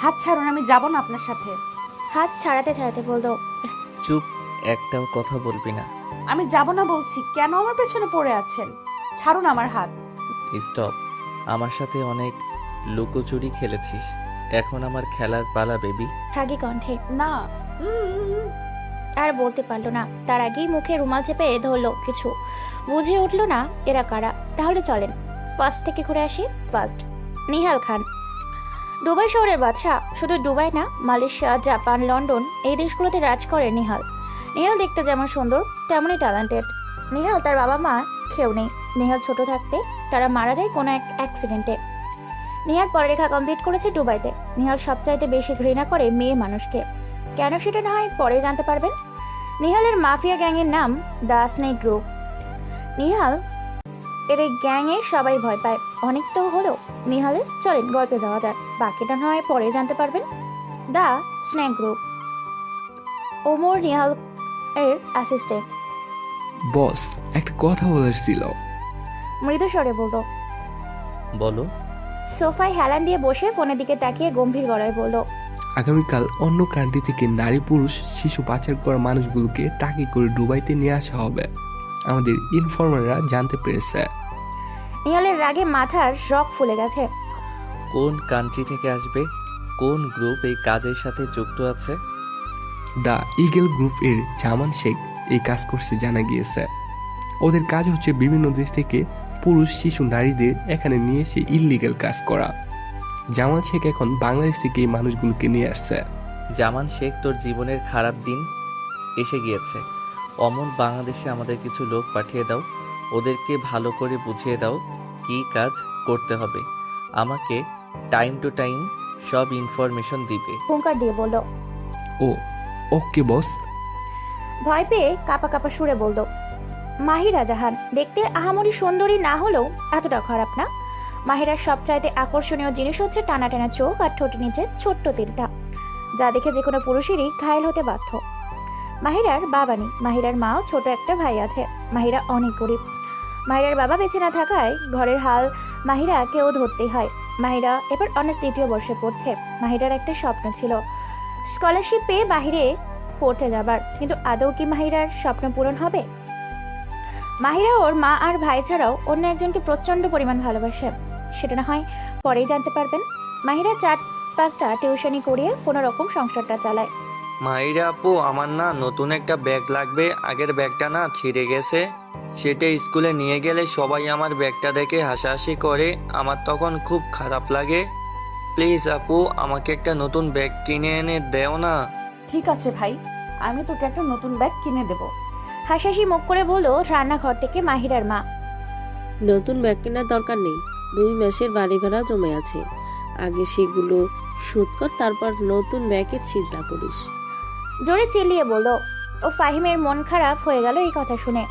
হাত ছাড়ুন, আমি যাব না আপনার সাথে। হাত ছাড়াতে ছাড়াতে বলল, চুপ, একটাও কথা বলবি না। আমি যাব না বলছি, কেন আমার পেছনে পড়ে আছেন? ছাড়ুন আমার হাত। স্টপ। আমার সাথে অনেক লুকোচুরি খেলেছিস, এখন আমার খেলার পালা বেবি। রাগী কণ্ঠে। না। আর বলতে পারলো না, তার আগেই মুখে রুমাল চেপে ধরলো। কিছু বুঝে উঠলো না এরা কারা। তাহলে চলেন ফার্স্ট থেকে ঘুরে আসি। ফার্স্ট, নিহাল খান। দুবাই শহরের বাদশা। শুধু দুবাই না, মালয়েশিয়া, জাপান, লন্ডন এই দেশগুলোতে রাজ করে নিহাল। নিহাল দেখতে যেমন সুন্দর তেমনই ট্যালেন্টেড। নিহাল তার বাবা মা কেউ নেই। নিহাল ছোট থাকতে তারা মারা যায় কোনো এক অ্যাক্সিডেন্টে। নিহাল পড়ালেখা কমপ্লিট করেছে দুবাইতে। নিহাল সবচাইতে বেশি ঘৃণা করে মেয়ে মানুষকে। কেন সেটা না হয় পরে জানতে পারবেন। নিহালের মাফিয়া গ্যাংয়ের নাম দ্য স্নেক গ্রুপ। নিহাল এর এই গ্যাংয়ে সবাই ভয় পায়। অনেক তো হলো নিহালের, চলেন গল্পে যাওয়া যাক, বাকিটা না হয় পরে জানতে পারবেন। The snake group. Omar Nihal এর অ্যাসিস্ট্যান্ট। বস, একটা কথা বলার ছিল। মৃদু স্বরে বলল। বলো। সোফায় হেলান দিয়ে বসে ফোনের দিকে তাকিয়ে গম্ভীর গলায় বলল, আগামীকাল অন্য কান্ট্রি থেকে নারী পুরুষ শিশু পাচার করা মানুষগুলোকে টাকি করে দুবাইতে নিয়ে আসা হবে। আমাদের ইনফরমাররা জানতে পেরেছে। নিহালের রাগে মাথার রক ফুলে গেছে। কোন কান্ট্রি থেকে আসবে? কোন গ্রুপ এই কাজের সাথে যুক্ত আছে? দ্য ইগল গ্রুপ এর জামান শেখ এই কাজ করছে জানা গিয়েছে। ওদের কাজ হচ্ছে বিভিন্ন দেশ থেকে পুরুষ শিশু নারীদের এখানে নিয়ে এসে ইল্লিগাল কাজ করা। জামান শেখ এখন বাংলাদেশ থেকে এই মানুষগুলোকে নিয়ে আসছে। জামান শেখ, তোর জীবনের খারাপ দিন এসে গিয়েছে। অমন বাংলাদেশে আমাদের কিছু লোক পাঠিয়ে দাও, ওদেরকে ভালো করে বুঝিয়ে দাও কী কাজ করতে হবে। আমাকে টাইম টু টাইম সব ইনফরমেশন দিবে। হুঙ্কার দিয়ে বলল। ও ওকে বস। ভয় পেয়ে কাপা কাপা সুরে বলল, মাহিরা জাহান। দেখতে আহামরি সুন্দরী না হলেও এতটা খারাপ না। মাহিরার সবচাইতে আকর্ষণীয় জিনিস হচ্ছে টানা টানা চোখ আর ঠোঁটের নিচে ছোট্ট তিলটা, যা দেখে যে কোনো পুরুষেরই ঘায়েল হতে বাধ্য। মাহিরার বাবা নেই, মাহিরার মাও ছোট একটা ভাই আছে। মাহিরা অনেক গরিব। মাহিরার বাবা বেঁচে না থাকায় ঘরের হাল মাহিরা কেউ ধরতেই হয়। মাহিরা এবার অনার্স দ্বিতীয় বর্ষে পড়ছে। মাহিরার একটা স্বপ্ন ছিল স্কলারশিপ পেয়ে বাহিরে পড়তে যাবার, কিন্তু আদৌ কি মাহিরার স্বপ্ন পূরণ হবে? মাহিরা ওর মা আর ভাই ছাড়াও অন্য একজনকে প্রচন্ড পরিমাণ ভালোবাসে। সেটা না হয় পরেই জানতে পারবেন। মাহিরা 4-5টা টিউশনি করিয়ে কোনো রকম সংসারটা চালায়। মাহিরা আপু, আমার না নতুন একটা ব্যাগ লাগবে। আগের ব্যাগটা না ছিঁড়ে গেছে। সেটা স্কুলে নিয়ে গেলে সবাই আমার ব্যাগটা দেখে হাসাহাসি করে, আমার তখন খুব খারাপ লাগে। প্লিজ আপু, আমাকে একটা নতুন ব্যাগ কিনে এনে দেও না। ঠিক আছে ভাই, আমি তোকে একটা নতুন ব্যাগ কিনে দেব। হাসাহাসি মুখ করে বলল রান্নাঘর থেকে মাহিরার মা। নতুন ব্যাগ কেনার দরকার নেই, 2 মাসের বাড়ি ভাড়া জমে আছে। আগে সেগুলো শোধ কর, তারপর নতুন ব্যাগের চিন্তা করিস। জোরে চিল্লিয়ে বলল। ও ফাহিমের মন খারাপ হয়ে গেল এই কথা শুনে।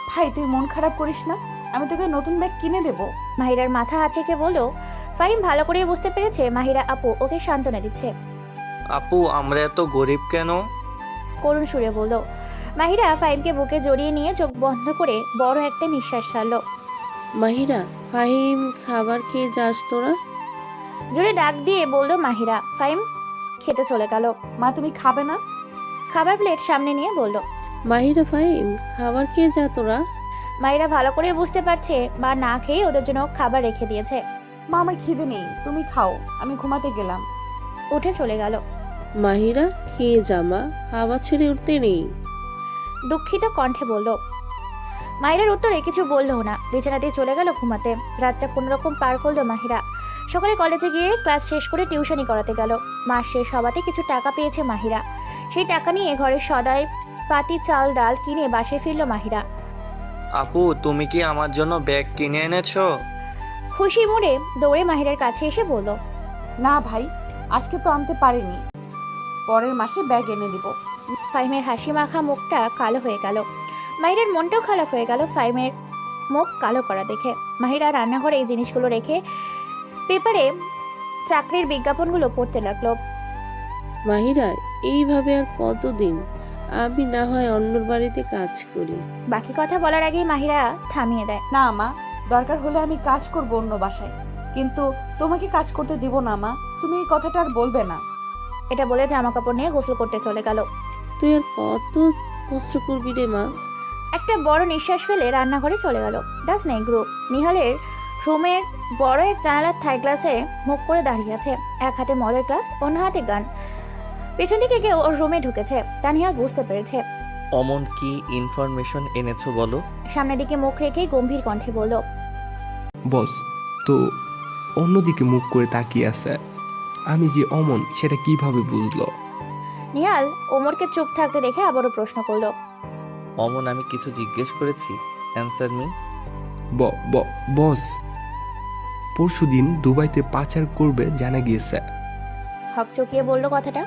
ভাই তুই মন খারাপ করিস না, আমি তোকে নতুন ব্যাগ কিনে দেব। মাহিরার মাথা আঁচড়ে বলল। ফাহিম ভালো করে বুঝতে পেরেছে মাহিরা আপু ওকে সান্ত্বনা দিচ্ছে। আপু, আমরা এত গরিব কেন? করুণ সুরে বলল। মাহিরা ফাহিমকে বুকে জড়িয়ে নিয়ে চোখ বন্ধ করে বড় একটা নিঃশ্বাস ছাড়লো। মাহিরা, ফাহিম খাবার খেয়ে যাস তোরা। জোরে ডাক দিয়ে বলল মাহিরা। ফাহিম খেতে চলে গেল। মা তুমি খাবে না? খাবার প্লেট সামনে নিয়ে বলল। মাহিরা, ফাহিম খাবার খেয়ে যা তোরা। মাহিরা ভালো করে বুঝতে পারছে মা না খেয়ে ওদের জন্য খাবার রেখে দিয়েছে। মা আমার খিদে নেই, তুমি খাও, আমি ঘুমাতে গেলাম। উঠে চলে গেল। মাহিরা, খেয়ে যা মা, খাবার ছেড়ে উঠতে নেই। দুঃখিত কণ্ঠে বলল। মাহিরার উত্তরে কিছু বললো না, বিছানাতে চলে গেল ঘুমাতে। রাতটা কোনো রকম পার করলো মাহিরা। সকালে কলেজে গিয়ে ক্লাস শেষ করে টিউশনি করাতে গেল। মাস শেষ হওয়াতে কিছু টাকা পেয়েছে মাহিরা। সেই টাকা নিয়ে ঘরের সদাই পাতি চাল ডাল কিনে বাসায় ফিরল মাহিরা। আপু, তুমি কি আমার জন্য ব্যাগ কিনে এনেছো? খুশি মোড়ে দৌড়ে মাহিরার কাছে এসে বলল। না ভাই, আজকে তো আনতে পারিনি, পরের মাসে ব্যাগ এনে দিব। ফাহিমের হাসি মাখা মুখটা কালো হয়ে গেল। মাহিরার মনটাও খারাপ হয়ে গেল ফাহিমের মুখ কালো করা দেখে। মাহিরা রান্নাঘরে এই জিনিসগুলো রেখে পেপারে চাকরির বিজ্ঞাপনগুলো পড়তে লাগলো। মাহিরা, এইভাবে আর কতদিন? আমি না হয় অন্যর বাড়িতে কাজ করি। বাকি কথা বলার আগেই মাহিরা থামিয়ে দেয়। না মা, দরকার হলে আমি কাজ করব অন্য বাসায়, কিন্তু তোমাকে কাজ করতে দিব না মা। তুমি এই কথাটা আর বলবে না। এটা বলে জামা কাপড় নিয়ে গোসল করতে চলে গেল। তুই আর কত কষ্ট করবি রে মা? একটা বড় নিঃশ্বাস ফেলে রান্নাঘরে চলে গেল। দাস নেই গ্রুপ নিহালের রুমের বড় এক জানালার থাই গ্লাসে মুখ করে দাঁড়িয়ে আছে, এক হাতে মদের গ্লাস, অন্য হাতে গান। পেছন দিকে কেউ ওর রুমে ঢুকেছে, তা নিহাল বুঝতে পেরেছে। অমন কি ইনফরমেশন এনেছো বলো? সামনের দিকে মুখ রেখেই গম্ভীর কণ্ঠে বলল, বস তো অন্যদিকে মুখ করে তাকিয়ে আছে। আমি যে অমন সেটা কিভাবে বুঝলো? নিহাল ওমরকে চুপ থাকতে দেখে আবারও প্রশ্ন করলো, অমন আমি কিছু জিজ্ঞেস করেছি, অ্যান্সার মি। বস পরশুদিন দুবাইতে পাচার করবে জানা গিয়েছে। হক চকিয়ে বলল কথাটা।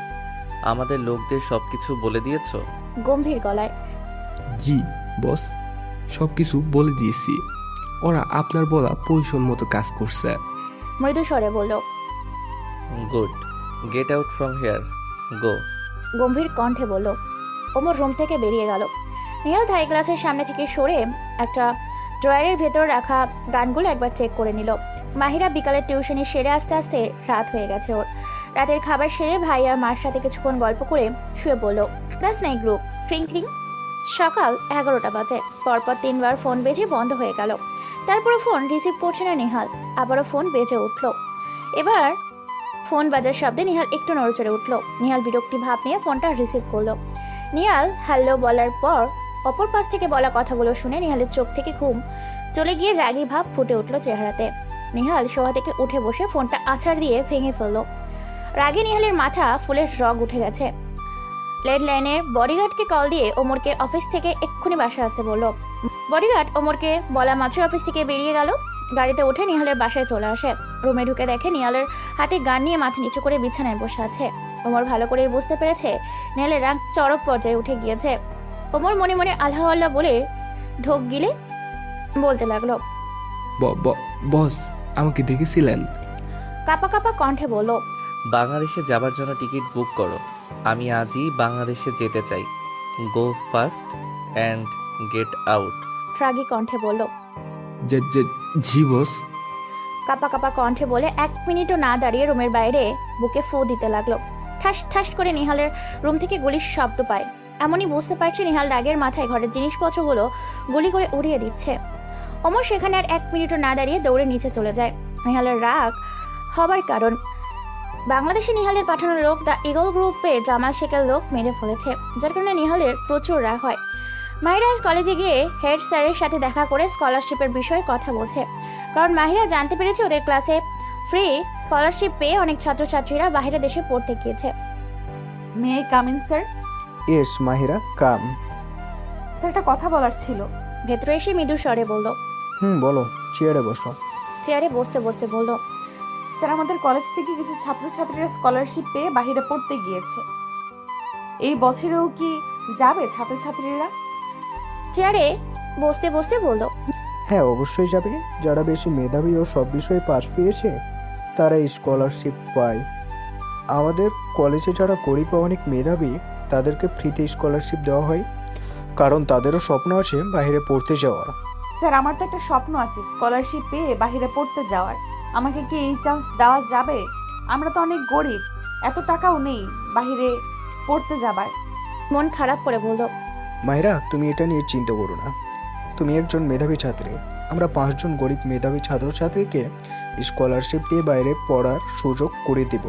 আমাদের লোকদের সবকিছু বলে দিয়েছো? গম্ভীর গলায়। জি বস, সবকিছু বলে দিয়েছি। ওরা আপনার বলা পরিশোন মতো কাজ করছে। মৃদু স্বরে বলল, good, get out from here, go. গম্ভীর কণ্ঠে বলল। ওমর রুম থেকে বেরিয়ে গেল। নিহাল থাই গ্লাসের সামনে থেকে সরে একটা ড্রয়ারের ভেতর রাখা গানগুলো একবার চেক করে নিল। মাহিরা বিকালের টিউশনি সেরে আস্তে আস্তে রাত হয়ে গেছে ওর। রাতের খাবার সেরে ভাই আর মার সাথে কিছুক্ষণ গল্প করে শুয়ে পড়ল। ক্লাস নাই গ্রুপ ক্রিং ক্রিং। সকাল 11টা বাজে। পরপর 3বার ফোন বেজে বন্ধ হয়ে গেল। তারপরও ফোন রিসিভ করছে না নিহাল। আবারও ফোন বেজে উঠল। এবার ফোন বাজার শব্দে নিহাল একটু নড়চড়ে উঠল। নিহাল বিরক্তি ভাব নিয়ে ফোনটা রিসিভ করলো। নিহাল হ্যালো বলার পর অপর পাশ থেকে বলা কথাগুলো শুনে নিহালের চোখ থেকে ঘুম চলে গিয়ে রাগী ভাব ফুটে উঠল চেহারাতে। নিহাল শোয়া থেকে উঠে বসে ফোনটা আছাড় দিয়ে ভেঙে ফেলল। রাগে নিহালের মাথা ফুলের রগ উঠে গেছে। লেড লাইনের বডিগার্ডকে কল দিয়ে ওমরকে অফিস থেকে এক্ষুনি বাসায় আসতে বলল। বডিগার্ড ওমরকে বলা মাত্র অফিস থেকে বেরিয়ে গেল। গাড়িতে উঠে নিহালের বাসায় চলে আসে। রুমে ঢুকে দেখে নিহালের হাতে গান নিয়ে মাথা নিচু করে বিছানায় বসে আছে। ওমর ভালো করেই বুঝতে পেরেছে নিহালের রাগ চরম পর্যায়ে উঠে গিয়েছে। ওমর মনে মনে আল্লাহ আল্লাহ বলে ঢোক গিলে বলতে লাগলো, বস আমাকে ডেকেছিলেন? কাপা কাপা কণ্ঠে বলল, বাংলাদেশে যাবার জন্য টিকিট বুক করো। আমি আজই বাংলাদেশে যেতে চাই। গো ফাস্ট অ্যান্ড গেট আউট। রাগী কণ্ঠে বলল। জি বস। কাপা কাপা কণ্ঠে বলে 1 মিনিটও না দাঁড়িয়ে রুমের বাইরে বুকে ফু দিতে লাগলো। ঠাস ঠাস করে নিহালের রুম থেকে গুলির শব্দ পায়। এমনই বুঝতে পারছে নিহাল রাগের মাথায় ঘরের জিনিসপত্রগুলো গুলি করে উড়িয়ে দিচ্ছে। অমর সেখানে আর 1 মিনিটও না দাঁড়িয়ে দৌড়ে নিচে চলে যায়। নিহালের রাগ হবার কারণ বাংলাদেশে নিহালের পাঠানো লোক দ্য ইগল গ্রুপে জামাল শেখের লোক মেরে ফেলেছে, যার কারণে নিহালের প্রচুর রাগ হয়। মাহিরা আজ কলেজে গিয়ে হেড স্যারের সাথে দেখা করে স্কলারশিপের বিষয়ে কথা বলছে। কারণ মাহিরা জানতে পেরেছে ওদের ক্লাসে ফ্রি স্কলারশিপ পেয়ে অনেক ছাত্রছাত্রীরা বাইরের দেশে পড়তে গিয়েছে। May I come in sir? Yes Mahira, come. Sir একটা কথা বলার ছিল। ভেতরে এসে মৃদু স্বরে বলল। বলো, চেয়ারে বসো। চেয়ারে বসতে বসতে বলল, স্যার আমাদের কলেজ থেকে কিছু ছাত্রছাত্রীরা স্কলারশিপ পেয়ে বাইরে পড়তে গিয়েছে। এই বছরেও কি যাবে ছাত্রছাত্রীরা? চেয়ারে বসতে বসতে বলল, হ্যাঁ অবশ্যই যাবে। যারা বেশি মেধাবী ও সব বিষয়ে পাস পেয়েছে তারা এই স্কলারশিপ পায়। আমাদের কলেজে যারা গরিব ও অনেক মেধাবী তাদেরকে ফ্রিতে স্কলারশিপ দেওয়া হয়, কারণ তাদেরও স্বপ্ন আছে বাইরে পড়তে যাওয়ার। স্যার আমার তো একটা স্বপ্ন আছে স্কলারশিপ পেয়ে বাইরে পড়তে যাওয়ার। আমাকে কি এই চান্স দেওয়া যাবে? আমরা তো অনেক গরিব, এত টাকাও নেই বাইরে পড়তে যাবার। মন খারাপ করে বলল, মাহিরা তুমি এটা নিয়ে চিন্তা করো না। তুমি একজন মেধাবী ছাত্রী। আমরা 5 জন গরিব মেধাবী ছাত্রছাত্রীকে স্কলারশিপ দিয়ে বাইরে পড়ার সুযোগ করে দেব।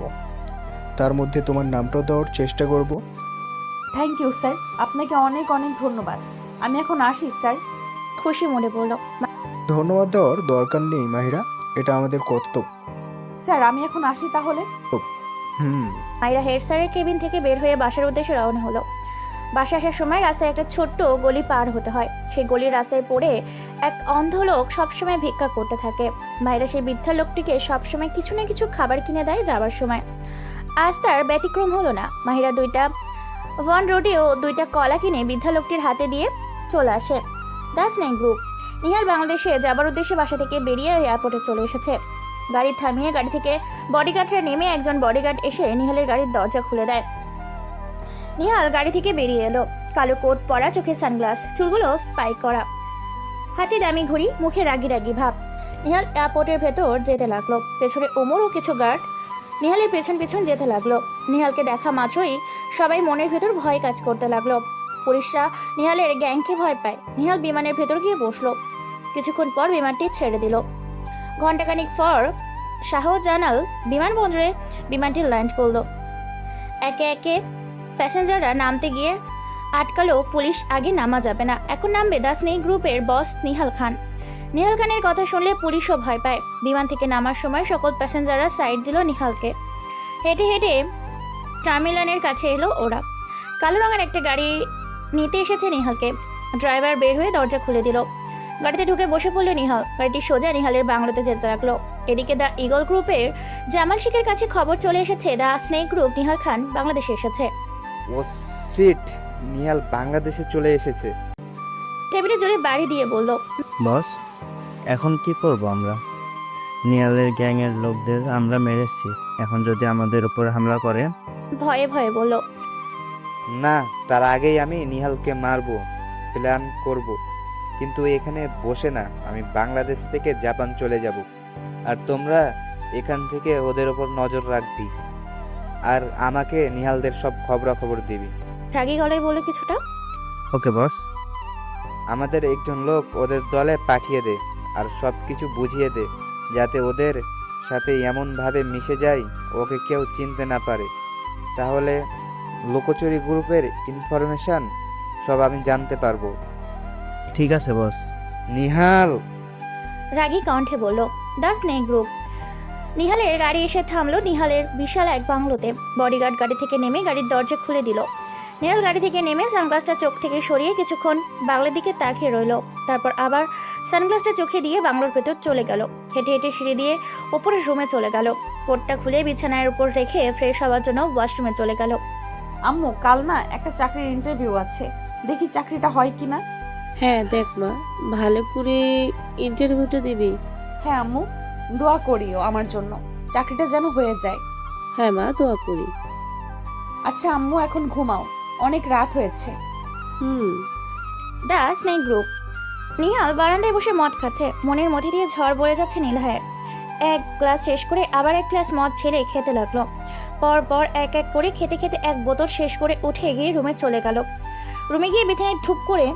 তার মধ্যে তোমার নামটা দেওয়ার চেষ্টা করব। থ্যাংক ইউ স্যার, আপনাকে অনেক অনেক ধন্যবাদ। আমি এখন আসি স্যার। খুশি মনে বলল। ধন্যবাদ দেওয়ার দরকার নেই মাহিরা, এটা আমাদের কর্তব্য। স্যার আমি এখন আসি তাহলে। মাইরা হেড স্যারের কেবিন থেকে বের হয়ে বাসার উদ্দেশ্যে রওনা হলো। বাসা আসার সময় রাস্তায় একটা ছোট্ট গলি পার হতে হয়। সেই গলির রাস্তায় পড়ে এক অন্ধ লোক সবসময় ভিক্ষা করতে থাকে। মাইরা সেই বৃদ্ধা লোকটিকে সবসময় কিছু না কিছু খাবার কিনে দেয় যাবার সময়। আজ তার ব্যতিক্রম হলো না। মাহিরা 2টা ওয়ান রোডে ও 2টা কলা কিনে বৃদ্ধা লোকটির হাতে দিয়ে চলে আসে। দাস নাই গ্রুপ নিহাল বাংলাদেশে যাবার উদ্দেশ্যে বাসা থেকে বেরিয়ে এয়ারপোর্টে চলে এসেছে। গাড়ি থামিয়ে গাড়ি থেকে বডিগার্ডরা নেমে একজন বডিগার্ড এসে নিহালের গাড়ির দরজা খুলে দেয়। নিহাল গাড়ি থেকে বেরিয়ে এলো। কালো কোট পরা, চোখে সানগ্লাস, চুলগুলো স্পাইক করা, হাতে দামি ঘড়ি, মুখে রাগি রাগি ভাব। নিহাল এয়ারপোর্টের ভেতর যেতে লাগলো। পেছনে ওমর ও কিছু গার্ড নিহালের পেছন পেছন যেতে লাগলো। নিহালকে দেখা মাত্রই সবাই মনের ভেতর ভয় কাজ করতে লাগলো। পুলিশরা নিহালের গ্যাংকে ভয় পায়। নিহাল বিমানের ভেতর গিয়ে বসলো। কিছুক্ষণ পর বিমানটি ছেড়ে দিল। ঘণ্টাখানিক পর শাহজালাল বিমানবন্দরে বিমানটি ল্যান্ড করলো। একে একে প্যাসেঞ্জাররা নামতে গিয়ে আটকালো পুলিশ। আগে নামা যাবে না, এখন নামবে দ্য স্নেক গ্রুপের বস নিহাল খান। নিহাল খানের কথা শুনলে পুলিশও ভয় পায়। বিমান থেকে নামার সময় সকল প্যাসেঞ্জাররা সাইড দিল নিহালকে। হেঁটে হেঁটে টার্মিনালের কাছে এলো ওরা। কালো রঙের একটা গাড়ি নিতে এসেছে নিহালকে। ড্রাইভার বের হয়ে দরজা খুলে দিল। গাড়িতে ঢুকে বসে পড়লো নিহাল। গাড়িটি সোজা নিহালের বাংলোতে যেতে লাগলো। এদিকে দ্য ইগল গ্রুপের জামাল শেখের কাছে খবর চলে এসেছে দ্য স্নেক গ্রুপ নিহাল খান বাংলাদেশে এসেছে। ও সিট, নিহাল বাংলাদেশে চলে এসেছে। টেবিলে জোরে বাড়ি দিয়ে বলল, বস, এখন কি করব আমরা? নিহালের গ্যাংয়ের লোকদের আমরা মেরেছি, এখন যদি আমাদের উপর হামলা করে? ভয়ে ভয়ে বলল, না, তার আগেই আমি নিহালকে মারবো, প্ল্যান করব। কিন্তু এখানে বসে না, আমি বাংলাদেশ থেকে জাপান চলে যাব। আর তোমরা এখান থেকে ওদের ওপর নজর রাখবি, আর আমাকে নিহালদের সব খবরাখবর দিবি। রাগী গলায় বলল কিছুটা। ওকে বস। আমাদের একজন লোক ওদের দলে পাঠিয়ে দে, আর সব কিছু বুঝিয়ে দে, যাতে ওদের সাথে এমনভাবে মিশে যায় ওকে কেউ চিনতে না পারে। তাহলে লোকচুরি গ্রুপের ইনফরমেশন সব আমি জানতে পারবো। ঠিক আছে বস। নিহাল, রাগী কণ্ঠে বলল দ্য স্নেক গ্রুপ। নিহালের গাড়ি এসে থামলো নিহালের বিশাল এক বাংলোতে। বডিগার্ড গাড়ি থেকে নেমে গাড়ির দরজা খুলে দিল। নিহাল গাড়ি থেকে নেমে সানগ্লাসটা চোখ থেকে সরিয়ে কিছুক্ষণ বাংলার দিকে তাকিয়ে রইল। তারপর আবার সানগ্লাসটা চোখে দিয়ে বাংলোর ভেতর চলে গেল। হেঁটে হেঁটে সিঁড়ি দিয়ে উপরে রুমে চলে গেল। কোটটা খুলে বিছানার উপর রেখে ফ্রেশ হওয়ার জন্য ওয়াশরুমে চলে গেল। আম্মু, কাল না একটা চাকরির ইন্টারভিউ আছে, দেখি চাকরিটা হয় কিনা। হ্যাঁ দেখ মা, ভালো করে ইন্টারভিউটা দিবি। হ্যাঁ আম্মু, দোয়া করিও আমার জন্য, চাকরিটা যেন হয়ে যায়। হ্যাঁ মা, দোয়া করি। আচ্ছা আম্মু, এখন ঘুমাও, অনেক রাত হয়েছে। The snake group. নিহাল বারান্দায় বসে মদ খাচ্ছে। মনের মধ্যে দিয়ে ঝড় বয়ে যাচ্ছে নীলহায়ের। এক গ্লাস শেষ করে আবার এক গ্লাস মদ ছেড়ে খেতে লাগলো। পর পর এক এক করে খেতে খেতে এক বোতল শেষ করে উঠে গিয়ে রুমে চলে গেল। রুমে গিয়ে বিছানায় ধূপ করে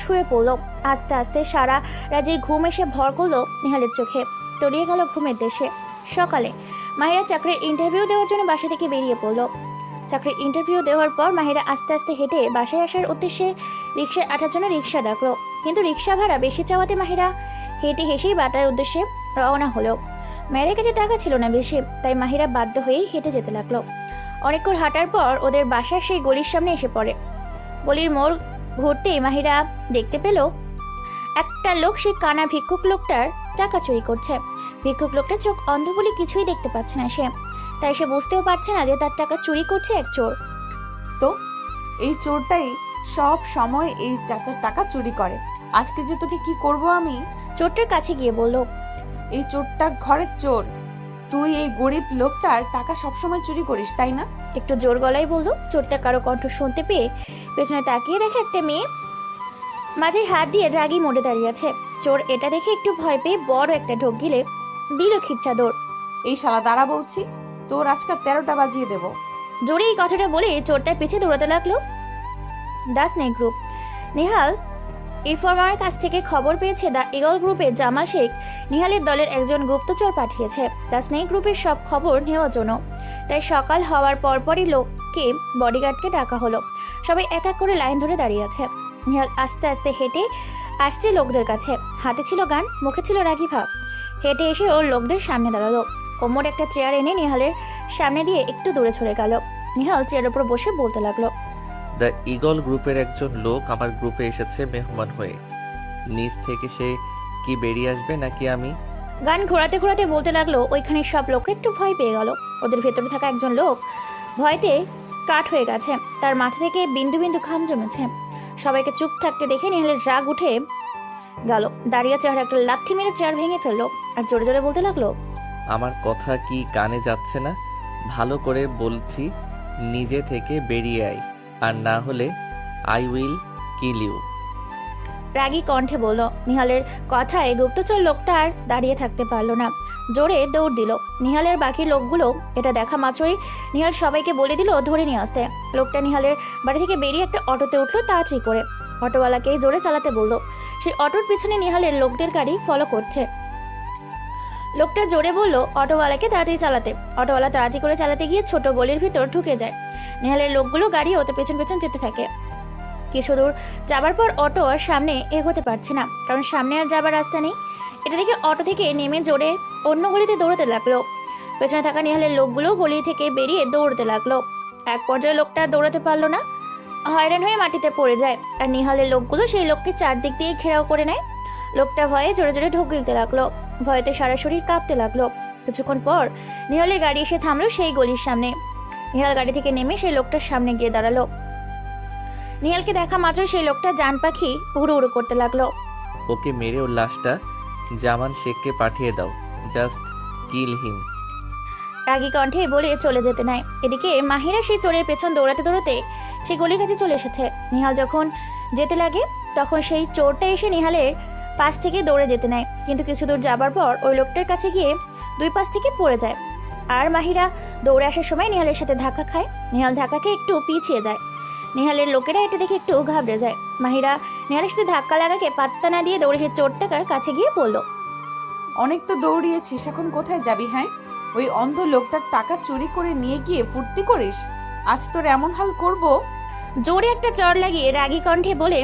শুয়ে পড়লো। আস্তে আস্তে সারা রাজির ঘুম এসে ভর করলো নিহালের চোখে। তলিয়ে গেল ঘুমের দেশে। সকালে মাহিরা চাকরির ইন্টারভিউ দেওয়ার জন্য বাসা থেকে বেরিয়ে পড়লো। চাকরির ইন্টারভিউ দেওয়ার পর মাহিরা আস্তে আস্তে হেঁটে বাসায় আসার উদ্দেশ্যে রিক্সায় আটার জন্য রিক্সা ডাকলো। কিন্তু রিক্সা ভাড়া বেশি চাওয়াতে মাহিরা হেঁটে হেসেই বাটার উদ্দেশ্যে রওনা হলো। মায়ের কাছে টাকা ছিল না বেশি, তাই মাহিরা বাধ্য হয়েই হেঁটে যেতে লাগলো। অনেকক্ষণ হাঁটার পর ওদের বাসার সেই গলির সামনে এসে পড়ে। গলির মোড় ঘুরতেই মাহিরা দেখতে পেল একটা লোক সেই কানা ভিক্ষুক লোকটার টাকা চুরি করছে। ভিক্ষুক লোকটা চোখ অন্ধ বলে কিছুই দেখতে পাচ্ছে না সে, তাই সে বুঝতেও পারছে না যে তার টাকা চুরি করছে এক চোর। তো এই চোরটাই সব সময় এই চাচার টাকা চুরি করে। আজকে যে তোকে কি করব আমি। চোরটার কাছে গিয়ে বলল, এই চোরটা ঘরের চোর, তুই এই গরিব লোকটার টাকা সবসময় চুরি করিস, তাই না? একটু জোর গলায় বলল। চোরটা কারো কণ্ঠ শুনতে পেয়ে পেছনে তাকিয়ে দেখে একটা মেয়ে মাঝে হাত দিয়ে রাগী মোড়ে দাঁড়িয়ে আছে। চোর এটা দেখে একটু ভয় পেয়ে বড় একটা ঢোক গিলে দিল খিচ্ছা দৌড়। এই শালা দাঁড়া বলছি, তোর আজকাল 13টা বাজিয়ে দেবো। জোরে এই কথাটা বলে চোরটার পিছে দৌড়াতে লাগলো। The snake group. নিহাল ইনফরমারের কাছ থেকে খবর পেয়েছে দ্য ইগল গ্রুপের জামাল শেখ নিহালের দলের একজন গুপ্তচর পাঠিয়েছে দ্য স্নেক গ্রুপের সব খবর নেওয়ার জন্য। তাই সকাল হওয়ার পরপরই লোককে বডিগার্ডকে ডাকা হলো। সবাই এক এক করে লাইন ধরে দাঁড়িয়ে আছে। নিহাল আস্তে আস্তে হেঁটে আসছে লোকদের কাছে। হাতে ছিল গান, মুখে ছিল রাগী ভাব। হেঁটে এসে ওর লোকদের সামনে দাঁড়ালো। কোমর একটা চেয়ার এনে নিহালের সামনে দিয়ে একটু দূরে সরে গেল। নিহাল চেয়ারের উপর বসে বলতে লাগলো, দ্য ইগল গ্রুপের একজন লোক আমার গ্রুপে এসেছে মেহমান হয়ে। নিচ থেকে সে কি বেরিয়ে আসবে নাকি আমি? গান ঘোরাতে ঘোরাতে বলতে লাগলো। ওইখানে সব লোকরা একটু ভয় পেয়ে গেল। ওদের ভেতরে থাকা একজন লোক ভয়তে কাঠ হয়ে গেছে। তার মাথা থেকে বিন্দু বিন্দু ঘাম জমেছে। সবাইকে চুপ থাকতে দেখে নিহালের রাগ উঠে গেল। দাঁড়িয়ে চেহারা একটা লাথি মেরে চেয়ার ভেঙে ফেললো আর জোরে জোরে বলতে লাগলো, আমার কথা কি কানে যাচ্ছে না? ভালো করে বলছি, নিজে থেকে বেরিয়ে আয়, আর না হলে আই উইল কিল ইউ। রাগী কণ্ঠে বলল। নিহালের কথায় গুপ্তচর লোকটা আর দাঁড়িয়ে থাকতে পারলো না, জোরে দৌড় দিল। নিহালের বাকি লোকগুলো এটা দেখা মাত্রই নিহাল সবাইকে বলে দিল ধরে নিয়ে আসতে। লোকটা নিহালের বাড়ি থেকে বেরিয়ে একটা অটোতে উঠলো তাড়াতাড়ি করে। অটোওয়ালাকে জোরে চালাতে বলল। সেই অটোর পিছনে নিহালের লোকদের গাড়ি ফলো করছে। লোকটা জোরে বলল অটোওয়ালাকে তাড়াতাড়ি চালাতে। অটোওয়ালা তাড়াতাড়ি করে চালাতে গিয়ে ছোট গলির ভিতর ঢুকে যায়। নিহালের লোকগুলো গাড়ি ওতে পেছন পেছন যেতে থাকে। কিছু দূর যাবার পর অটো আর সামনে এগোতে পারছে না, কারণ সামনে আর যাবার রাস্তা নেই। এটা দেখে অটো থেকে নেমে জোরে অন্য গলিতে দৌড়তে লাগলো। পেছনে থাকা নিহালের লোকগুলো গলি থেকে বেরিয়ে দৌড়তে লাগলো। এক পর্যায়ে লোকটা দৌড়াতে পারলো না, হয়রান হয়ে মাটিতে পড়ে যায়। আর নিহালের লোকগুলো সেই লোককে চারদিক দিয়ে ঘেরাও করে নেয়। লোকটা ভয়ে জোরে জোরে ঢোক গিলতে লাগলো, ভয়েতে সারা শরীর কাঁপতে লাগলো। কিছুক্ষণ পর নিহালের গাড়ি এসে থামলো সেই গলির সামনে। নিহাল গাড়ি থেকে নেমে সেই লোকটার সামনে গিয়ে দাঁড়ালো। নিহালকে দেখা মাত্র সেই লোকটা জান পাখি উড়ু উড়ু করতে লাগলো। ওকে মেরে ওর লাশটা জামান শেখকে পাঠিয়ে দাও, জাস্ট কিল হিম। রাগী কণ্ঠে বলে চলে যেতে নাই। এদিকে মাহিরা সেই চোরের পেছন দৌড়াতে দৌড়াতে সেই গলির কাছে চলে এসেছে। নিহাল যখন যেতে লাগে তখন সেই চোরটা এসে নিহালের পাশ থেকে দৌড়ে যেতে নেয়, কিন্তু কিছু দূর যাবার পর ওই লোকটার কাছে গিয়ে দুই পাশ থেকে পড়ে যায়। আর মাহিরা দৌড়ে আসার সময় নিহালের সাথে ধাক্কা খায়। নিহাল ধাক্কা খেয়ে একটু পিছিয়ে যায়। নিহালের লোকেরা এটা দেখে একটু ঘাবড়ে যায়। মাহিরা নিহালের সাথে ধাক্কা লাগাকে পাত্তা না দিয়ে দৌড়ে সে চোরটাকার কাছে গিয়ে পড়ল। অনেক তো দৌড়িয়েছিস, এখন কোথায় যাবি? হ্যাঁ, ওই অন্ধ লোকটার টাকা চুরি করে নিয়ে গিয়ে ফুর্তি করিস? আজ তোর এমন হাল করব। জোরে একটা চড় লাগিয়ে রাগী কণ্ঠে বলে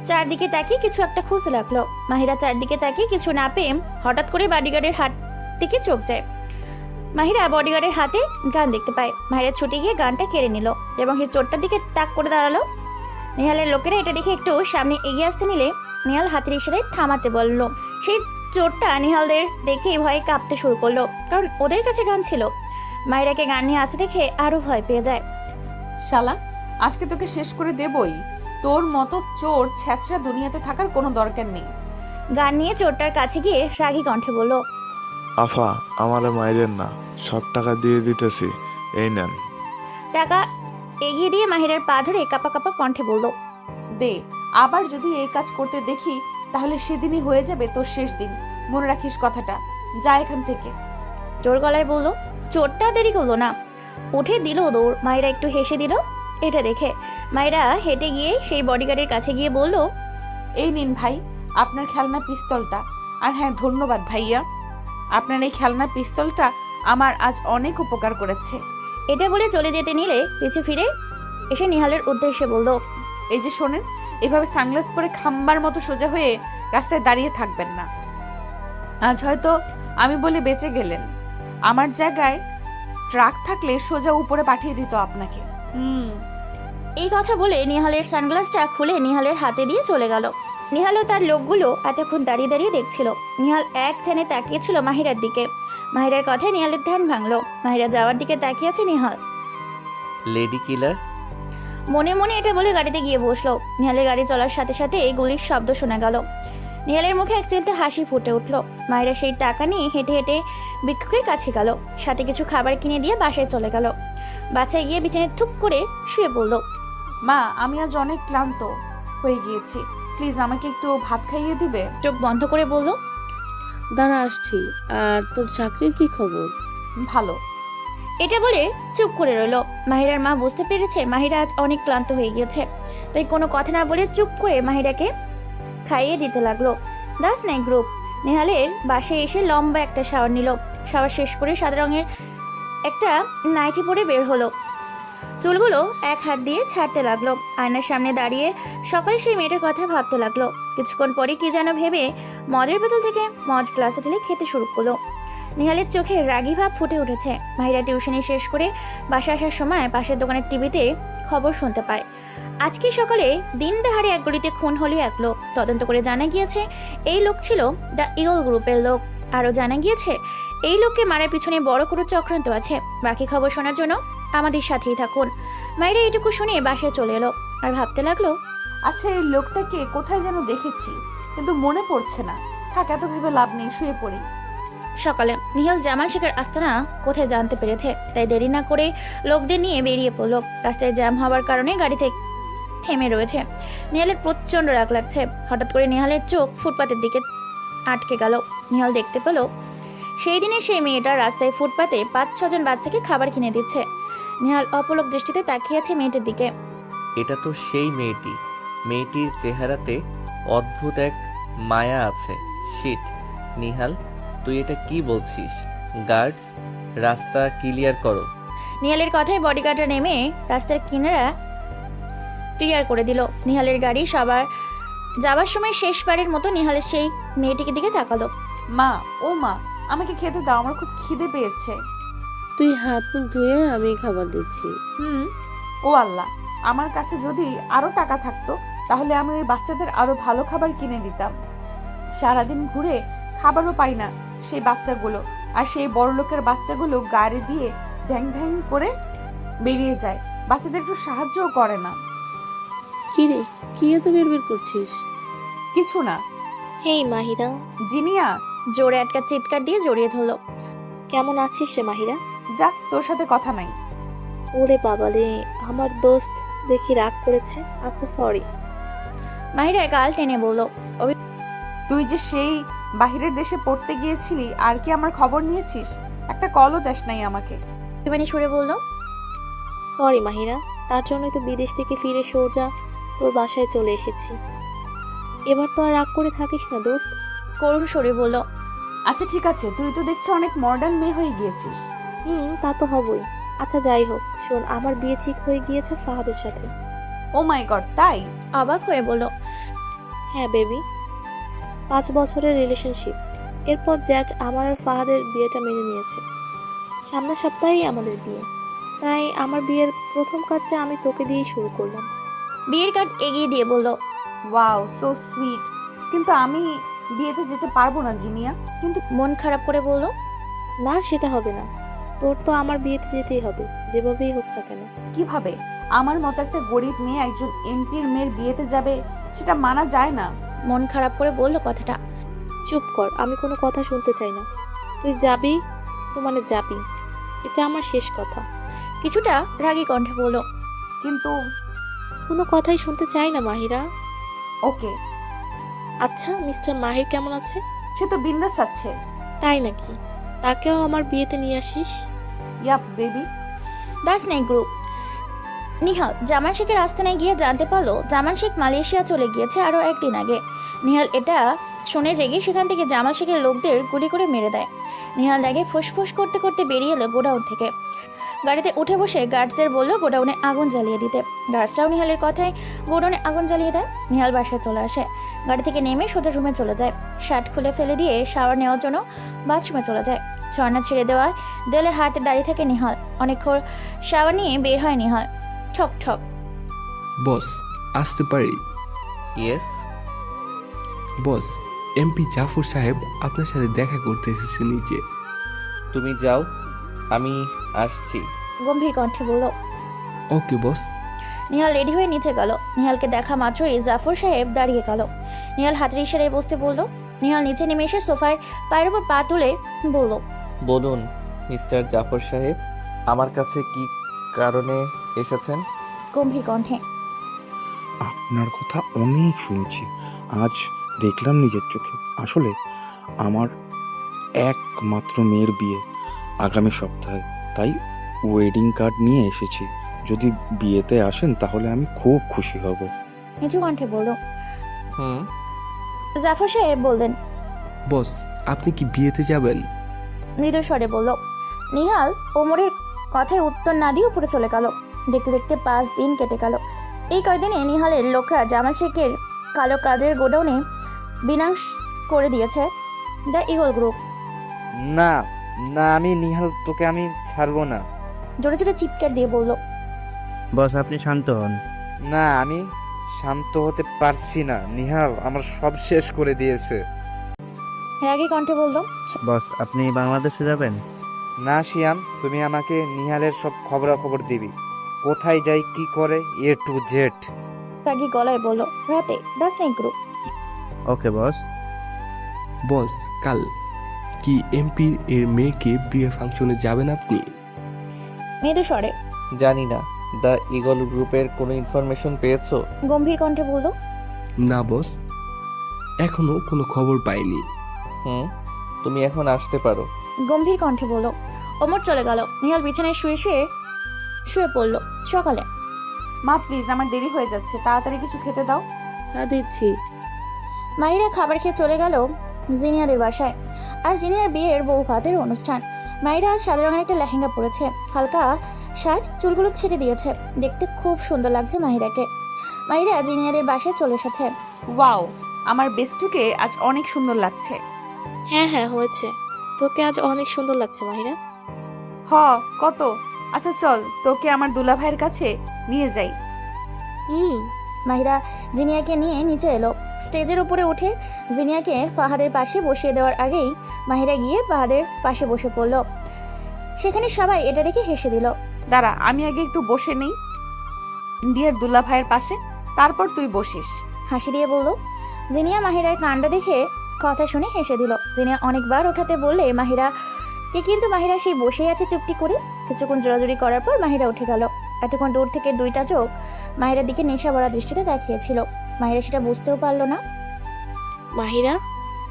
চারদিকে তাকিয়ে কিছু একটা খুঁজতে লাগলো। মাহিরা চারদিকে তাকিয়ে কিছু না পেয়ে হঠাৎ করে বডিগার্ডের হাত দিকে চোখ যায়। মাহিরা বডিগার্ডের হাতে গান দেখতে পায়। মাহিরা ছুটে গিয়ে গানটা কেড়ে নিল এবং সেই চোরটার দিকে তাক করে দাঁড়ালো। নিহালের লোকেরা এটা দেখে একটু সামনে এগিয়ে আসতে নিলে নিহাল হাতের ইশারায় থামাতে বলল। সেই চোরটা নিহালদের দেখে ভয়ে কাঁপতে শুরু করলো, কারণ ওদের কাছে গান ছিল। মাহিরাকে গান নিয়ে আসতে দেখে আরো ভয় পেয়ে যায়। শালা, আজকে তোকে শেষ করে দেবই। তোর মতো চোর ছ্যাঁচড়া দুনিয়াতে থাকার কোনো দরকার নেই। গান নিয়ে চোরটার কাছে গিয়ে রাগী কণ্ঠে বলল, আফা, আমারে মাইরেন না, সব টাকা দিয়ে দিতেছি, এই নেন। টাকা এগিয়ে দিয়ে মাহিরার পা ধরে কাপা কাপা কণ্ঠে বলল, দে। আবার যদি এই কাজ করতে দেখি তাহলে সেদিনই হয়ে যাবে তোর শেষ দিন। মনে রাখিস কথাটা। যা এখান থেকে। জোর গলায় বলল। চোরটা দেরি করলো না, উঠে দিল দৌড়। মাহিরা একটু হেসে দিল। এটা দেখে মাহিরা হেঁটে গিয়ে সেই বডিগার্ডের কাছে গিয়ে বলল, এই নিন ভাই, আপনার খেলনা পিস্তলটা। আর হ্যাঁ, ধন্যবাদ ভাইয়া, আপনার এই খেলনা পিস্তলটা আমার আজ অনেক উপকার করেছে। এটা বলে চলে যেতে নিলে পিছু ফিরে এসে নিহালের উদ্দেশ্যে বলল, এই যে শোনেন, এভাবে সানগ্লাস পরে খাম্বার মতো সোজা হয়ে রাস্তায় দাঁড়িয়ে থাকবেন না। আজ হয়তো আমি বলে বেঁচে গেলেন, আমার জায়গায় ট্রাক থাকলে সোজা উপরে পাঠিয়ে দিত আপনাকে। এই কথা বলে নিহালের সানগ্লাসটা খুলে নিহালের হাতে দিয়ে চলে গেল। নিহালও তার লোকগুলো এতক্ষণ দাঁড়িয়ে দাঁড়িয়ে দেখছিল। নিহাল এক ধ্যানে তাকিয়েছিল মাহিরার দিকে। মাহিরার কথায় নিহালের ধ্যান ভাঙলো। মাহিরা যাওয়ার দিকে তাকিয়ে আছে নিহাল। Lady killer. মনে মনে এটা বলে গাড়িতে গিয়ে বসলো। নিহালের গাড়ি চলার সাথে সাথে এই গুলির শব্দ শোনা গেল। নিহালের মুখে এক চিলতে হাসি ফুটে উঠলো। মাহিরা সেই টাকা নিয়ে হেঁটে হেঁটে ভিক্ষুকের কাছে গেল, সাথে কিছু খাবার কিনে দিয়ে বাসায় চলে গেল। বাসায় গিয়ে বিছানায় থুপ করে শুয়ে পড়ল। মা, আমি আজ অনেক ক্লান্ত হয়ে গিয়েছি, প্লিজ আমাকে একটু ভাত খাইয়ে দিবে? চোখ বন্ধ করে বলল, দাঁড়া আসছি। আর তোর চাকরির কি খবর? ভালো। এটা বলে চুপ করে রইলো। মাহিরার মা বুঝতে পেরেছে মাহিরা আজ অনেক ক্লান্ত হয়ে গিয়েছে, তাই কোনো কথা না বলে চুপ করে মাহিরাকে খাইয়ে দিতে লাগলো। দাস নাই গ্রুপ নেহালের বাসায় এসে লম্বা একটা শাওয়ার নিল। শাওয়ার শেষ করে সাদা রঙের একটা নাইটি পরে বের হলো। চুলগুলো এক হাত দিয়ে ছাড়তে লাগলো। আয়নার সামনে দাঁড়িয়ে সকালে সেই মেয়েটার কথা ভাবতে লাগলো। কিছুক্ষণ পরে কি যেন ভেবে মদের বোতল থেকে মদ গ্লাসে ঢেলে খেতে শুরু করলো। নিহালের চোখে রাগী ভাব ফুটে উঠেছে। মাহিরা টিউশনি শেষ করে বাসা আসার সময় পাশের দোকানের টিভিতে খবর শুনতে পায়, আজকে সকালে দিন দাহারে এক গলিতে খুন হলো এক লোক। তদন্ত করে জানা গিয়েছে এই লোক ছিল দ্য ইগল গ্রুপের লোক। আরও জানা গিয়েছে এই লোককে মারার পিছনে বড় কোনো চক্রান্ত আছে। বাকি খবর শোনার জন্য আমাদের সাথেই থাকুন। মায়েরা এটুকু শুনে বাসায় চলে এলো আর ভাবতে লাগলো, আচ্ছা, এই লোকটাকে কোথায় যেন দেখেছি, কিন্তু মনে পড়ছে না। থাক, এত ভেবে লাভ নেই, শুয়ে পড়ি। সকালে নিহাল জামাল শেখের আস্তানা কোথায় জানতে পেরেছে, তাই দেরি না করে লোকদের নিয়ে বেরিয়ে পড়লো। রাস্তায় জ্যাম হওয়ার কারণে গাড়ি থেকে থেমে রয়েছে। নিহালের প্রচণ্ড রাগ লাগছে। হঠাৎ করে নিহালের চোখ ফুটপাতের দিকে আটকে গেল। নিহাল দেখতে পেল সেই দিনে সেই মেয়েটা রাস্তায় ফুটপাতে 5-6 জন বাচ্চাকে খাবার কিনে দিচ্ছে। নিহাল অপলক দৃষ্টিতে তাকিয়ে আছে মেয়েটার দিকে। এটা তো সেই মেয়েটি। মেয়েটির চেহারাতে অদ্ভুত এক মায়া আছে। শিট, নিহাল, তুই এটা কি বলছিস? গার্ডস, রাস্তা ক্লিয়ার করো। নিহালের কথায় বডিগার্ডরা নেমে রাস্তার কিনারা ক্লিয়ার করে দিল। নিহালের গাড়ি সবার যাবার সময় শেষবারের মতো নিহালের সেই মেয়েটিকে দিকে তাকালো। মা, ও মা, আমাকে খেতে দাও, আমার খুব খিদে পেয়েছে। তুই হাত মুখ ধুয়ে আমি খাবার দিচ্ছি। ও আল্লাহ, আমার কাছে যদি আরো টাকা থাকতো তাহলে আমি ওই বাচ্চাদের আরো ভালো খাবার কিনে দিতাম। সারাদিন ঘুরে খাবারও পাই না সেই বাচ্চাগুলো, আর সেই বড়লোকের বাচ্চাগুলো গাড়ি দিয়ে ভ্যাং ভ্যাং করে বেরিয়ে যায়, বাচ্চাদের একটু সাহায্যও করে না। কি রে, কি এত বের করছিস? কিছু না। হেই মাহিরা, জিনিয়া, জোরে একটা চিৎকার দিয়ে জড়িয়ে ধরলো। কেমন আছিস রে মাহিরা? যা, তোর সাথে কথা নাই। ওরে বাবালে, আমার দোস্ত দেখি রাগ করেছে। আচ্ছা সরি। মাহিরার গাল টেনে বলল, তুই যে সেই বাহিরের দেশে পড়তে গিয়েছিলি, আর কি আমার খবর নিয়েছিস? একটা কলও দেশ নাই আমাকে। অভিমানী সুরে বলল, সরি মাহিরা, তার জন্যই তো বিদেশ থেকে ফিরে সোজা তোর বাসায় চলে এসেছি। এবার তো আর রাগ করে থাকিস না দোস্ত। করুণ সুরে বলল, আচ্ছা ঠিক আছে, তুই তো দেখছি অনেক মডার্ন মেয়ে হয়ে গিয়েছিস। তা তো হবই। আচ্ছা যাই হোক, শোন, আমার বিয়ে ঠিক হয়ে গিয়েছে ফাহাদের সাথে। ও মাই গড, তাই? অবাক হয়ে বলল, হ্যাঁ বেবি, 5 বছরের রিলেশনশিপ। এরপর জ্যাজ আমার আর ফাহাদের বিয়েটা মেনে নিয়েছে। সামনের সপ্তাহেই আমাদের বিয়ে, তাই আমার বিয়ের প্রথম কাজটা আমি তোকে দিয়েই শুরু করলাম। বিয়ের কার্ড এগিয়ে দিয়ে বলল, ওয়াও, সো সুইট। কিন্তু আমি বিয়েতে যেতে পারবো না জিনিয়া। কিন্তু মন খারাপ করে বলল, না, সেটা হবে না। তোর তো আমার বিয়েতে যেতেই হবে, যেভাবেই হোক না কেন। কিভাবে আমার মতো একটা গরিব মেয়ে একজন এমপির মেয়ের বিয়েতে যাবে, সেটা মানা যায় না। মন খারাপ করে বলল কথাটা। চুপ কর, আমি কোনো কথা শুনতে চাই না। তুই যাবি তো মানে যাবি, এটা আমার শেষ কথা। কিছুটা রাগী কণ্ঠে বলল, কিন্তু কোনো কথাই শুনতে চাই না মাহিরা। ওকে। আচ্ছা, মিস্টার মাহির কেমন আছে? সে তো বিন্দাস আছে। তাই নাকি? তাকেও আমার বিয়েতে নিয়ে আসিস। Yup baby. That's my group. Nihal Zaman শেখের আস্তানায় গিয়ে জানতে পারলো জামান শেখ মালয়েশিয়া চলে গিয়েছে আরো একদিন আগে। নিহাল এটা শুনে রেগে সেখান থেকে জামাল শেখের লোকদের গুলি করে মেরে দেয়। নিহাল রেগে ফুসফুস করতে করতে বেরিয়ে এলো গোডাউন থেকে। গাড়িতে উঠে বসে গার্ডসদের বললো গোডাউনে আগুন জ্বালিয়ে দিতে। গার্ডসরাও নিহালের কথায় গোডাউনে আগুন জ্বালিয়ে দেয়। নিহাল বাসায় চলে আসে। গাড়ি থেকে নেমে সোজা রুমে চলে যায়। শার্ট খুলে ফেলে দিয়ে শাওয়ার নেওয়ার জন্য বাথরুমে চলে যায়। ঝর্ণা ছেড়ে দেওয়ায় দেলে হাটে দাঁড়িয়ে থাকে নিহাল। অনেকক্ষণ শাওয়ার নিয়ে বের হয় নিহাল। ঠক ঠক। বস, আসতে পারি? ইয়েস। বস, এমপি জাফর সাহেব আপনার সাথে দেখা করতে এসেছে নিচে। তুমি যাও, আমি আসছি। গম্ভীর কণ্ঠে বলল। ওকে বস। নিহাল রেডি হয়ে নিচে গেল। নিহালকে দেখা মাত্রই জাফর সাহেব দাঁড়িয়ে গেল। নিহাল হাতের ইশারায় বসতে বলল। নিহাল নিচে নেমে এসে সোফায় পায়ের উপর পা তুলে বলল, বলুন মিস্টার জাফর সাহেব, আমার কাছে কি কারণে এসেছেন? গম্ভীর কণ্ঠে। আপনার কথা অনেক শুনেছি, আজ দেখলাম নিজের চোখে। আসলে আমার একমাত্র মেয়ের বিয়ে আগামী সপ্তাহে, তাই ওয়েডিং কার্ড নিয়ে এসেছি। যদি বিয়েতে আসেন তাহলে আমি খুব খুশি হব। নিচু কণ্ঠে বলল। জাফর সাহেব বললেন, বস, আপনি কি বিয়েতে যাবেন? মৃদু স্বরে বলল। নিহাল ওমরের কথায় উত্তর না দিয়ে উপরে চলে গেল। দেখতে দেখতে 5 দিন কেটে গেল। এই কয়দিনে নিহালের লোকরা জামাল শেখের কালো কাজের গোডাউনে বিনাশ করে দিয়েছে দ্য ইগল গ্রুপ। না না, আমি নিহাল, তোকে আমি ছাড়বো না। জোরে জোরে চিৎকার দিয়ে বলল। বস, আপনি শান্ত হন। না, আমি শান্ত হতে পারছি না। নিহাল আমার সব শেষ করে দিয়েছে। রাগী কণ্ঠে বলল। বস, আপনি বাংলাদেশে যাবেন? না শিয়াম, তুমি আমাকে নিহালের সব খবরাখবর দিবি, কোথায় যাই, কি করে, A to Z। রাগী গলায় বলল। রাতে দ্য স্নেক গ্রুপ। ওকে বস। বস, কাল কি এমপির এর মেয়েকে বিয়ের ফাংশনে যাবেন আপনি? মৃদু স্বরে। জানি না, দ্য ইগল গ্রুপের কোনো ইনফরমেশন পেয়েছো? গম্ভীর কণ্ঠে বলল। না বস, এখনো কোনো খবর পাইনি। তুমি এখন আসতে পারো। গম্ভীর কণ্ঠে বলল। ওমর চলে গেল। নিহাল বিছানায় শুয়ে পড়ল। সকালে মা প্লিজ, আমার দেরি হয়ে যাচ্ছে, তাড়াতাড়ি কিছু খেতে দাও। হ্যাঁ দিচ্ছি। মাহিরা খাবার খেয়ে চলে গেল জিনিয়াদের বাসায়। আজ জিনিয়ার বিয়ের বউ ভাতের অনুষ্ঠান। মাহিরা আজ সাদা রঙের একটা লেহেঙ্গা পরেছে, হালকা সাজ, চুলগুলো ছেড়ে দিয়েছে। দেখতে খুব সুন্দর লাগছে মাহিরাকে। মাহিরা জিনিয়াদের বাসায় চলে এসেছে। ওয়াও, আমার বেস্টুকে আজ অনেক সুন্দর লাগছে। হ্যাঁ হ্যাঁ হয়েছে, তোকে আজ অনেক সুন্দর লাগছে মাহিরা। হ, কত? আচ্ছা চল, তোকে আমার দুলা ভাইয়ের কাছে নিয়ে যাই। মাহিরা জিনিয়াকে নিয়ে নিচে এলো। স্টেজের উপরে উঠে জিনিয়াকে ফাহাদের পাশে বসিয়ে দেওয়ার আগেই মাহিরা গিয়ে ফাহাদের পাশে বসে পড়ল। সেখানে সবাই এটা দেখে হেসে দিল। দাঁড়া, আমি আগে একটু বসে নেই ইন্ডিয়ার দুলা ভাইয়ের পাশে, তারপর তুই বসিস। হাসি দিয়ে বলল। জিনিয়া মাহিরার কাণ্ড দেখে কথা শুনে হেসে দিল। জিনিয়া অনেকবার ওঠাতে বললে কিন্তু মাহিরা সেই বসেই আছে চুপটি করে। কিছুক্ষণ জোরাজুরি করার পর মাহিরা উঠে গেল। এতক্ষণ দূর থেকে দুইটা চোখ মাহিরার দিকে নেশা ভরা দৃষ্টিতে তাকিয়েছিল। মাহিরা সেটা বুঝতেও পারল না। মাহিরা,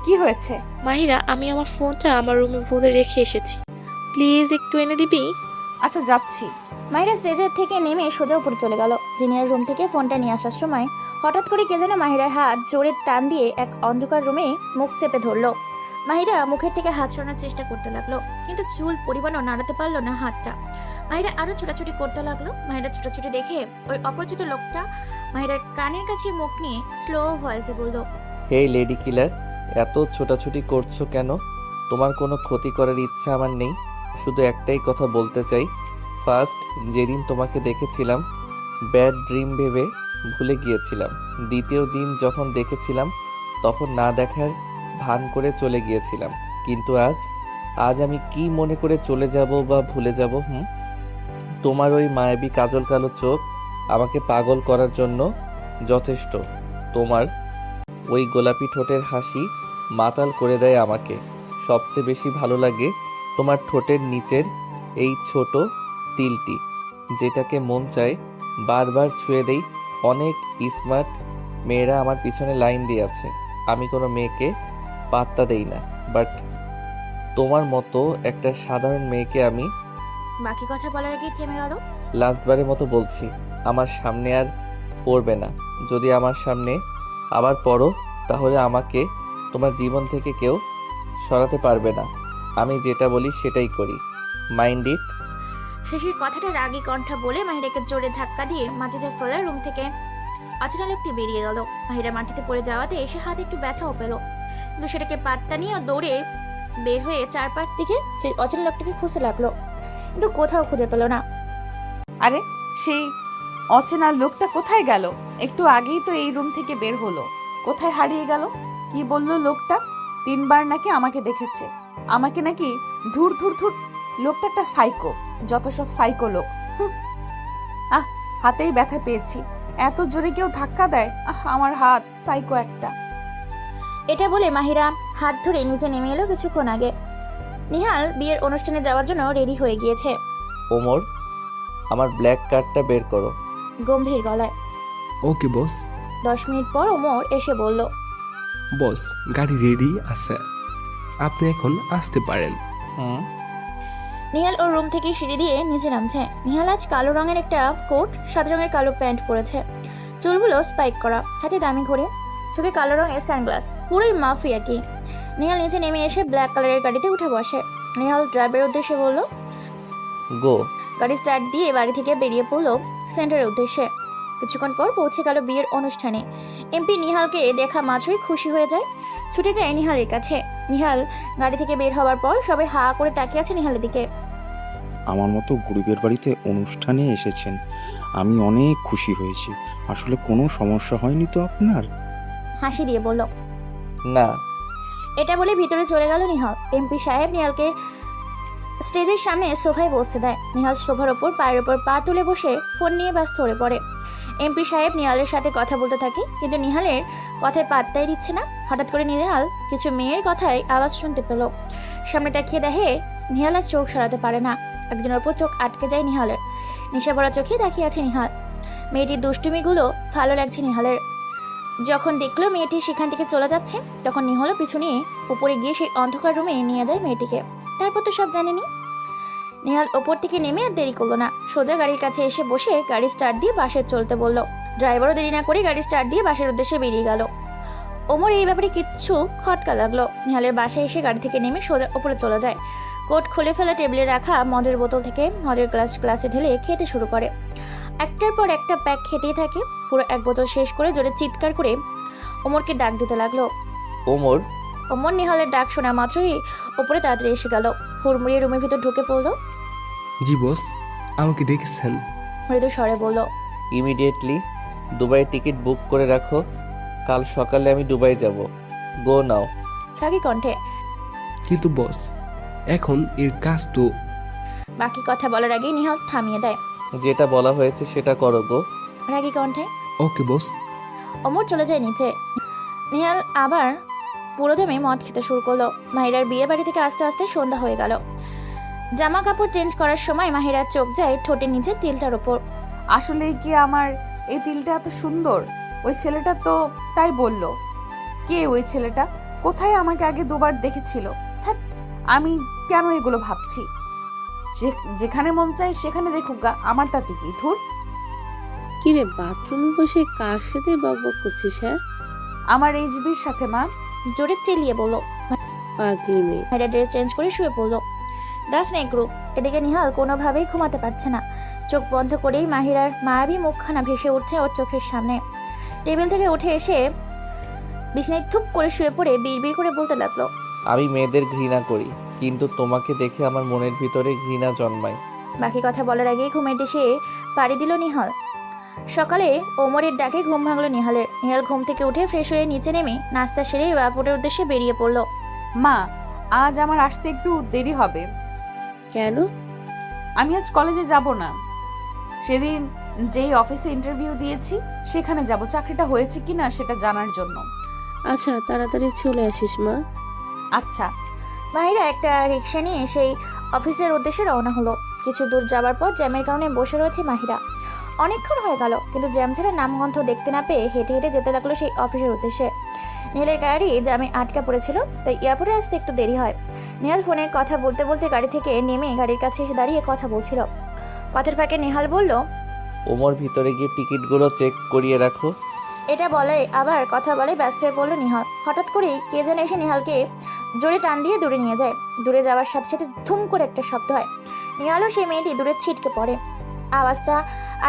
কি হয়েছে? মাহিরা, আমি আমার ফোনটা আমার রুমে ভুলে রেখে এসেছি, প্লিজ একটু এনে দিবি? আচ্ছা যাচ্ছি। মাহিরা স্টেজের থেকে নেমে সোজা উপরে চলে গেল। জিনিয়ার রুম থেকে ফোনটা নিয়ে আসার সময় হঠাৎ করে কে যেন মাহিরার হাত জোরে টান দিয়ে এক অন্ধকার রুমে মুখ চেপে ধরলো। মাহিরা মুখের থেকে হাত সরানোর চেষ্টা করতে লাগলো, কিন্তু চুল পরিমাণও নাড়াতে পারলো না হাতটা। মাহিরা আরো ছোটাছুটি করতে লাগলো। মাহিরা ছোটাছুটি দেখে ওই অপরিচিত লোকটা মাহিরার কানের কাছে মুখ নিয়ে স্লো ভয়েসে বলল, হেই লেডি কিলার, এত ছোটাছুটি করছো কেন? তোমার কোনো ক্ষতি করার ইচ্ছা আমার নেই। শুধু একটাই কথা বলতে চাই, ফার্স্ট যেদিন তোমাকে দেখেছিলাম ব্যাড ড্রিম ভেবে ভুলে গিয়েছিলাম। দ্বিতীয় দিন যখন দেখেছিলাম তখন না দেখার ভান করে চলে গিয়েছিলাম। কিন্তু আজ আমি কি মনে করে চলে যাব বা ভুলে যাব? তোমার ওই মায়াবী কাজল কালো চোখ আমাকে পাগল করার জন্য যথেষ্ট। তোমার ওই গোলাপি ঠোঁটের হাসি মাতাল করে দেয় আমাকে। সবচেয়ে বেশি ভালো লাগে তোমার ঠোঁটের নিচের এই ছোট তিলটি, যেটাকে মন চায় বারবার ছুঁয়ে দেই। অনেক স্মার্ট মেয়েরা আমার পিছনে লাইন দিয়ে আছে, আমি কোনো মেয়েকে পাত্তা দেই না, বাট তোমার মতো একটা সাধারণ মেয়েকে আমি। বাকি কথা বলার আগে থেমে গেল। লাস্টবারের মতো বলছি, আমার সামনে আর পড়বে না। যদি আমার সামনে আবার পড়ো তাহলে আমাকে তোমার জীবন থেকে কেউ সরাতে পারবে না। আমি যেটা বলি সেটাই করি, মাইন্ড ইট। শেষের কথাটা রাগী কণ্ঠা বলে মাহিরাকে জোরে ধাক্কা দিয়ে মাটিতে ফেলে রুম থেকে অচেনা লোকটি বেরিয়ে গেল। মাহিরা মাটিতে পড়ে যাওয়াতে এসে হাতে একটু ব্যথাও পেল, কিন্তু সেটাকে পাত্তা নিয়ে দৌড়ে বের হয়ে চারপাশ দিকে অচেনা লোকটাকে খুঁজতে লাগলো, কিন্তু কোথাও খুঁজে পেল না। আরে সেই অচেনা লোকটা কোথায় গেল? একটু আগেই তো এই রুম থেকে বের হলো, কোথায় হারিয়ে গেল? কি বললো লোকটা? 3 বার নাকি আমাকে দেখেছে, আমাকে নাকি ধুর ধুর ধুর। লোকটা একটা সাইকো, যত সব সাইকো লোক। হাতেই ব্যথা পেয়েছি, এত জোরে কেউ ধাক্কা দেয়? আমার হাত, সাইকো একটা। এটা বলে মাহিরা হাত ধরে নিচে নেমে এলো। কিছুক্ষণ আগে নিহাল বিয়ের অনুষ্ঠানে যাওয়ার জন্য রেডি হয়ে গিয়েছে। ওমর, আমার ব্ল্যাক কার্ডটা বের করো। গম্ভীর গলায়। ওকে বস। 10 মিনিট পর ওমর এসে বলল, বস গাড়ি রেডি আছে, আপনি এখন আসতে পারেন। নিহাল ওর রুম থেকে সিঁড়ি দিয়ে নিচে নামছে। নিহাল আজ কালো রঙের একটা কোট, সাদা রঙের কালো প্যান্ট পরেছে, চুলগুলো স্পাইক করা, হাতে দামি ঘড়ি, চোখে কালো রঙের সানগ্লাস, পুরোই মাফিয়া কি। নিহাল নিচে নেমে এসে ব্ল্যাক কালারের গাড়িতে উঠে বসে। নিহাল ড্রাইভারের উদ্দেশ্যে বলল, গো। গাড়ি স্টার্ট দিয়ে বাড়ি থেকে বেরিয়ে পড়লো সেন্টারের উদ্দেশ্যে। কিছুক্ষণ পর পৌঁছে গেল বিয়ের অনুষ্ঠানে। এমপি নিহালকে দেখা মাত্রই খুশি হয়ে যায়, ছুটে যায় নিহালের কাছে। নিহাল গাড়ি থেকে বের হওয়ার পর সবাই হা করে তাকিয়ে আছে নিহালের দিকে। আমার মতো গরিবের বাড়িতে অনুষ্ঠানে এসেছেন, আমি অনেক খুশি হয়েছি। আসলে কোনো সমস্যা হয়নি তো আপনার? হাসি দিয়ে বলল, না। এটা বলে ভিতরে চলে গেল নিহাল। এমপি সাহেব নিহালকে স্টেজের সামনে সোফায় বসতে দেয়। নিহাল সোফার ওপর পায়ের ওপর পা তুলে বসে ফোন নিয়ে ব্যস্ত হয়ে পড়ে। এমপি সাহেব নিহালের সাথে কথা বলতে থাকে, কিন্তু নিহালের কথায় পাত্তাই দিচ্ছে না। হঠাৎ করে নিহাল কিছু মেয়ের কথায় আওয়াজ শুনতে পেল। সামনে তাকিয়ে দেখে নিহাল আর চোখ সরাতে পারে না। একজনের উপর চোখ আটকে যায় নিহালের। নেশা ভরা চোখে তাকিয়ে আছে নিহাল। মেয়েটির দুষ্টুমিগুলো ভালো লাগছে নিহালের। যখন দেখলো মেয়েটি সেখান থেকে চলে যাচ্ছে, তখন নিহালও পিছু নিয়ে উপরে গিয়ে সেই অন্ধকার রুমে নিয়ে যায় মেয়েটিকে। তারপর তো সব জানেনি। নিহাল ওপর থেকে নেমে আর দেরি করলো না, সোজা গাড়ির কাছে এসে বসে গাড়ি স্টার্ট দিয়ে বাসে চলতে বলল। ড্রাইভারও দেরি না করে গাড়ি স্টার্ট দিয়ে বাসের উদ্দেশ্যে বেরিয়ে গেল। ওমর এই ব্যাপারে কিচ্ছু খটকা লাগলো। নিহালের বাসায় এসে গাড়ি থেকে নেমে সোজা ওপরে চলে যায়। কোট খুলে ফেলা টেবিলে রাখা মদের বোতল থেকে মদের গ্লাসে ঢেলে খেতে শুরু করে। একটার পর একটা প্যাক খেতেই থাকে। পুরো এক বোতল শেষ করে জোরে চিৎকার করে ওমরকে ডাক দিতে লাগলো। ওমর, ওমর নিহালের ডাক শোনা মাত্রই ওপরে তাড়াতাড়ি এসে গেল। হুড়মুড়িয়ে রুমের ভিতর ঢুকে পড়লো। জি বস, আমাকে ডেকেছেন? মৃদু স্বরে বলল। ইমিডিয়েটলি দুবাইয়ের টিকিট বুক করে রাখো, কাল সকালে আমি দুবাই যাব। গো নাও। রাগী কণ্ঠে। কিন্তু বস, এখন এর কাজ তো। বাকি কথা বলার আগেই নিহাল থামিয়ে দেয়। যেটা বলা হয়েছে সেটা করো গো। রাগী কণ্ঠে। ওকে বস। ওমর চলে যায় নিচে। নিহাল আবার পুরোদমে মদ খেতে শুরু করলো। মাহিরার বিয়ে বাড়ি থেকে আস্তে আস্তে সন্ধ্যা হয়ে গেল। জামা কাপড় চেঞ্জ করার সময় মাহিরার চোখ যায় ঠোঁটের নিচে তিলটার উপর। আসলে কি আমার এই তিলটা এত সুন্দর? ওই ছেলেটা তো তাই বলল। কে ওই ছেলেটা? কোথায় আমাকে আগে দুবার দেখেছিল? ধ্যাৎ, আমি কেন এগুলো ভাবছি? যেখানে মন চায় সেখানে দেখুক গা, আমার তাতে কি? ধুর। কিরে, বাথরুমে বসে কার সাথে বকবক করছিস? হ্যাঁ, আমার এইচবির সাথে। মা জোরে চেলিয়ে বলল। পাগলি মেয়ে। মাহিরা ড্রেস চেঞ্জ করে শুয়ে পড়লো। দাস নেগ্রো। এদিকে নিহাল কোনোভাবেই ঘুমাতে পারছে না। চোখ বন্ধ করেই মাহিরার মায়াবী মুখখানা ভেসে উঠছে ওর চোখের সামনে। টেবিল থেকে উঠে এসে বিছানায় থুপ করে শুয়ে পড়ে বিড়বিড় করে বলতে লাগলো। আমি মেয়েদের ঘৃণা করি, কিন্তু তোমাকে দেখে আমার মনের ভিতরে ঘৃণা জন্মায়। বাকি কথা বলার আগেই ঘুমের দেশে পাড়ি দিল নিহাল। সকালে ওমরের ডাকে ঘুম ভাঙলো নিহালের। নিহাল ঘুম থেকে উঠে ফ্রেশ হয়ে নিচে নেমে নাস্তা সেরে এয়ারপোর্টের উদ্দেশ্যে বেরিয়ে পড়লো। মা, আজ আমার আসতে একটু দেরি হবে। কেন? আমি আজ কলেজে যাব না। সেদিন যেই অফিসে ইন্টারভিউ দিয়েছি সেখানে যাব, চাকরিটা হয়েছে কিনা সেটা জানার জন্য। আচ্ছা, তাড়াতাড়ি চলে আসিস মা। আচ্ছা। মাহিরা একটা রিক্সা নিয়ে সেই অফিসের উদ্দেশ্যে রওনা হলো। কিছু দূর যাবার পর জ্যামের কারণে বসে রয়েছে মাহিরা। অনেকক্ষণ হয়ে গেল, কিন্তু জ্যাম ছাড়া নামগন্ধ দেখতে না পেয়ে হেঁটে হেঁটে যেতে লাগলো সেই অফিসের উদ্দেশ্যে। নীলের গাড়ি জ্যামে আটকা পড়েছিল, তাই এয়ারপোর্টে আসতে একটু দেরি হয়। নিহাল ফোনে কথা বলতে বলতে গাড়ি থেকে নেমে গাড়ির কাছে এসে দাঁড়িয়ে কথা বলছিল। পথের ফাঁকে নিহাল বলল, ওমর, ভিতরে গিয়ে টিকিটগুলো চেক করিয়ে রাখো। এটা বলে আবার কথা বলে ব্যস্ত হয়ে পড়লো নিহাল। হঠাৎ করেই কে যেন এসে নিহালকে জোরে টান দিয়ে দূরে নিয়ে যায়। দূরে যাওয়ার সাথে সাথে ধুম করে একটা শব্দ হয়। নিহালও সেই মেয়েটি দূরে ছিটকে পড়ে। আওয়াজটা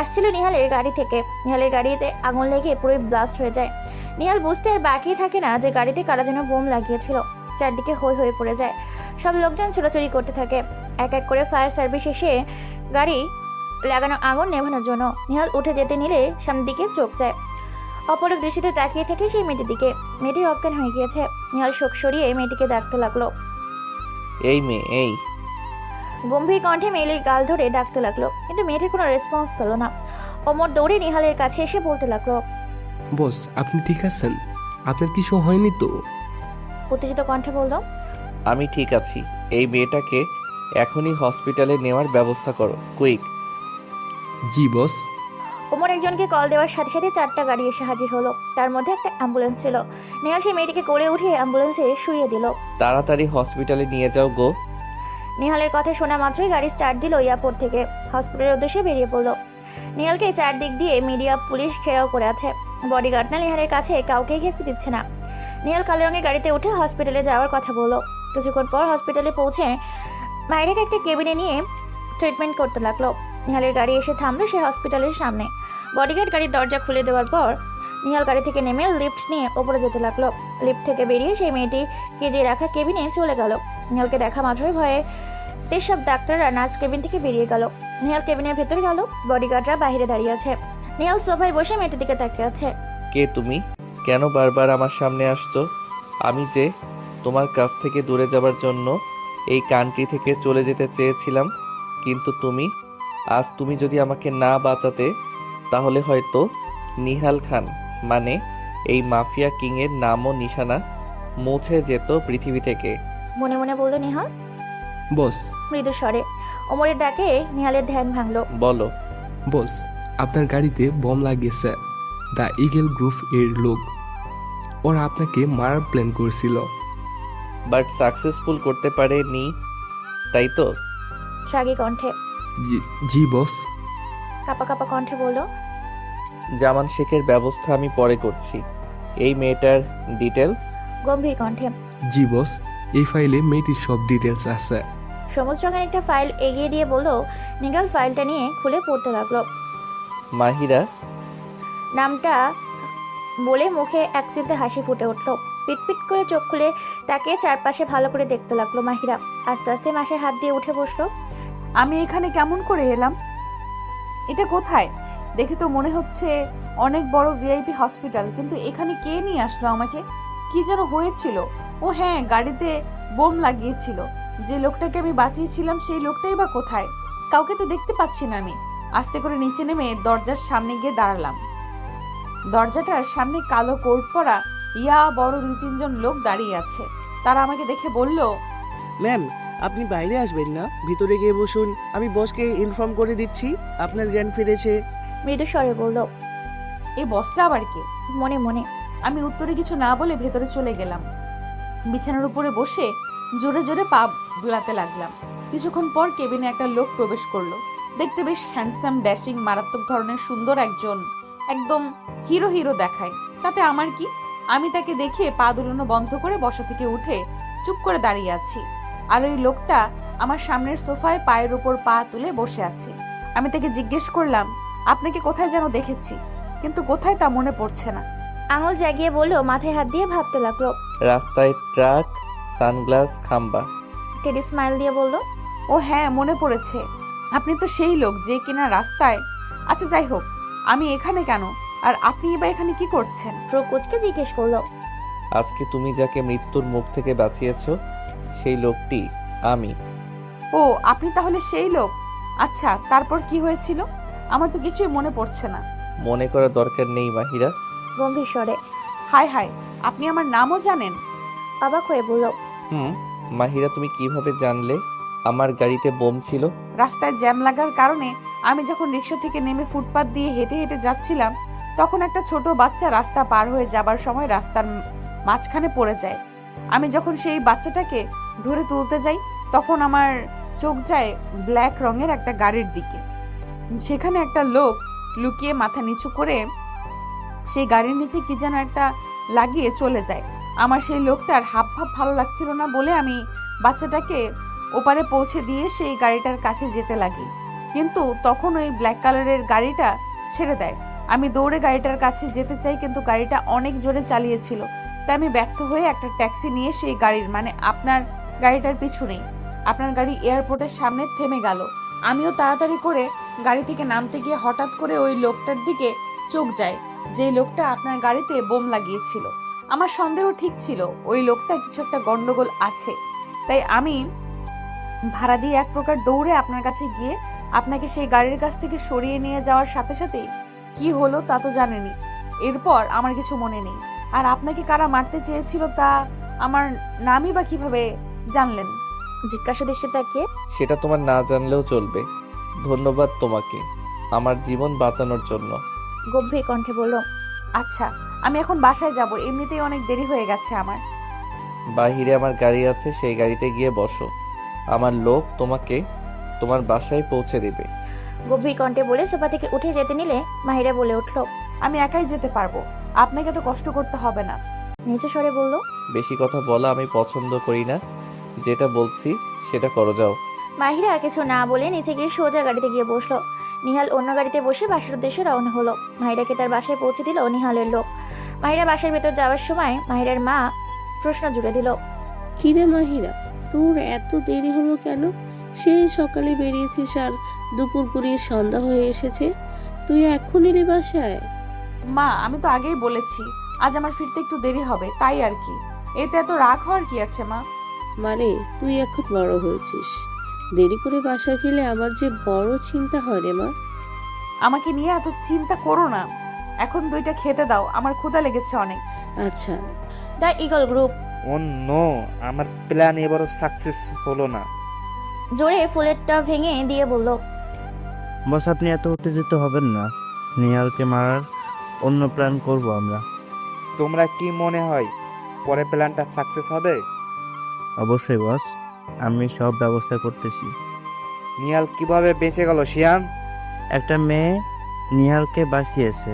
আসছিল নিহালের গাড়ি থেকে। নিহালের গাড়িতে আগুন লেগে পুরোই ব্লাস্ট হয়ে যায়। নিহাল বুঝতে আর বাকি থাকে না যে গাড়িতে কারা যেন বোম লাগিয়েছিল। চারদিকে হই হয়ে পড়ে যায়। সব লোকজন ছোটাছুটি করতে থাকে। এক এক করে ফায়ার সার্ভিস এসে গাড়ি লাগানো আগুন নেভানোর জন্য। নিহাল উঠে যেতে নিলে সামনের দিকে চোখ যায়। অপলক দৃষ্টিতে তাকিয়ে থাকে সেই মেয়েটির দিকে। মেয়েটি অজ্ঞান হয়ে গিয়েছে। নিহাল শোক সরিয়ে মেয়েটিকে ডাকতে লাগলো। এই মেয়ে, এই। গম্ভীর কণ্ঠে মেয়েলির গাল ধরে ডাকতে লাগলো, কিন্তু মেয়েটির কোনো রেসপন্স পেল না। ওমর দৌড়ে নিহালের কাছে এসে বলতে লাগলো, বস, আপনি ঠিক আছেন? আপনার কিছু হয়নি তো? উত্তেজিত কণ্ঠে বলল, আমি ঠিক আছি। এই মেয়েটাকে এখনই হসপিটালে নেওয়ার ব্যবস্থা করো, কুইক। জি বস। ওমর একজনকে কল দেওয়ার সাথে সাথে 4টা গাড়ি এসে হাজির হলো। তার মধ্যে একটা অ্যাম্বুলেন্স ছিল। নিহাল সেই মেয়েটিকে কোলে উঠিয়ে অ্যাম্বুলেন্সে শুইয়ে দিল। তাড়াতাড়ি হসপিটালে নিয়ে যাও গো। নিহালের কথা শোনা মাত্রই গাড়ি স্টার্ট দিল। এয়ারপোর্ট থেকে হসপিটালের উদ্দেশ্যে বেরিয়ে পড়লো। নিহালকে চারদিক দিয়ে মিডিয়া পুলিশ ঘেরাও করে আছে। বডিগার্ড না নিহালের কাছে কাউকেই ঘেঁচতে দিচ্ছে না। নিহাল কালো রঙের গাড়িতে উঠে হসপিটালে যাওয়ার কথা বললো। কিছুক্ষণ পর হসপিটালে পৌঁছে মায়েরাকে একটা কেবিনে নিয়ে ট্রিটমেন্ট করতে লাগলো। নিহালের গাড়ি এসে থামলো সেই হসপিটালের সামনে। বডিগার্ড গাড়ির দরজা খুলে দেওয়ার পর নিহাল গাড়ি থেকে নেমে লিফট নিয়ে ওপরে যেতে লাগলো। লিফট থেকে বেরিয়ে সেই মেয়েটি কেজে রাখা কেবিনে চলে গেল। নিহালকে দেখা মাত্রই ভয়ে সব ডাক্তাররা নার্স কেবিন থেকে বেরিয়ে গেল। নিহাল কেবিনের ভেতর গেল। বডিগার্ডরা বাইরে দাঁড়িয়ে আছে। নিহাল সোফায় বসে মেয়েটির দিকে তাকিয়ে আছে। কে তুমি? কেন বারবার আমার সামনে আসছো? আমি যে তোমার কাছ থেকে দূরে যাবার জন্য এই কান্ট্রি থেকে চলে যেতে চেয়েছিলাম, কিন্তু আজ তুমি যদি আমাকে না বাঁচাতে, তাহলে হয়তো নিহাল খান মানে এই মাফিয়া কিংয়ের নামও নিশানা মুছে যেত পৃথিবী থেকে। মনে মনে বলল নিহাল। বস মৃদু স্বরে ওমরের ডাকে নিহালের ধ্যান ভাঙলো। বলো। বস আপনার গাড়িতে বম লাগিয়েছে দ্য ইগল গ্রুপ এর লোক। ওরা আপনাকে মারার প্ল্যান করছিল। বাট সাকসেসফুল করতে পারেনি, তাই তো? রাগী কণ্ঠে। জি বস। কাপা কাপা কণ্ঠে বলল, জামান শেখের ব্যবস্থা আমি পরে করছি। এই মেয়েটার ডিটেলস? গম্ভীর কণ্ঠে। জি বস, এই ফাইলে মেয়েটির সব ডিটেলস আছে। সবুজ রঙের একটা ফাইল এগিয়ে দিয়ে বলল। নিগাল ফাইলটা নিয়ে খুলে পড়তে লাগলো। মাহিরা? নামটা বলে মুখে এক চিলতে হাসি ফুটে উঠল। পিটপিট করে চোখ খুলে তাকে চারপাশে ভালো করে দেখতে লাগলো মাহিরা। আস্তে আস্তে মাসে হাত দিয়ে উঠে বসলো। আমি এখানে কেমন করে এলাম? এটা কোথায়? দেখে তো মনে হচ্ছে অনেক বড় ভিআইপি হসপিটাল, কিন্তু এখানে কে নিয়ে আসলো আমাকে? কি যেন হয়েছিল? ও হ্যাঁ, গাড়িতে বোম লাগিয়েছিল। যে লোকটাকে আমি বাঁচিয়েছিলাম সেই লোকটাই বা কোথায়? কাউকে তো দেখতে পাচ্ছি না আমি। আস্তে করে নিচে নেমে দরজার সামনে গিয়ে দাঁড়ালাম। দরজাটার সামনে কালো কোট পরা বড় 2-3 জন লোক দাঁড়িয়ে আছে। তারা আমাকে দেখে বলল, ম্যাম, আপনি বাইরে আসবেন না, ভিতরে গিয়ে বসুন। আমি বসকে ইনফর্ম করে দিচ্ছি আপনার জ্ঞান ফিরেছে। মৃদু স্বরে বলল। এই বসটা আবার কে? মনে মনে। আমি উত্তরে কিছু না বলে ভেতরে চলে গেলাম। বিছানার উপরে বসে জোরে জোরে পা দুলাতে লাগলাম। কিছুক্ষণ পর কেবিনে একটা লোক প্রবেশ করলো। দেখতে বেশ হ্যান্ডসাম, ড্যাশিং, মারাত্মক ধরনের সুন্দর একজন, একদম হিরো হিরো দেখায়। তাতে আমার কি? আমি তাকে দেখে পা দুলানো বন্ধ করে বসা থেকে উঠে চুপ করে দাঁড়িয়ে আছি। আর ওই লোকটা আমার সামনের সোফায় পায়ের উপর পা তুলে বসে আছে। আমি তাকে জিজ্ঞেস করলাম, আপনাকে কোথায় যেন দেখেছি, কিন্তু কোথায় তা মনে পড়ছে না। আঙুল জাগিয়ে বলল, মাথায় হাত দিয়ে ভাবতে লাগলো। রাস্তায় ট্রাক, সানগ্লাস, খাম্বা। টেডি স্মাইল দিয়ে বলল, ও হ্যাঁ, মনে পড়েছে। আপনি তো সেই লোক যে কিনা রাস্তায়। আচ্ছা যাই হোক, আমি এখানে কেন, আর আপনি এবার এখানে কি করছেন? প্রকোচকে জিজ্ঞেস করলো। আজকে তুমি যাকে মৃত্যুর মুখ থেকে বাঁচিয়েছো সেই লোকটি আমি। ও, আপনি তাহলে সেই লোক। আচ্ছা, তারপর কি হয়েছিল? আমার তো কিছুই মনে পড়ছে না। মনে করার দরকার নেই মাহিরা। গম্ভীর স্বরে। হায় হায়, আপনি আমার নামও জানেন? অবাক হয়ে বলল, মাহিরা, তুমি কিভাবে জানলে আমার গাড়িতে বোম ছিল? রাস্তায় জ্যাম লাগার কারণে আমি যখন রিক্সা থেকে নেমে ফুটপাত দিয়ে হেঁটে হেঁটে যাচ্ছিলাম, তখন একটা ছোট বাচ্চা রাস্তা পার হয়ে যাবার সময় রাস্তার মাঝখানে পড়ে যায়। আমি যখন সেই বাচ্চাটাকে ধরে তুলতে যাই, তখন আমার চোখ যায় ব্ল্যাক রঙের একটা গাড়ির দিকে। সেখানে একটা লোক লুকিয়ে মাথা নিচু করে সেই গাড়ির নিচে কি যেন একটা লাগিয়ে চলে যায়। আমার সেই লোকটার হাব ভাব ভালো লাগছিল না বলে আমি বাচ্চাটাকে ওপারে পৌঁছে দিয়ে সেই গাড়িটার কাছে যেতে লাগি, কিন্তু তখন ওই ব্ল্যাক কালারের গাড়িটা ছেড়ে দেয়। আমি দৌড়ে গাড়িটার কাছে যেতে চাই, কিন্তু গাড়িটা অনেক জোরে চালিয়েছিল। তাই আমি ব্যর্থ হয়ে একটা ট্যাক্সি নিয়ে সেই গাড়ির, মানে আপনার গাড়িটার পিছু নেই। আপনার গাড়ি এয়ারপোর্টের সামনে থেমে গেল। আমিও তাড়াতাড়ি করে গাড়ি থেকে নামতে গিয়ে হঠাৎ করে ওই লোকটার দিকে চোখ যায়, যে লোকটা আপনার গাড়িতে বোম লাগিয়েছিল। আমার সন্দেহ ঠিক ছিল, ওই লোকটা কিছু একটা গন্ডগোল আছে। তাই আমি ভাড়া দিয়ে এক প্রকার দৌড়ে আপনার কাছে গিয়ে আপনাকে সেই গাড়ির কাছ থেকে সরিয়ে নিয়ে যাওয়ার সাথে সাথেই কি হলো তা তো জানেনি। এরপর আমার কিছু মনে নেই। আর আপনাকে কারা মারতে চেয়েছিল তা আমার নামই বা কিভাবে জানলেন? জিজ্ঞাসা দৃষ্টি তাকিয়ে। সেটা তোমার না জানলেও চলবে। ধন্যবাদ তোমাকে আমার জীবন বাঁচানোর জন্য। গম্ভীর কণ্ঠে বলল, আচ্ছা, আমি এখন বাসায় যাব, এমনিতেই অনেক দেরি হয়ে গেছে আমার। বাহিরে আমার গাড়ি আছে, সেই গাড়িতে গিয়ে বসো। আমার লোক তোমাকে তোমার বাসায় পৌঁছে দেবে। গম্ভীর কণ্ঠে বলে সোফা থেকে উঠে যেতে নিলে মাহিরা বলে উঠল, আমি একাই যেতে পারবো, আপনাকে তো কষ্ট করতে হবে না। নিচু স্বরে বলল, বেশি কথা বলা আমি পছন্দ করি না, যেটা বলছি সেটা করো, যাও। মাহিরা কিছু না বলে নিচে গিয়ে সোজা গাড়িতে গিয়ে বসলো। নিহাল অন্য গাড়িতে বসে বাসার উদ্দেশ্যে রওনা হলো। মাহিরাকে তার বাসায় পৌঁছে দিল নিহালের লোক। মাহিরা বাসার ভেতর যাওয়ার সময় মাহিরার মা প্রশ্ন জুড়ে দিল, কিরে মাহিরা, তোর এত দেরি হলো কেন? সেই সকালে বেরিয়েছিস আর দুপুর গড়িয়ে সন্ধ্যা হয়ে এসেছে, তুই এখন এলি বাসায়? মা, আমি তো আগেই বলেছি আজ আমার ফিরতে একটু দেরি হবে, তাই আর কি। এতে এত রাগ হওয়ার কি আছে মা? মানে তুই এখন বড় হয়েছিস, দেরি করে বাসায় ফিরলে আমার যে বড় চিন্তা হয় রে মা। আমাকে নিয়ে এত চিন্তা করো না, এখন 2টা খেতে দাও, আমার ক্ষুধা লেগেছে অনেক। আচ্ছা। The eagle group. Oh no, আমার প্ল্যান এবারও সাকসেস হলো না। জোরে ফুলেরটা ভেঙে দিয়ে বলল, বস আপনি এত উত্তেজিত হবেন না, নিহালকে মারার অন্য প্ল্যান করব আমরা। তোমরা কি মনে হয় পরে প্ল্যানটা সাকসেস হবে? অবশ্যই বস, আমি সব ব্যবস্থা করতেছি। নিহাল কিভাবে বেঁচে গেল শিয়াম? একটা মেয়ে নিহালকে বাঁচিয়েছে।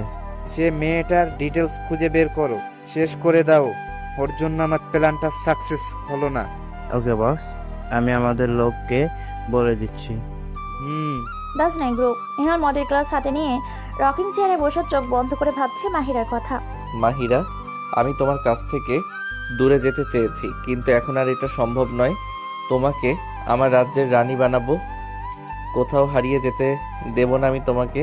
সে মেয়েটার ডিটেলস খুঁজে বের করো, শেষ করে দাও। ওর জন্য আমার প্ল্যানটা সাকসেস হলো না। ওকে বস, আমি আমাদের লোককে বলে দিচ্ছি। হুম। 10 গ্রুপ। নিহাল মদের গ্লাস হাতে নিয়ে রকিং চেয়ারে বসে চোখ বন্ধ করে ভাবছে মাহিরার কথা। মাহিরা, আমি তোমার কাছ থেকে দূরে যেতে চেয়েছি, কিন্তু এখন আর এটা সম্ভব নয়। তোমাকে আমার রাজ্যের রানী বানাবো, কোথাও হারিয়ে যেতে দেব না আমি তোমাকে।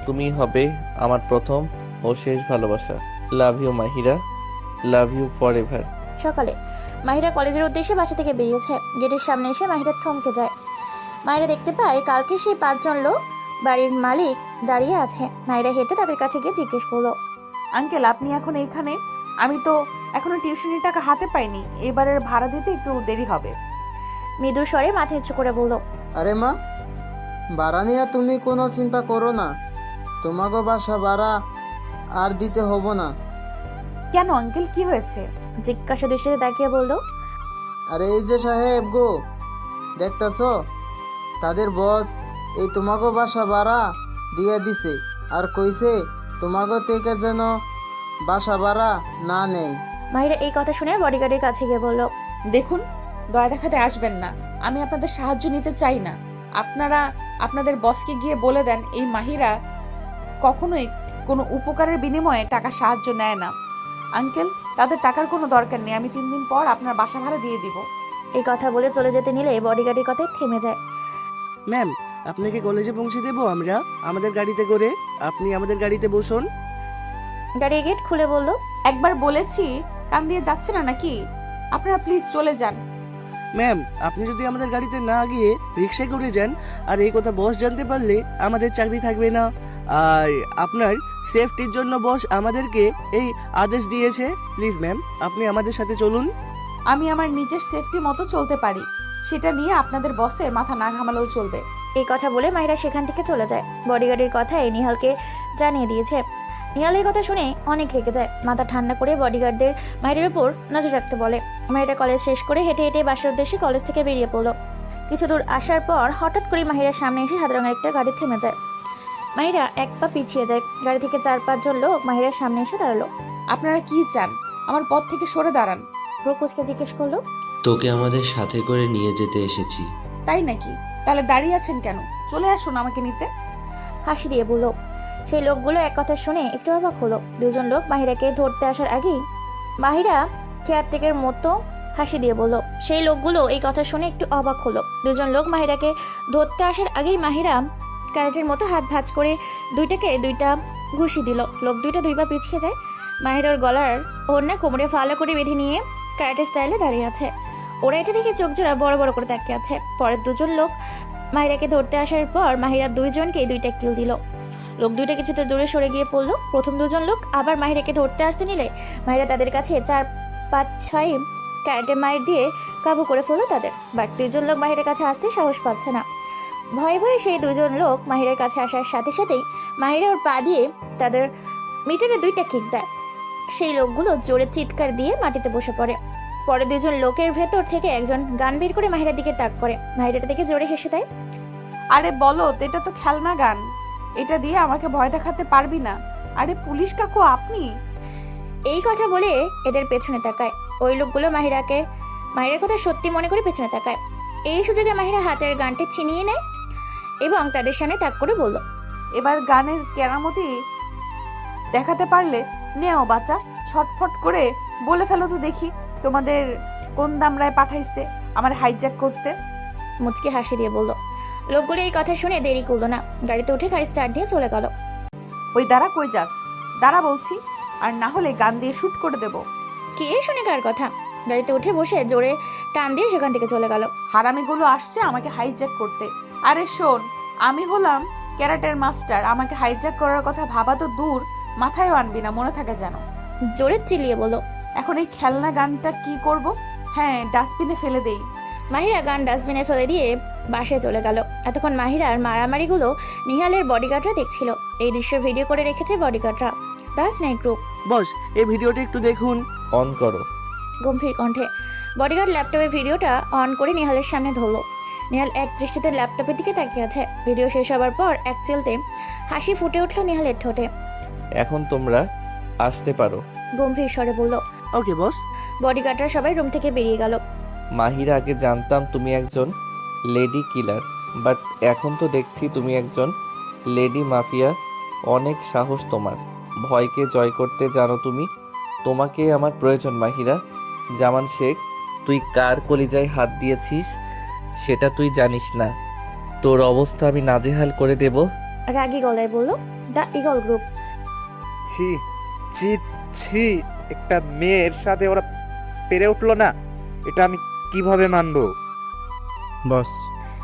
তুমি হবে আমার প্রথম ও শেষ ভালোবাসা। Love you Mahira, love you forever. সকালে মাহিরা কলেজের উদ্দেশ্যে বাসা থেকে বেরিয়েছে। গেটের সামনে এসে মাহিরা থমকে যায়। মাহিরা দেখতে পায় কালকে সেই 5 জন লোক বাড়ির মালিক দাঁড়িয়ে আছে। মাহিরা হেঁটে তাদের কাছে গিয়ে জিজ্ঞেস করলো, আঙ্কেল আপনি এখন এইখানে? আমি তো এখনো টিউশনির টাকা হাতে পাইনি, এবারের ভাড়া দিতে একটু দেরি হবে। মৃদু স্বরে মাথা নিচু করে বলল, আরে মা, ভাড়া নিয়ে তুমি কোনো চিন্তা করো না, তোমাকে বাসা ভাড়া আর দিতে হবো না। কেন আঙ্কেল, কি হয়েছে? জিজ্ঞাসা দৃষ্টিতে তাকিয়ে বলল, আরে এই যে সাহেব গো, দেখতেছো তাদের বস এই তোমাকে বাসা ভাড়া দিয়ে দিছে, আর কইছে তোমাকে থেকে যেন বাসা ভাড়া না নেই। মাহিরা এই কথা শুনে বডিগার্ডের কাছে গিয়ে বলল, দেখুন, দয়া দেখাতে আসবেন না, আমি আপনাদের সাহায্য নিতে চাই না। আপনারা আপনাদের বসকে গিয়ে বলে দেন এই মাহিরা কখনোই কোনো উপকারের বিনিময়ে টাকা সাহায্য নেয় না। আঙ্কেল, তাদের টাকার কোনো দরকার নেই, আমি 3 দিন পর আপনার বাসা ভাড়া দিয়ে দিব। এই কথা বলে চলে যেতে নিলে বডিগার্ডের কথায় থেমে যায়। ম্যাম, আপনাকে কলেজে পৌঁছে দেবো আমরা আমাদের গাড়িতে করে। আপনি আমাদের গাড়িতে বসুন। গাড়ির গেট খুলে বলল, একবার বলেছি কান দিয়ে যাচ্ছে না নাকি? আপনারা প্লিজ চলে যান। ম্যাম, আপনি যদি আমাদের গাড়িতে না গিয়ে রিক্সায় করে যান, আর এই কথা বস জানতে পারলে আমাদের চাকরি থাকবে না। আর আপনার সেফটির জন্য বস আমাদেরকে এই আদেশ দিয়েছে। প্লিজ ম্যাম, আপনি আমাদের সাথে চলুন। আমি আমার নিজের সেফটি মতো চলতে পারি, সেটা নিয়ে আপনাদের বসের মাথা না ঘামালেও চলবে। এই কথা বলে মাহিরা সেখান থেকে চলে যায়। বডিগার্ডের কথায় নিহালকে জানিয়ে দিয়েছে। নিহাল এই কথা শুনে অনেক রেগে যায়। মাথা ঠান্ডা করে বডিগার্ডদের মাহিরার উপর নজর রাখতে বলে। মাহিরা কলেজ শেষ করে হেঁটে হেঁটে বাসার উদ্দেশ্যে কলেজ থেকে বেরিয়ে পড়লো। কিছু দূর আসার পর হঠাৎ করে মাহিরার সামনে এসে সাদা রঙের একটা গাড়ি থেমে যায়। মাহিরা 1 পা পিছিয়ে যায়। গাড়ি থেকে 4-5 জন লোক মাহিরার সামনে এসে দাঁড়ালো। আপনারা কি চান? আমার পথ থেকে সরে দাঁড়ান। প্রকোচকে জিজ্ঞেস করলো, তোকে আমাদের সাথে করে নিয়ে যেতে এসেছি। তাই নাকি? তাহলে দাঁড়িয়ে আছেন কেন? চলে আসুন আমাকে নিতে। হাসি দিয়ে বলল। সেই লোকগুলো এক কথা শুনে একটু অবাক হলো। 2 জন লোক মাহিরাকে ধরতে আসার আগেই মাহিরা কেয়ারটেকের মতো হাসি দিয়ে বলল। সেই লোকগুলো এই কথা শুনে একটু অবাক হলো। 2 জন লোক মাহিরাকে ধরতে আসার আগেই মাহিরা ক্যারেটের মতো হাত ভাঁজ করে দুইটাকে 2টা ঘুষি দিল। লোক 2টা 2 পা পিছিয়ে যায়। মাহিরার গলার ওড়না কোমরে ফালা করে বেঁধে নিয়ে ক্যারেটে স্টাইলে দাঁড়িয়ে আছে। ওরা এটা দেখে চোখ জোড়া বড় বড় করে তাকিয়ে আছে। পরের 2 জন লোক মাহিরাকে ধরতে আসার পর মাহিরা 2 জনকে 2টা কিল দিল। লোক 2টা কিছুতে দূরে সরে গিয়ে পড়লো। প্রথম 2 জন লোক আবার মাহিরাকে ধরতে আসতে নিলে মাহিরা তাদের কাছে 4-5-6 ক্যারেটে মাইর দিয়ে কাবু করে ফেললো তাদের। বাকি 2 জন লোক মাহিরার কাছে আসতে সাহস পাচ্ছে না। ভয়ে ভয়ে সেই 2 জন লোক মাহিরার কাছে আসার সাথে সাথেই মাহিরা ওর পা দিয়ে তাদের মিটারে 2টা কিক দেয়। সেই লোকগুলো জোরে চিৎকার দিয়ে মাটিতে বসে পড়ে। পরে 2 জন লোকের ভেতর থেকে একজন গান বের করে মাহিরার দিকে তাক করে। মাহিরাটা দেখে জোরে হেসে দেয়। আরে বলো, এটা তো খেলনা গান, এটা দিয়ে আমাকে ভয় দেখাতে পারবি না। আরে পুলিশ কাকু আপনি? এই কথা বলে এদের পেছনে তাকায়। ওই লোকগুলো মাহিরার কথা সত্যি মনে করে পেছনে তাকায়। এই সুযোগে মাহিরা হাতের গানটি ছিনিয়ে নেয় এবং তাদের সামনে তাক করে বলল, এবার গানের কেরামতি দেখাতে পারলে নেও বাচ্চা, ছটফট করে বলে ফেলো তো দেখি তোমাদের কোন দামরায় পাঠাইছে আমার হাইজ্যাক করতে। মুচকে হাসি দিয়ে বলল। লোকগুলো এই কথা শুনে দেরি করলো না, গাড়িতে উঠে গাড়ি স্টার্ট দিয়ে চলে গেল। ওই দাঁড়া, কই যাস? দাঁড়া বলছি, আর না হলে গান দিয়ে শুট করে দেব। কে শুনে কার কথা? গাড়িতে উঠে বসে জোরে টান দিয়ে সেখান থেকে চলে গেল। হারামিগুলো আসছে আমাকে হাইজ্যাক করতে। আরে শোন, আমি হলাম ক্যারাটের মাস্টার, আমাকে হাইজ্যাক করার কথা ভাবা তো দূর, মাথায়ও আনবি না, মনে থাকে যেন। জোরে চিল্লিয়ে বলল। এখন এই খেলনা গানটা কি করব? হ্যাঁ, ডাস্টবিনে ফেলে দেই। মাহিরা গান ডাস্টবিনে ফেলে দিয়ে বাসায় চলে গেল। এতক্ষণ মাহিরার মারামারিগুলো নিহালের বডিগার্ডরা দেখছিল। এই দৃশ্য ভিডিও করে রেখেছে বডিগার্ডরা। The snake group. বস এই ভিডিওটা একটু দেখুন। অন করো। গম্ভীর কণ্ঠে বডিগার্ড ল্যাপটপে ভিডিওটা অন করে নিহালের সামনে ধরল। নিহাল এক দৃষ্টিতে ল্যাপটপের দিকে তাকিয়ে আছে। ভিডিও শেষ হবার পর এক চিলতে হাসি ফুটে উঠল নিহালের ঠোঁটে। এখন তোমরা আসতে পারো। গম্ভীর স্বরে বলল। ওকে বস। বডিগার্ডরা সবাই রুম থেকে বেরিয়ে গেল। মাহিরা, আগে জানতাম তুমি একজন লেডি কিলার, বাট এখন তো দেখছি তুমি একজন লেডি মাফিয়া। অনেক সাহস তোমার, ভয়কে জয় করতে জানো তুমি। তোমাকে আমার প্রয়োজন মাহিরা। জামান শেখ, তুই কার কলিজায় হাত দিয়েছিস সেটা তুই জানিস না। তোর অবস্থা আমি নাজেহাল করে দেব। রাগী গলায় বলল দ্য ইগল গ্রুপ। ছি ছি ছি, একটা মেয়ের সাথে ওরা পেরে উঠলো না, এটা আমি কিভাবে মানবো? বস,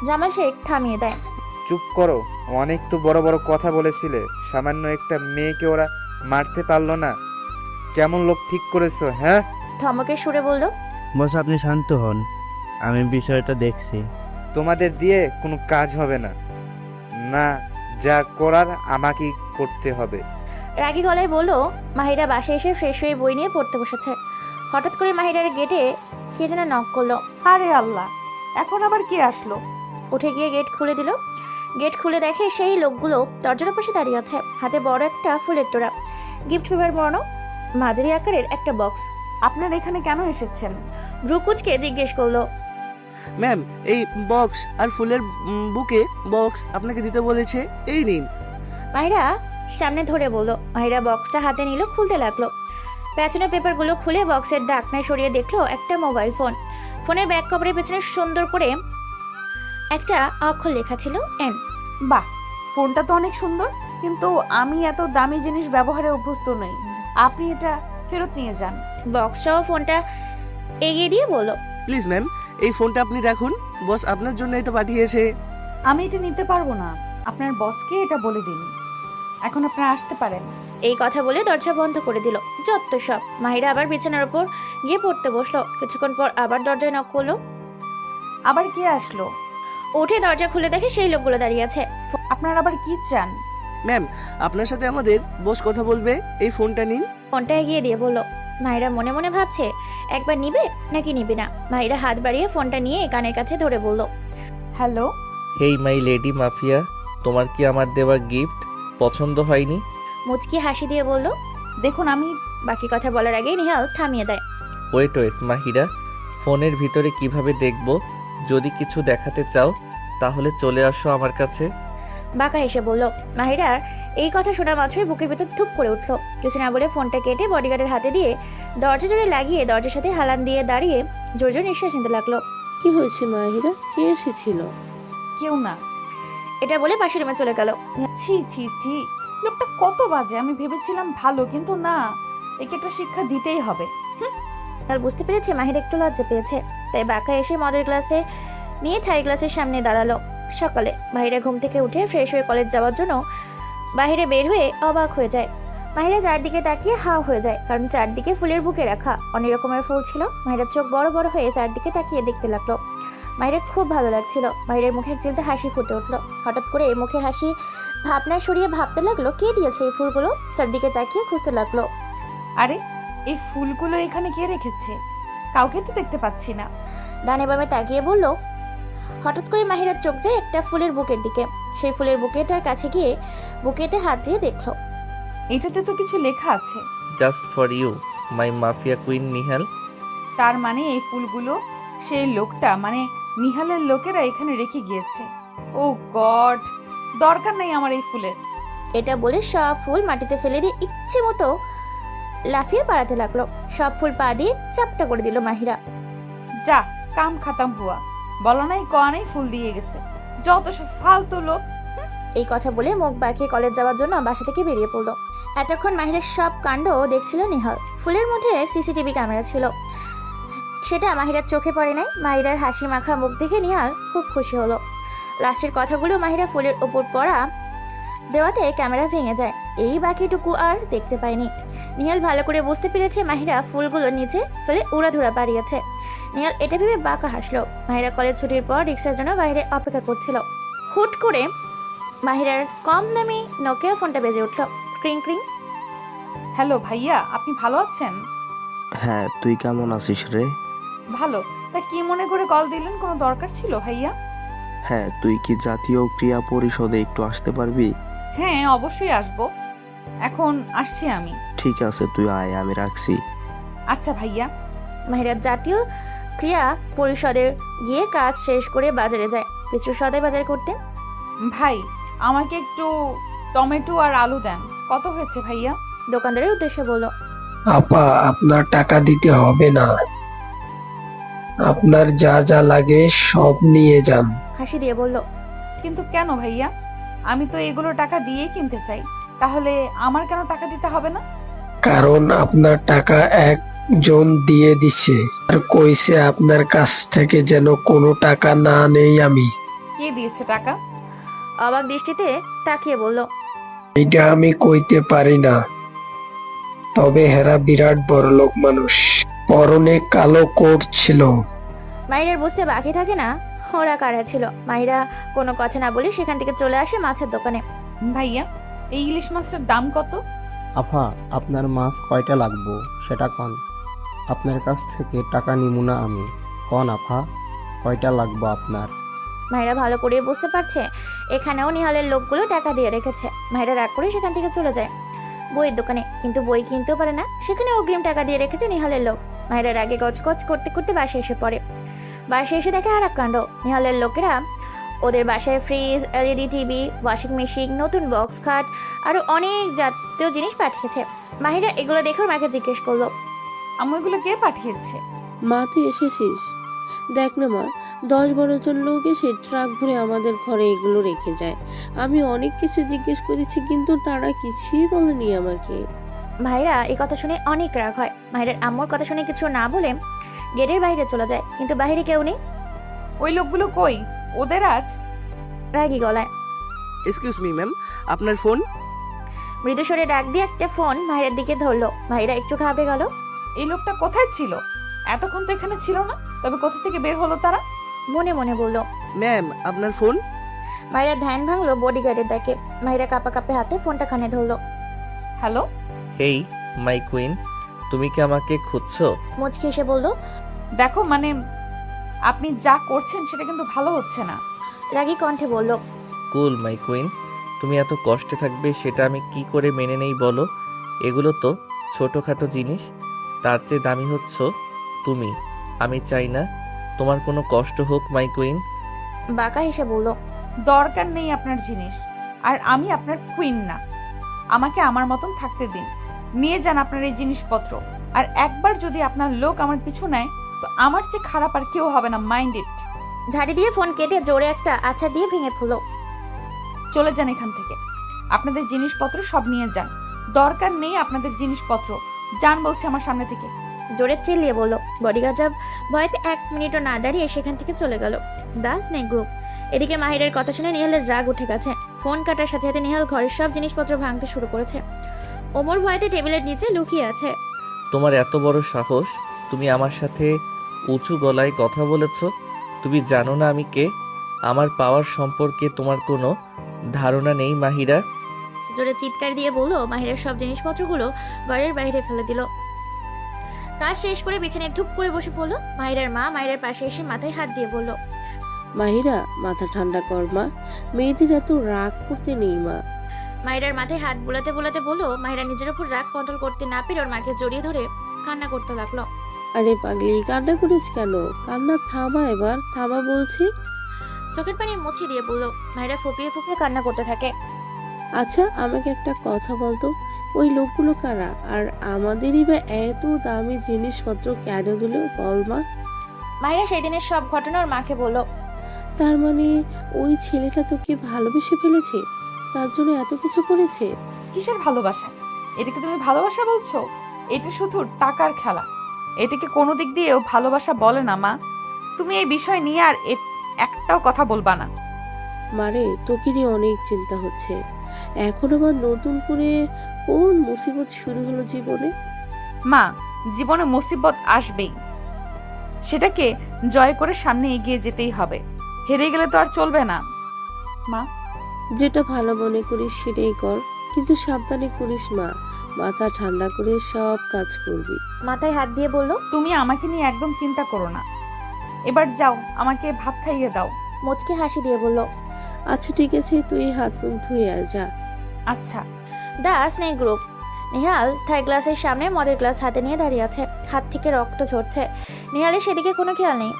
জামাল শেখ থামিয়ে দেয়। চুপ করো, অনেক তো বড় বড় কথা বলেছিলে, সামান্য একটা মেয়েকে ওরা মারতে পারলো না। কেমন লোক ঠিক করেছো হ্যাঁ? ধমকের সুরে বলল। বস আপনি শান্ত হন, আমি বিষয়টা দেখছি। তোমাদের দিয়ে কোনো কাজ হবে না, না যা করার আমাকেই করতে হবে। রাগী গলায় বলল। মাহিরা বাসায় এসে ফ্রেশ হয়ে বই নিয়ে পড়তে বসেছে। হঠাৎ করে মাহিরার গেটে কে যেন নক করলো। আরে আল্লাহ, এখন আবার কে আসলো? উঠে গিয়ে গেট খুলে দিল। গেট খুলে দেখে সেই লোকগুলো দরজার পাশে দাঁড়িয়ে আছে, হাতে বড় একটা ফুলের তোড়া, গিফট পেপার মোড়ানো, মাঝারি আকারের একটা বক্স। আপনারা এখানে কেন এসেছেন? ব্রুকুচকে জিজ্ঞেস করলো। ম্যাম এই বক্স আর ফুলের বুকে বক্স আপনাকে দিতে বলেছে, এই নিন। মাহিরা সামনে ধরে বলল। মাহিরা বক্সটা হাতে নিল, খুলতে লাগলো। পেছনে পেপারগুলো খুলে বক্সের ঢাকনা সরিয়ে দেখলো একটা মোবাইল ফোন। ফোনের ব্যাক কভারের পেছনে সুন্দর করে একটা অক্ষর লেখা ছিল এন। বাহ, ফোনটা তো অনেক সুন্দর, কিন্তু আমি এত দামি জিনিস ব্যবহারে অভ্যস্ত নই। আপনি এটা ফেরত নিয়ে যান। বক্স সহ ফোনটা এগিয়ে দিয়ে বলল। প্লিজ ম্যাম এই ফোনটা আপনি রাখুন, বস আপনার জন্য এটা পাঠিয়েছে। আমি এটা নিতে পারবো না, আপনার বসকে এটা বলে দিন। এখন আপনারা আসতে পারেন। এই কথা বলে দরজা বন্ধ করে দিল। যত সব। মাহিরা আবার বিছানার উপর গিয়ে পড়তে বসলো। কিছুক্ষণ পর আবার দরজায় নক করলো। আবার কে আসলো? উঠে দরজা খুলে দেখে সেই লোকগুলো দাঁড়িয়ে আছে। আপনারা আবার কি চান? ম্যাম আপনার সাথে আমাদের বস কথা বলবে, এই ফোনটা নিন। ফোনটা এগিয়ে দিয়ে বলল। মাহিরা মনে মনে ভাবছে একবার নিবে নাকি নিবে না। মাহিরা হাত বাড়িয়ে ফোনটা নিয়ে কানের কাছে ধরে বলল। Hello. Hey my lady mafia, তোমার কি আমার দেওয়া গিফট পছন্দ হয়নি? মুচকি হাসি দিয়ে বলল। দেখুন আমি বাকি কথা বলার আগেই নিহাল থামিয়ে দেয়। ওয়েট মাহিরা, ফোনের ভিতরে কিভাবে দেখব? যদি কিছু দেখাতে চাও তাহলে চলে আসো আমার কাছে। বাঁকা হেসে বলল। মাহিরার এই কথা শোনা মাত্রই বুকের ভেতর ধুপ করে উঠলো। কিছু না বলে ফোনটা কেটে বডিগার্ডের হাতে দিয়ে দরজা জোরে লাগিয়ে দরজার সাথে হালান দিয়ে দাঁড়িয়ে জোর জোর নিঃশ্বাস নিতে লাগলো। কি হয়েছে মাহিরা, কে এসেছিল? কেউ না। এটা বলে পাশের রুমে চলে গেল। ছি ছি ছি, লোকটা কত বাজে। আমি ভেবেছিলাম ভালো, কিন্তু না, একে একটা শিক্ষা দিতেই হবে। আর বুঝতে পেরেছে মাহিরা একটু লজ্জা পেয়েছে, তাই বাঁকা এসে মদের গ্লাসে নিয়ে থাই গ্লাসের সামনে দাঁড়ালো। সকালে মাহিরা ঘুম থেকে উঠে ফ্রেশ হয়ে কলেজ যাওয়ার জন্য বাইরে বের হয়ে অবাক হয়ে যায়। মাহিরা চারদিকে তাকিয়ে হাঁ হয়ে যায়, কারণ চারদিকে ফুলের বুকে রাখা অনেক রকমের ফুল ছিল। মাহিরার চোখ বড় বড় হয়ে চারদিকে তাকিয়ে দেখতে লাগলো। মাহিরার খুব ভালো লাগছিল। মাহিরার মুখে এক চিলতে হাসি ফুটে উঠলো। হঠাৎ করে এই মুখের হাসি ভাবনায় সরিয়ে ভাবতে লাগলো কে দিয়েছে এই ফুলগুলো। চারদিকে তাকিয়ে খুঁজতে লাগলো। আরে এই ফুলগুলো এখানে কে রেখেছে? কাউকে তো দেখতে পাচ্ছি না। ডানে বামে তাকিয়ে বলল। হঠাৎ করে মাহিরার চোখ যায় একটা ফুলের বুকের দিকে। সেই ফুলের বুকেটার কাছে গিয়ে বুকেটে হাত দিয়ে দেখলো। এটাতে তো কিছু লেখা আছে। Just for you my mafia queen Nihal. তার মানে এই ফুলগুলো সেই লোকটা, মানে নিহালের লোকেরা এখানে রেখে গিয়েছে। ও গড, দরকার নেই আমার এই ফুলের। এটা বলে সব ফুল মাটিতে ফেলে দিয়ে ইচ্ছে মতো লাফিয়ে পাড়াতে লাগলো। সব ফুল পা দিয়ে চাপটা করে দিল মাহিরা। যা, কাম খাতাম হুয়া। বলো নাই কয়ানেই ফুল দিয়ে গেছে, যত সব ফালতু লোক। এই কথা বলে মুখ বাঁকিয়ে কলেজ যাওয়ার জন্য বাসা থেকে বেরিয়ে পড়লো। এতক্ষণ মাহিরার সব কাণ্ড দেখছিল নিহাল। ফুলের মধ্যে সিসিটিভি ক্যামেরা ছিল, সেটা মাহিরার চোখে পড়ে নাই। মাহিরার হাসি মাখা মুখ দেখে নিহাল খুব খুশি হলো। লাস্টের কথাগুলো মাহিরা ফুলের ওপর পড়া দেওয়াতে ক্যামেরা ভেঙে যায়। এই বাকিটুকু আর দেখতে পায়নি। নিহাল ভালো করে বুঝতে পেরেছে মাহিরা ফুলগুলো নিচে ফেলে উড়াধুরা বাড়িয়েছে। নিহাল এটা ভেবে বাঁকা হাসলো। মাহিরা কলেজ ছুটির পর রিক্সার জন্য বাইরে অপেক্ষা করছিল। হুট করে মাহিরার কম দামি নোকিয়া ফোনটা বেজে উঠল। ক্রিং ক্রিং। হ্যালো ভাইয়া, আপনি ভালো আছেন? হ্যাঁ, তুই কেমন আছিস রে? ভালো। তা কি মনে করে কল দিলেন? কোনো দরকার ছিল ভাইয়া? হ্যাঁ, তুই কি জাতীয় ক্রীড়া পরিষদে একটু আসতে পারবি? হ্যাঁ, অবশ্যই আসবো। এখন আসছি আমি। ঠিক আছে, তুই আয়, আমি রাখছি। আচ্ছা ভাইয়া। মাহিরা জাতীয় ক্রীড়া পরিষদের গিয়ে কাজ শেষ করে বাজারে যায় কিছু সদাই বাজার করতে। ভাই, আমাকে একটু টমেটো আর আলু দেন। কত হয়েছে ভাইয়া? দোকানদারের উদ্দেশ্যে বলল, আপা, আপনার টাকা দিতে হবে না, আপনার যা যা লাগে সব নিয়ে যান। হাসি দিয়ে বলল, কিন্তু কেন ভাইয়া? আমি তো এগুলো টাকা দিয়ে কিনতে চাই, তাহলে আমার কেন টাকা দিতে হবে না? কারণ আপনার টাকা একজন দিয়ে দিছে আর কইছে আপনার কাছ থেকে যেন কোনো টাকা না নেই আমি। কে দিয়েছে টাকা? অবাক দৃষ্টিতে তাকিয়ে বলল, এটা আমি কইতে পারি না, তবে হেরা বিরাট বড় লোক মানুষ। পরনে কালো কোট ছিল। মাহিরার বুঝতে বাকি থাকে না ওরা কারা ছিল। মাহিরা কোনো কথা না বলে সেখান থেকে চলে আসে মাছের দোকানে। ভাইয়া, এই ইলিশ মাছটার দাম কত? আফা, আপনার মাছ কয়টা লাগবো সেটা কন, আপনার কাছ থেকে টাকা নিমু না আমি। কন আফা, কয়টা লাগবো আপনার? মাহিরা ভালো করে বুঝতে পারছে এখানেও নিহালের লোকগুলো টাকা দিয়ে রেখেছে। মাহিরা রাগ করে সেখান থেকে চলে যায় বইয়ের দোকানে, কিন্তু বই কিনতেও পারে না, সেখানে অগ্রিম টাকা দিয়ে রেখেছে নিহালের লোক। মাহিরা রাগে গজগজ করতে করতে বাসায় এসে পড়ে। বাসায় এসে দেখে আর এক কাণ্ড। নিহালের লোকেরা ওদের বাসায় fridge, LED TV, washing machine, নতুন বক্স খাট আরো অনেক জাতীয় জিনিস পাঠিয়েছে। মাহিরা এগুলো দেখে ওর মাকে জিজ্ঞেস করলো, আম্মু, এগুলো কে পাঠিয়েছে? মা, তুই এসেছিস? দেখ না মা, 10-12 জন লোক এসে ট্রাক ভরে আমাদের ঘরে এগুলো রেখে যায়। আমি অনেক কিছু জিজ্ঞেস করেছি, কিন্তু তারা কিছুই বলেনি আমাকে। মাহিরা এই কথা শুনে অনেক রাগ হয়। মাহিরার আম্মুর কথা শুনে কিছু না বলে গেটের বাইরে চলে যায়, কিন্তু বাইরে কেউ নেই। ওই লোকগুলো কই? ওদের আজ রাগী গলায়, এক্সকিউজ মি ম্যাম, আপনার ফোন? মৃদুস্বরে ডাক দিয়ে একটা ফোন মাহিরার দিকে ধরলো। মাহিরা একটু ঘাবড়ে গেল। এই লোকটা কোথায় ছিল? এতক্ষণ তো এখানে ছিল না, তবে কোথা থেকে বের হলো তারা? মনে মনে বলল, ম্যাম, আপনার ফোন? মাহিরা ধ্যান ভাঙলো বডিগার্ডের ডাকে। মাহিরা কাঁপা কাঁপে হাতে ফোনটা কানে ধরলো। হ্যালো। হেই মাই কুইন, তুমি কি আমাকে খুঁজছো? মুচকি এসে বলল, দেখো, মানে আপনি যা করছেন সেটা কিন্তু ভালো হচ্ছে না। রাগী কণ্ঠে বলল, কুল মাই কুইন, তুমি এত কষ্টে থাকবে সেটা আমি কি করে মেনে নেই বলো? এগুলো তো ছোটোখাটো জিনিস, তার চেয়ে দামি হচ্ছ তুমি। আমি চাই না তোমার কোনো কষ্ট হোক মাই কুইন। বাঁকা হেসে বলল, দরকার নেই আপনার জিনিস, আর আমি আপনার কুইন না। আমাকে আমার মতন থাকতে দিন। নিয়ে যান আপনার এই জিনিসপত্র, আর একবার যদি আপনার লোক আমার পিছু নেয় তো আমার চেয়ে খারাপ আর কেউ হবে না, মাইন্ড ইট। ঝাড়ি দিয়ে ফোন কেটে জোরে একটা আছাড় দিয়ে ভেঙে ফেলল। চলে যান এখান থেকে, আপনাদের জিনিসপত্র সব নিয়ে যান। দরকার নেই আপনাদের জিনিসপত্র, যান বলছে আমার সামনে থেকে। জোরে চিল্লিয়ে বলল। বডিগার্ডরা ভয়তে 1 মিনিটও না দাঁড়িয়ে সেখান থেকে চলে গেল। দাস নেই গ্রুপ। এদিকে মাহিরের কথা শুনে নিহালের রাগ উঠে গেছে। ফোন কাটার সাথে সাথে নিহাল ঘরের সব জিনিসপত্র ভাঙতে শুরু করেছে। ওমর ভয়তে টেবিলের নিচে লুকিয়ে আছে। তোমার এত বড় সাহস, তুমি আমার সাথে উঁচু গলায় কথা বলেছ? তুমি জানো না আমি কে? আমার পাওয়ার সম্পর্কে তোমার কোনো ধারণা নেই মাহিরা। জোরে চিৎকার দিয়ে বলল। মাহিরের সব জিনিসপত্রগুলো ঘরের বাইরে ফেলে দিল। কাজ শেষ করে বিছানায় ধুপ করে বসে পড়ল। মাহিরার মা মাহিরার পাশে এসে মাথায় হাত দিয়ে বলল, মাহিরা, মাথা ঠান্ডা কর মা, মেয়েদের এত রাগ করতে নেই মা। মাহিরার মাথায় হাত বোলাতে বোলাতে বলল। মাহিরা নিজের উপর রাগ কন্ট্রোল করতে না পেরে ওর মাকে জড়িয়ে ধরে কান্না করতে লাগলো। আরে পাগলি, কান্না করিস কেন? কান্না থামা, এবার থামা বলছি। চোখের পানি মুছে দিয়ে বলল। মাহিরা ফুপিয়ে ফুপিয়ে কান্না করতে থাকে। আচ্ছা, আমাকে একটা কথা বলতো, ওই লোকগুলো কারা? আর আমাদেরই বা এত দামি জিনিসপত্র কেন দিল বল মা? মাহিরা সেই দিনের সব ঘটনা ওর মাকে বলল। তার মানে ওই ছেলেটা তোকে ভালোবেসে ফেলেছে, তার জন্য এত কিছু করেছে? কিসের ভালোবাসা? এটাকে তুমি ভালোবাসা বলছো? এটা শুধু টাকার খেলা। এটাকে কোনো দিক দিয়েও ভালোবাসা বলে না মা। তুমি এই বিষয় নিয়ে আর একটাও কথা বলবা না। মারে, তোকে নিয়ে অনেক চিন্তা হচ্ছে। এখন আবার নতুন করে কোন মুসিবত শুরু হলো জীবনে? মা, জীবনে মুসিবত আসবেই, সেটাকে জয় করে সামনে এগিয়ে যেতেই হবে। হেরে গেলে তো আর চলবে না। মা, যেটা ভালো মনে করিস সেটাই কর, কিন্তু সাবধানে করিস মা। মাথা ঠান্ডা করে সব কাজ করবি। মাথায় হাত দিয়ে বলল, তুমি আমাকে নিয়ে একদম চিন্তা করো না। এবার যাও, আমাকে ভাত খাইয়ে দাও। মুচকে হাসি দিয়ে বলল, আচ্ছা ঠিক আছে, তুই হাত মুখ ধুয়ে আয় যা। আচ্ছা। The snake group. Nihal third ক্লাসের সামনে মদের গ্লাস হাতে নিয়ে দাঁড়িয়ে আছে। হাত থেকে রক্ত ঝরছে। নিহালের সেদিকে কোনো খেয়াল নেই।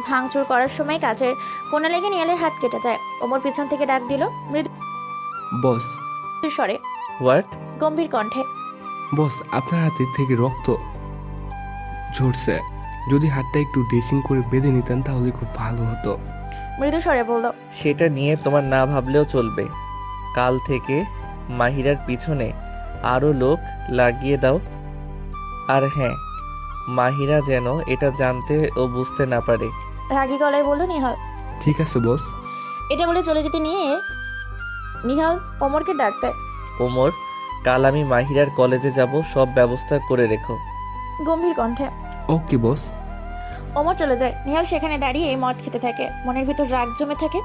ভাঙচুর করার সময় কাচের কোনা লেগে নিহালের হাত কেটে যায়। ওমর পিছন থেকে ডাক দিল মৃদু বস, স্বরে, হোয়াট? গম্ভীর কণ্ঠে। বস, আপনার হাতের থেকে রক্ত ঝরছে। যদি হাতটা একটু ড্রেসিং করে বেঁধে নিতেন তাহলে খুব ভালো হতো। মৃদু স্বরে বলল, সেটা নিয়ে তোমার না ভাবলেও চলবে। কাল থেকে মাহিরার পিছনে আরও লোক লাগিয়ে দাও। আর হ্যাঁ, মাহিরা যেন এটা জানতে ও বুঝতে না পারে। রাগী গলায় বলল নিহাল। ঠিক আছে বস। এটা বলে চলে যেতে নিয়ে নিহাল ওমরকে ডাক দেয়। ওমর, কাল আমি মাহিরার কলেজে যাব, সব ব্যবস্থা করে রেখো। গম্ভীর কণ্ঠে। ওকে বস। ওমর চলে যায়। নিহাল সেখানে দাঁড়িয়ে মদ খেতে থাকে। মনের ভিতর রাগ জমে থাকে।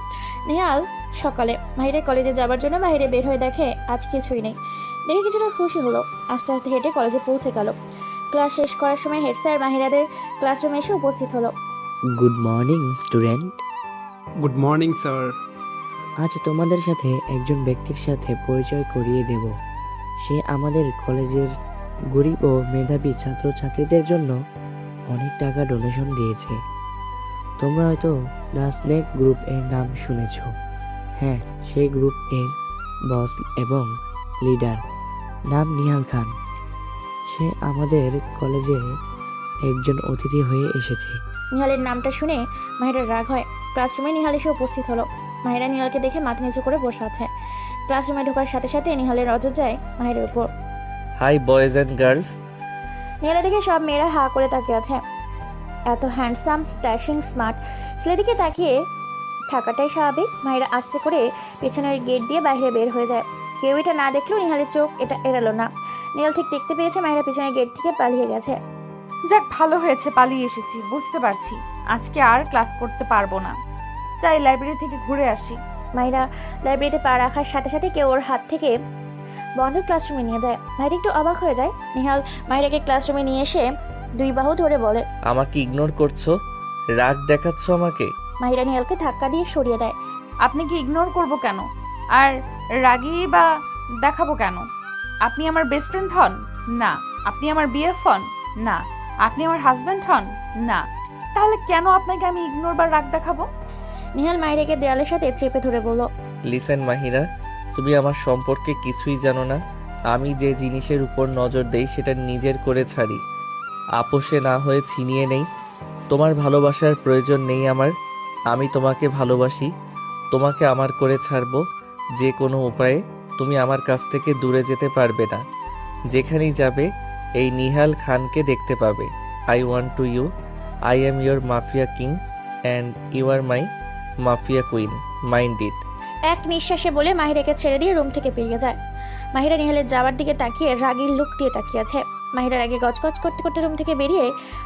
নিহাল সকালে মাহিরের কলেজে যাবার জন্য বাইরে বের হয়ে দেখে আজ কিছুই নেই। দেখে কিছুটা খুশি হলো। আস্তে আস্তে হেঁটে কলেজে পৌঁছে গেল। ক্লাস শেষ করার সময় হেড স্যার মাহিরাদের ক্লাসরুমে এসে উপস্থিত হলো। Good morning student. Good morning sir. আজ তোমাদের সাথে একজন ব্যক্তির সাথে পরিচয় করিয়ে দেব। সে আমাদের কলেজের গরিব ও মেধাবী ছাত্রছাত্রীদের জন্য অনেক টাকা ডোনেশন দিয়েছে। তোমরা হয়তো দ্য স্নেক গ্রুপ এর নাম শুনেছ। হ্যাঁ, সেই গ্রুপ এর বস এবং লিডার নাম নিহাল খান। সে আমাদের কলেজে একজন অতিথি হয়ে এসেছে। নিহালের নামটা শুনে মাহিরার রাগ হয়। ক্লাসরুমে নিহাল এসে উপস্থিত হলো। মাহিরা নিহালকে দেখে মাথা নিচু করে বসে আছে। ক্লাসরুমে ঢোকার সাথে সাথে নিহালের নজর যায় মাহিরার উপর। Hi boys and girls. নিহালের দিকে সব মেয়েরা হা করে তাকিয়ে আছে। এত হ্যান্ডসাম, ড্যাশিং, স্মার্ট ছেলেদিকে তাকিয়ে থাকাটাই স্বাভাবিক। মাহিরা আস্তে করে পেছনের গেট দিয়ে বাইরে বের হয়ে যায়। কেউ এটা না দেখলেও নিহালের চোখ এটা এড়ালো না। নিহাল ঠিক দেখতে পেয়েছে মাহিরা পেছনের গেট থেকে পালিয়ে গেছে। যাক, ভালো হয়েছে পালিয়ে এসেছি। বুঝতে পারছি আজকে আর ক্লাস করতে পারবো না। চাই লাইব্রেরি থেকে ঘুরে আসি। মাহিরা লাইব্রেরিতে পা রাখার সাথে সাথে কেউ ওর হাত থেকে বন্ধ ক্লাসরুমে নিয়ে দেয়। মাহিরা একটু অবাক হয়ে যায়। নিহাল মাহিরাকে ক্লাসরুমে নিয়ে এসে দুই বাহু ধরে বলে, আমাকে ইগনোর করছো? রাগ দেখাচ্ছ আমাকে? মাহিরা নিহালকে ধাক্কা দিয়ে সরিয়ে দেয়। আপনি কি ইগনোর করব কেন? আর রাগী বা দেখাবো কেন? আপনি আমার বেস্ট ফ্রেন্ড হন না? আপনি আমার বিএফ হন না? আপনি আমার হাজব্যান্ড হন না? তাহলে কেন আপনাকে আমি ইগনোর বা রাগ দেখাবো? নিহাল মাহিরাকে দেয়ালের সাথে চেপে ধরে বলল, লিসেন মাহিরা, তুমি আমার সম্পর্কে কিছুই জানো না। আমি যে জিনিসের উপর নজর দেই সেটা নিজের করে ছাড়ি, আপোষে না হয়ে ছিনিয়ে নেই। তোমার ভালোবাসার প্রয়োজন নেই আমার। আমি তোমাকে ভালোবাসি, তোমাকে আমার করে ছাড়বো যে কোনো উপায়ে। তুমি আমার কাছ থেকে দূরে যেতে পারবে না। যেখানেই যাবে এই নিহাল খানকে দেখতে পাবে। I want to you. I am your mafia king and you are my mafia queen. Mind it. এক নিঃশ্বাসে বলে মাহিরাকে ছেড়ে দিয়ে রুম থেকে বেরিয়ে যায়। মাহিরা নিহালের যাওয়ার দিকে তাকিয়ে রাগীর লুক দিয়ে তাকিয়ে আছে। মাহিরার আগে গজগজ করতে করতে রুম থেকে বেরিয়ে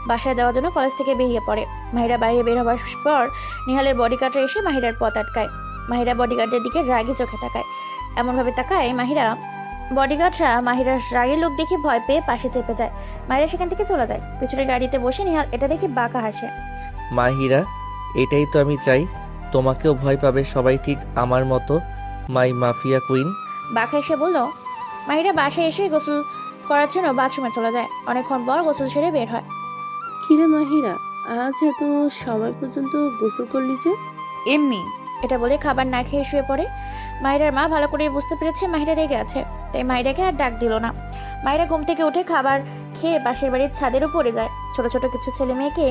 বাসায় যাওয়ার জন্য কলেজ থেকে বেরিয়ে পড়ে। মাহিরা বাইরে বের হওয়ার পর নিহালের বডিগার্ডরা এসে মাহিরার পথ আটকায়। মাহিরা বডিগার্ডের দিকে রাগী চোখে তাকায়। এমনভাবে তাকায় বডিগার্ডরা মাহিরার রাগের লোক দেখে ভয় পেয়ে পাশে চেপে যায়। মাহিরা সেখান থেকে চলে যায়। পিছনের গাড়িতে বসে নিহাল এটা দেখে বাঁকা হাসে। মাহিরা, এটাই তো আমি চাই। তোমাকেও ভয় পাবে সবাই, ঠিক আমার মতো। মাই মাফিয়া কুইন। বাঁকা এসে বলল। মাহিরা বাসায় এসে গোসল করার জন্য বাথরুমে চলে যায়। অনেকক্ষণ পর গোসল সেরে বের হয়। কিরে মাহিরা, আজ এত সময় পর্যন্ত গোসল করলি যে? এমনি। এটা বলে খাবার না খেয়ে শুয়ে পড়ে। মাহিরার মা ভালো করে বুঝতে পেরেছে মাহিরা রেগে আছে, তাই মাহিরাকে আর ডাক দিল না। মাহিরা ঘুম থেকে উঠে খাবার খেয়ে পাশের বাড়ির ছাদের উপরে যায় ছোট ছোট কিছু ছেলে মেয়েকে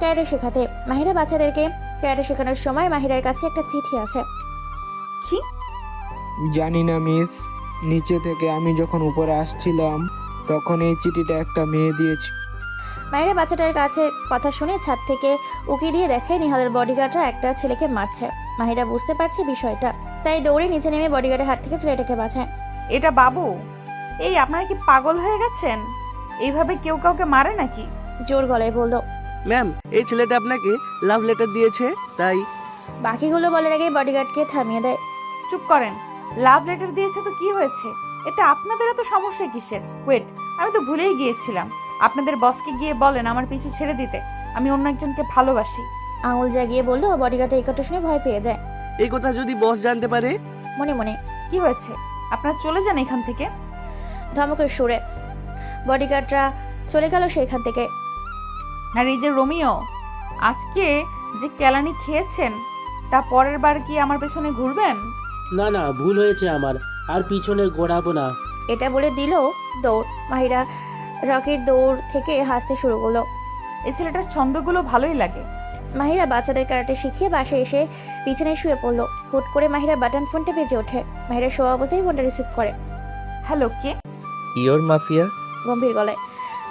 ক্যারাটে শেখাতে। মাহিরা বাচ্চাদেরকে ক্যারাটে শেখানোর সময় মাহিরার কাছে একটা চিঠি আসে। কি? জানি না মিস, নিচে থেকে আমি যখন উপরে আসছিলাম তখন এই চিঠিটা একটা মেয়ে দিয়েছে। মাহিরা বাচ্চাটার কাছে কথা শুনে ছাদ থেকে উকি দিয়ে দেখে নিহালের বডিগার্ডরা একটা ছেলেকে মারছে। মাহিরা বুঝতে পারছে বিষয়টা। তাই দৌড়ে নিচে নেমে বডিগার্ডের হাত থেকে ছেলেটাকে বাঁচায়। এটা বাবু? এই আপনারা কি পাগল হয়ে গেছেন? এইভাবে কেউ কাউকে মারে নাকি? জোর গলায় বলল। ম্যাম, এই ছেলেটা আপনাকে লাভ লেটার দিয়েছে, তাই। বাকিগুলো বলার আগেই বডিগার্ডকে থামিয়ে দেয়। চুপ করেন। লাভ লেটার দিয়েছে তো কি হয়েছে? এতে আপনাদের এত সমস্যা কিসের? ওয়েট, আমি তো ভুলেই গিয়েছিলাম। আপনাদের বসকে গিয়ে বলেন আমার পিছু ছেড়ে দিতে। আমি অন্য একজনকে ভালোবাসি। আঙুল জাগিয়ে বলল। বডিগার্ড এই কথা শুনে ভয় পেয়ে যায়। এই কথা যদি বস জানতে পারে? মনে মনে, কি হয়েছে? আপনারা চলে যান এখান থেকে। ধমকের সুরে বডিগার্ডরা চলে গেল সেখান থেকে। আর এই যে রোমিও, আজকে যে কেলানি খেয়েছেন তা পরের বার কি আমার পেছনে ঘুরবেন? না না, ভুল হয়েছে আমার, আর পিছনে ঘোরাবো না। এটা বলে দিল দৌড়। মাহিরা রকির দৌড় থেকে হাসতে শুরু করলো। এই ছেলেটার ছন্দগুলো ভালোই লাগে। মাহিরা বাচ্চাদের কারাটে শিখিয়ে বাসায় এসে বিছানায় শুয়ে পড়লো। হুট করে মাহিরা বাটন ফোনটা বেজে ওঠে। মাহিরা শোয়া অবস্থায় ফোনটা রিসিভ করে। হ্যালো, কে? Your mafia. গম্ভীর গলায়।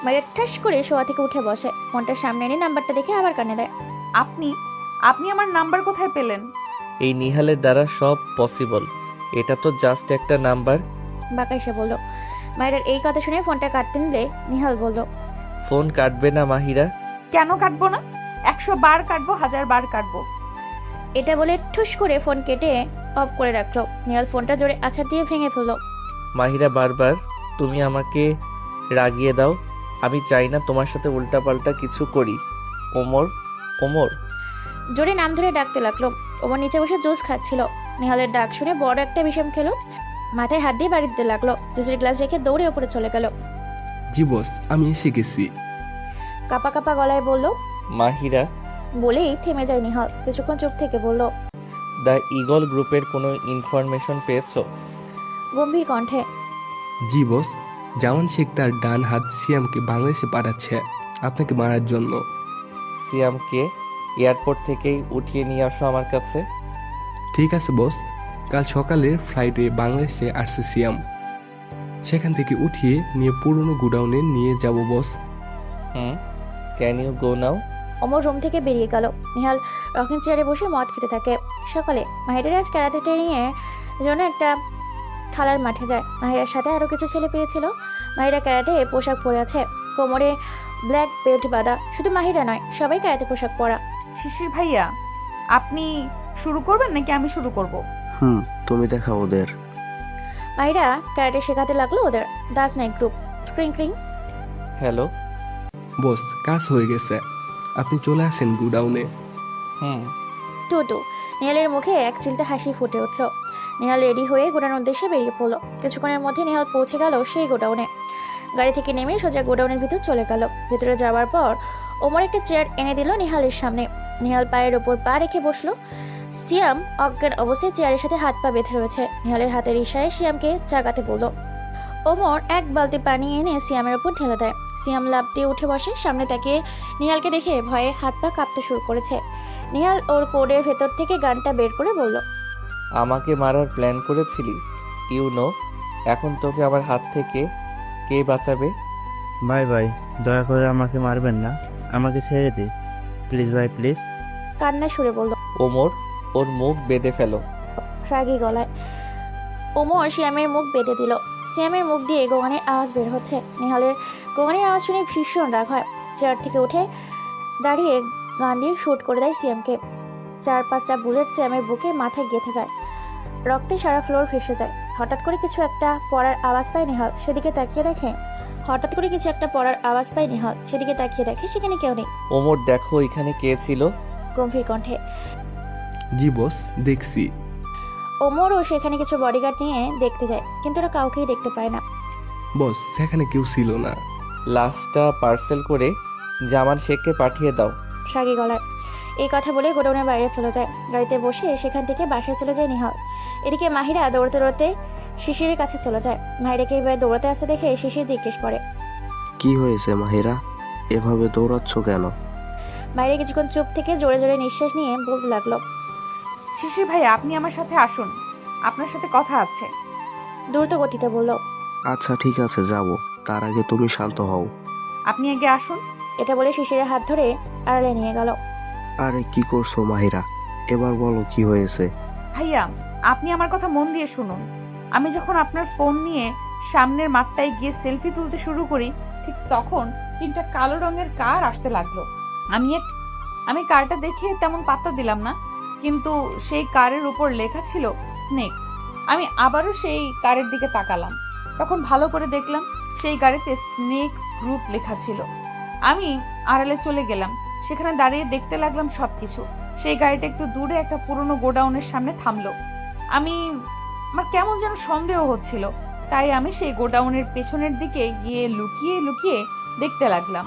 মাহিরা ঠাস করে শোয়া থেকে উঠে বসে। ফোনটা সামনে এনে নাম্বারটা দেখে আবার কানে দেয়। আপনি আপনি আমার নাম্বার কোথায় পেলেন? এই নিহালের দ্বারা সব পসিবল। এটা তো জাস্ট একটা নাম্বার। বাঁকা এসে বলল। মাহিরার এই কথা শুনে ফোনটা কাটতে নিলে নিহাল বলল। ফোন কাটবে না মাহিরা? কেন কাটবো না? 100 বার কাটবো, 1000 বার কাটবো। এটা বলে ঠুস করে ফোন কেটে অফ করে রাখলো। নিহাল ফোনটা জোরে আছাড় দিয়ে ভেঙে ফেললো। মাহিরা, বারবার তুমি আমাকে রাগিয়ে দাও। আমি চাই না তোমার সাথে উল্টাপাল্টা কিছু করি। ওমর, ওমর। জোরে নাম ধরে ডাকতে লাগলো। ওমর নিচে বসে জুস খাচ্ছিল। নিহালের ডাক শুনে বড় একটা বিষম খেলো। মাথায় হাত দিয়ে বাড়ি দিতে লাগলো। জুসের গ্লাস রেখে দৌড়ে ওপরে চলে গেল। জি বস, আমি এসে গেছি। কাপা কাপা গলায় বলল। মাহিরা। বলেই থেমে যায় নিহাল। কিছুক্ষণ চুপ থেকে বলল। দ্য ঈগল গ্রুপের কোনো ইনফরমেশন পেয়েছো? গম্ভীর কণ্ঠে। জি বস, জামান শেখ তার ডান হাত সিয়ামকে বাংলাদেশে পাঠাচ্ছে আপনাকে মারার জন্য। সিয়ামকে এয়ারপোর্ট থেকেই উঠিয়ে নিয়ে আসো আমার কাছে। ঠিক আছে বস, কাল সকালের ফ্লাইটে বাংলাদেশে আসছে সিয়াম। সেখান থেকে উঠিয়ে নিয়ে পুরনো গুডাউনে নিয়ে যাব boss. Can you go now? Amar room থেকে বেরিয়ে গেল। নিহাল রকিং চেয়ারে বসে মদ খেতে থাকে। সকালে মাহিরার আজ ক্যারাটে ট্রেনিং এর জন্য একটা খেলার মাঠে যায়। মাহিরার সাথে আরো কিছু ছেলে পেয়েছিল। মাহিরা ক্যারাটে পোশাক পরে আছে, কোমরে ব্ল্যাক বেল্ট বাঁধা। শুধু মাহিরা নয়, সবাই ক্যারাটে পোশাক পরা। শিশির ভাইয়া, আপনি শুরু করবেন নাকি আমি শুরু করব? তুমি দেখাও ওদের। মাহিরা ক্যারাটে শেখাতে লাগলো ওদের। দাস নাইট গ্রুপ। ক্রিং ক্রিং। হ্যালো বস, কাজ হয়ে গেছে, আপনি চলে আসেন গুডাউনে। টুটু। নিহালের মুখে এক চিলতে হাসি ফুটে উঠল। নিহাল রেডি হয়ে গোডাউনের উদ্দেশ্যে বেরিয়ে পড়লো। কিছুক্ষণের মধ্যে নিহাল পৌঁছে গেল সেই গোডাউনে। গাড়ি থেকে নেমে সোজা গোডাউনের ভিতর চলে গেল। ভিতরে যাওয়ার পর ওমর একটা চেয়ার এনে দিল নিহালের সামনে। নিহাল পায়ের ওপর পা রেখে বসলো। সিয়াম অজ্ঞান অবস্থায় চেয়ারের সাথে হাত পা বেঁধে রয়েছে। নিহালের হাতের ইশারায় সিয়ামকে জাগাতে বলল। ওমর এক বালতি পানি এনে সিয়ামের ওপর ঢেলে দেয়। সিয়াম লাফ দিয়ে উঠে বসে। সামনে তাকিয়ে নিহালকে দেখে ভয়ে হাত পা কাঁপতে শুরু করেছে। নিহাল ওর কোডের ভেতর থেকে গানটা বের করে বলল। আমাকে মারার প্ল্যান করেছিলি? ইউ নো, এখন তোকে আমার হাত থেকে কে বাঁচাবে? বাই বাই, দয়া করে আমাকে মারবেন না, আমাকে ছেড়ে দিন প্লিজ ভাই, প্লিজ। কান্না সুরে বলল। ওমর, ওর মুখ বেঁধে ফেলো। রাগী গলায় ওমর সিয়ামের মুখ বেঁধে দিল। সিয়ামের মুখ দিয়ে গোগানের আওয়াজ বের হচ্ছে। নিহালের গোগানের আওয়াজ শুনে ভীষণ রাগ হয়। চেয়ার থেকে উঠে দাঁড়িয়ে গান দিয়ে শুট করে দেয় সিয়ামকে। 4-5টা বুলেট সিয়ামের বুকে মাথায় গেঁথে যায়। রক্তে সারা ফ্লোর ভেসে যায়। হঠাৎ করে কিছু একটা পড়ার আওয়াজ পায় নিহাল। সেদিকে তাকিয়ে দেখে সেখানে কেউ নেই। ওমর, দেখো এখানে কে ছিল? গম্ভীর কণ্ঠে। জি বস, দেখছি। ওমরও সেখানে কিছু বডিগার্ড নিয়ে দেখতে যায়, কিন্তু ওরা কাউকেই দেখতে পায় না। বস, সেখানে কেউ ছিল না। লাশটা পার্সেল করে জামান শেখকে পাঠিয়ে দাও। রাগী গলায় এই কথা বলে গোডাউনের বাইরে চলে যায়। গাড়িতে বসে সেখান থেকে বাসায় চলে যায় নিহাল। এদিকে মাহিরা দৌড়তে দৌড়তে শিশিরের কাছে চলে যায়। মাহিরাকে এবার দৌড়াতে আসতে দেখে শিশির জিজ্ঞেস করে। কি হয়েছে মাহিরা, এভাবে দৌড়াচ্ছ কেন? মাহিরা কিছুক্ষণ চুপ থেকে জোরে জোরে নিঃশ্বাস নিয়ে বলতে লাগলো। শিশির ভাই, আপনি আমার সাথে আসুন, আপনার সাথে কথা আছে। দ্রুত গতিতে বলল। আচ্ছা ঠিক আছে, যাব, তার আগে তুমি শান্ত হও। আপনি আগে আসুন। এটা বলে শিশিরের হাত ধরে আড়ালে নিয়ে গেল। আরে কি করছো মাহিরা, এবার বলো কি হয়েছে? ভাইয়া, আপনি আমার কথা মন দিয়ে শুনুন। আমি যখন আপনার ফোন নিয়ে সামনের মাঠটায় গিয়ে সেলফি তুলতে শুরু করি, ঠিক তখন তিনটা কালো রঙের কার আসতে লাগলো। আমি কারটা দেখে তেমন পাত্তা দিলাম না, কিন্তু সেই কারের উপর লেখা ছিল স্নেক। আমি আবারও সেই কারের দিকে তাকালাম, তখন ভালো করে দেখলাম সেই গাড়িতে স্নেক গ্রুপ লেখা ছিল। আমি আড়ালে চলে গেলাম, সেখানে দাঁড়িয়ে দেখতে লাগলাম সবকিছু। সেই গাড়িটা একটু দূরে একটা পুরনো গোডাউনের সামনে থামলো। আমার কেমন যেন সন্দেহ হচ্ছিল, তাই আমি সেই গোডাউনের পেছনের দিকে গিয়ে লুকিয়ে লুকিয়ে দেখতে লাগলাম।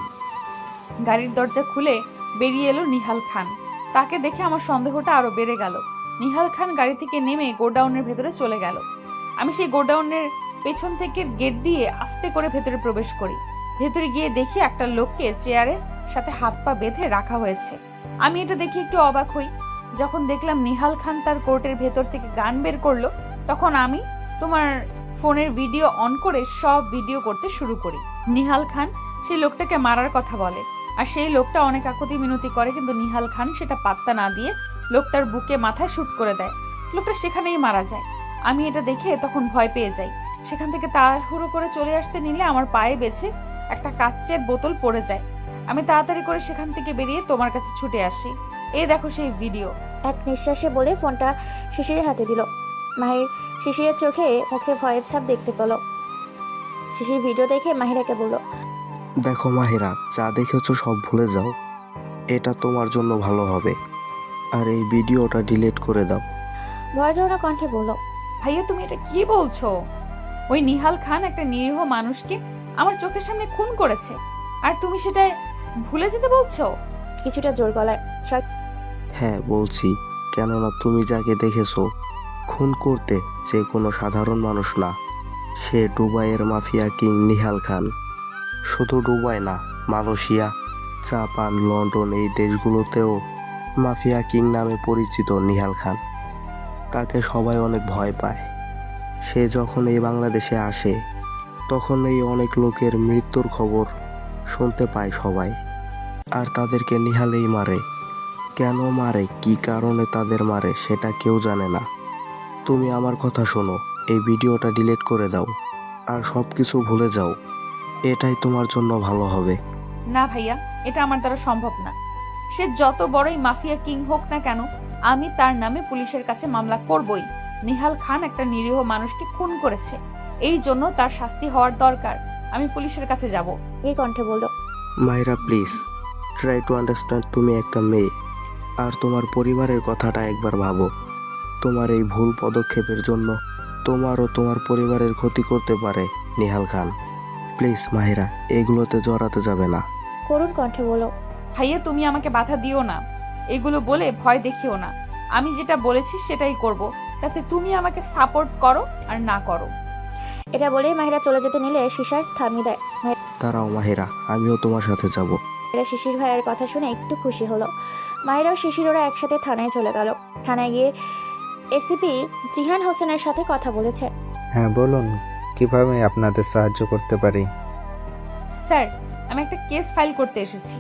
গাড়ির দরজা খুলে বেরিয়ে এলো নিহাল খান। তাকে দেখে আমার সন্দেহটা আরো বেড়ে গেল। নিহাল খান গাড়ি থেকে নেমে গোডাউনের ভেতরে চলে গেল। আমি সেই গোডাউনের পেছন থেকে গেট দিয়ে আস্তে করে ভেতরে প্রবেশ করি। ভেতরে গিয়ে দেখি একটা লোককে চেয়ারের সাথে হাত পা বেঁধে রাখা হয়েছে। আমি এটা দেখে একটু অবাক হই। যখন দেখলাম নিহাল খান তার কোর্টের ভেতর থেকে গান বের করলো, তখন আমি তোমার ফোনের ভিডিও অন করে সব ভিডিও করতে শুরু করি। নিহাল খান সেই লোকটাকে মারার কথা বলে, আর সেই লোকটা অনেক আকুতি মিনতি করে, কিন্তু নিহাল খান সেটা পাত্তা না দিয়ে লোকটার বুকে মাথায় শুট করে দেয়। লোকটা সেখানেই মারা যায়। আমি এটা দেখে তখন ভয় পেয়ে যাই। সেখান থেকে তাড়াহুড়ো করে চলে আসতে নিলে আমার পায়ে বেছে একটা কাঁচের বোতল পড়ে যায়। আমি তাড়াতাড়ি করে সেখান থেকে বেরিয়ে তোমার কাছে ছুটে আসি। এই দেখো সেই ভিডিও। এক নিঃশ্বাসে বলে ফোনটা শিশিরের হাতে দিল। মাহির শিশিরের চোখে মুখে ভয়ের ছাপ দেখতে পেল। শিশির ভিডিও দেখে মাহিরাকে বলল, দেখো মাহিরা, যা দেখেছো সব ভুলে যাও, এটা তোমার জন্য ভালো হবে। আর এই ভিডিওটা ডিলিট করে দাও। ভয়জনক কণ্ঠে বলল, ভাইয়া তুমি এটা কি বলছো? ওই নিহাল খান একটা নিরীহ মানুষকে আমার চোখের সামনে খুন করেছে, আর তুমি সেটা ভুলে যেতে বলছো? কিছুটা জোর গলায়। হ্যাঁ বলছি, কেননা তুমি যাকে দেখেছো খুন করতে যে কোনো সাধারণ মানুষ না। সে দুবাইয়ের মাফিয়া কিং নিহাল খান। শুধু দুবাই না, মালয়েশিয়া, জাপান, লন্ডন এই দেশগুলোতেও মাফিয়া কিং নামে পরিচিত নিহাল খান। তাকে সবাই অনেক ভয় পায়। সে যখন এই বাংলাদেশে আসে তখন এই অনেক লোকের মৃত্যুর খবর শুনতে পায় সবাই, আর তাদেরকে নিহালেই মারে। কেন মারে, কি কারণে তাদের মারে সেটা কেউ জানে না। তুমি আমার কথা শোনো, এই ভিডিওটা ডিলিট করে দাও আর সব কিছু ভুলে যাও। এটাই তোমার জন্য ভালো হবে। না ভাইয়া, এটা আমার দ্বারা সম্ভব না। সে যত বড়ই মাফিয়া কিং হোক না কেন, আমি তার নামে পুলিশের কাছে মামলা করবই। নিহাল খান একটা নিরীহ মানুষকে খুন করেছে, এই জন্য তার শাস্তি হওয়ার দরকার। আমি পুলিশের কাছে যাব। এই কণ্ঠে বলল, মাইরা প্লিজ ট্রাই টু আন্ডারস্ট্যান্ড। তুমি একটা মেয়ে, আর তোমার পরিবারের কথাটা একবার ভাবো। তোমার এই ভুল পদক্ষেপের জন্য তোমার ও তোমার পরিবারের ক্ষতি করতে পারে নিহাল খান। প্লিজ মাহিরা, এগুলোতে জড়াতে যাবে না। করুণ কণ্ঠে বলল, ভাইয়া তুমি আমাকে বাধা দিও না, এগুলো বলে ভয় দেখিও না। আমি যেটা বলেছি সেটাই করব, তাতে তুমি আমাকে সাপোর্ট করো আর না করো। এটা বলেই মাহিরা চলে যেতে নিলে শিশার থামিয়ে দেয়। দাঁড়াও মাহিরা, আমিও তোমার সাথে যাব। এরা শিশির ভাইয়ের কথা শুনে একটু খুশি হলো। মাহিরা ও শিশির ওরা একসাথে থানায় চলে গেল। থানায় গিয়ে এসিপি জিহান হোসেনের সাথে কথা বলেছে। হ্যাঁ বলুন, কিভাবে আপনাদের সাহায্য করতে পারি? স্যার, আমি একটা কেস ফাইল করতে এসেছি।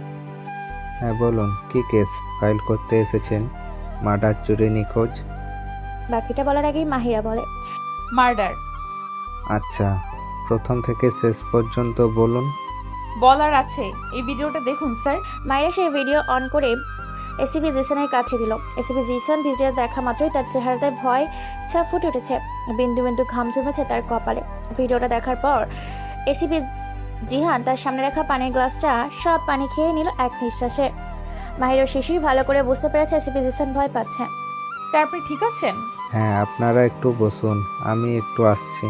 হ্যাঁ বলুন, কি কেস ফাইল করতে এসেছেন? মার্ডার, চুরি, নিখোঁজ? বাকিটা বলার আগেই মাহিরা বলে, মার্ডার। আচ্ছা, প্রথম থেকে শেষ পর্যন্ত বলুন। বলার আছে, এই ভিডিওটা দেখুন স্যার। মাহিরা সেই ভিডিও অন করে এসিপি জিসানের কাছে দিল। এসিপি জিসান ভিডিও দেখা মাত্রই তার চেহারাতে ভয় ছাপ ফুটে উঠেছে। বিন্দু বিন্দু ঘাম জমেছে তার কপালে। ভিডিওটা দেখার পর এসিপি জিহান তার সামনে রাখা পানির গ্লাসটা সব পানি খেয়ে নিল এক নিঃশ্বাসে। মাহিরা ও শিশির ভালো করে বুঝতে পেরেছে এসিপি জিসান ভয় পাচ্ছে। স্যার আপনি ঠিক আছেন? হ্যাঁ, আপনারা একটু বসুন, আমি একটু আসছি।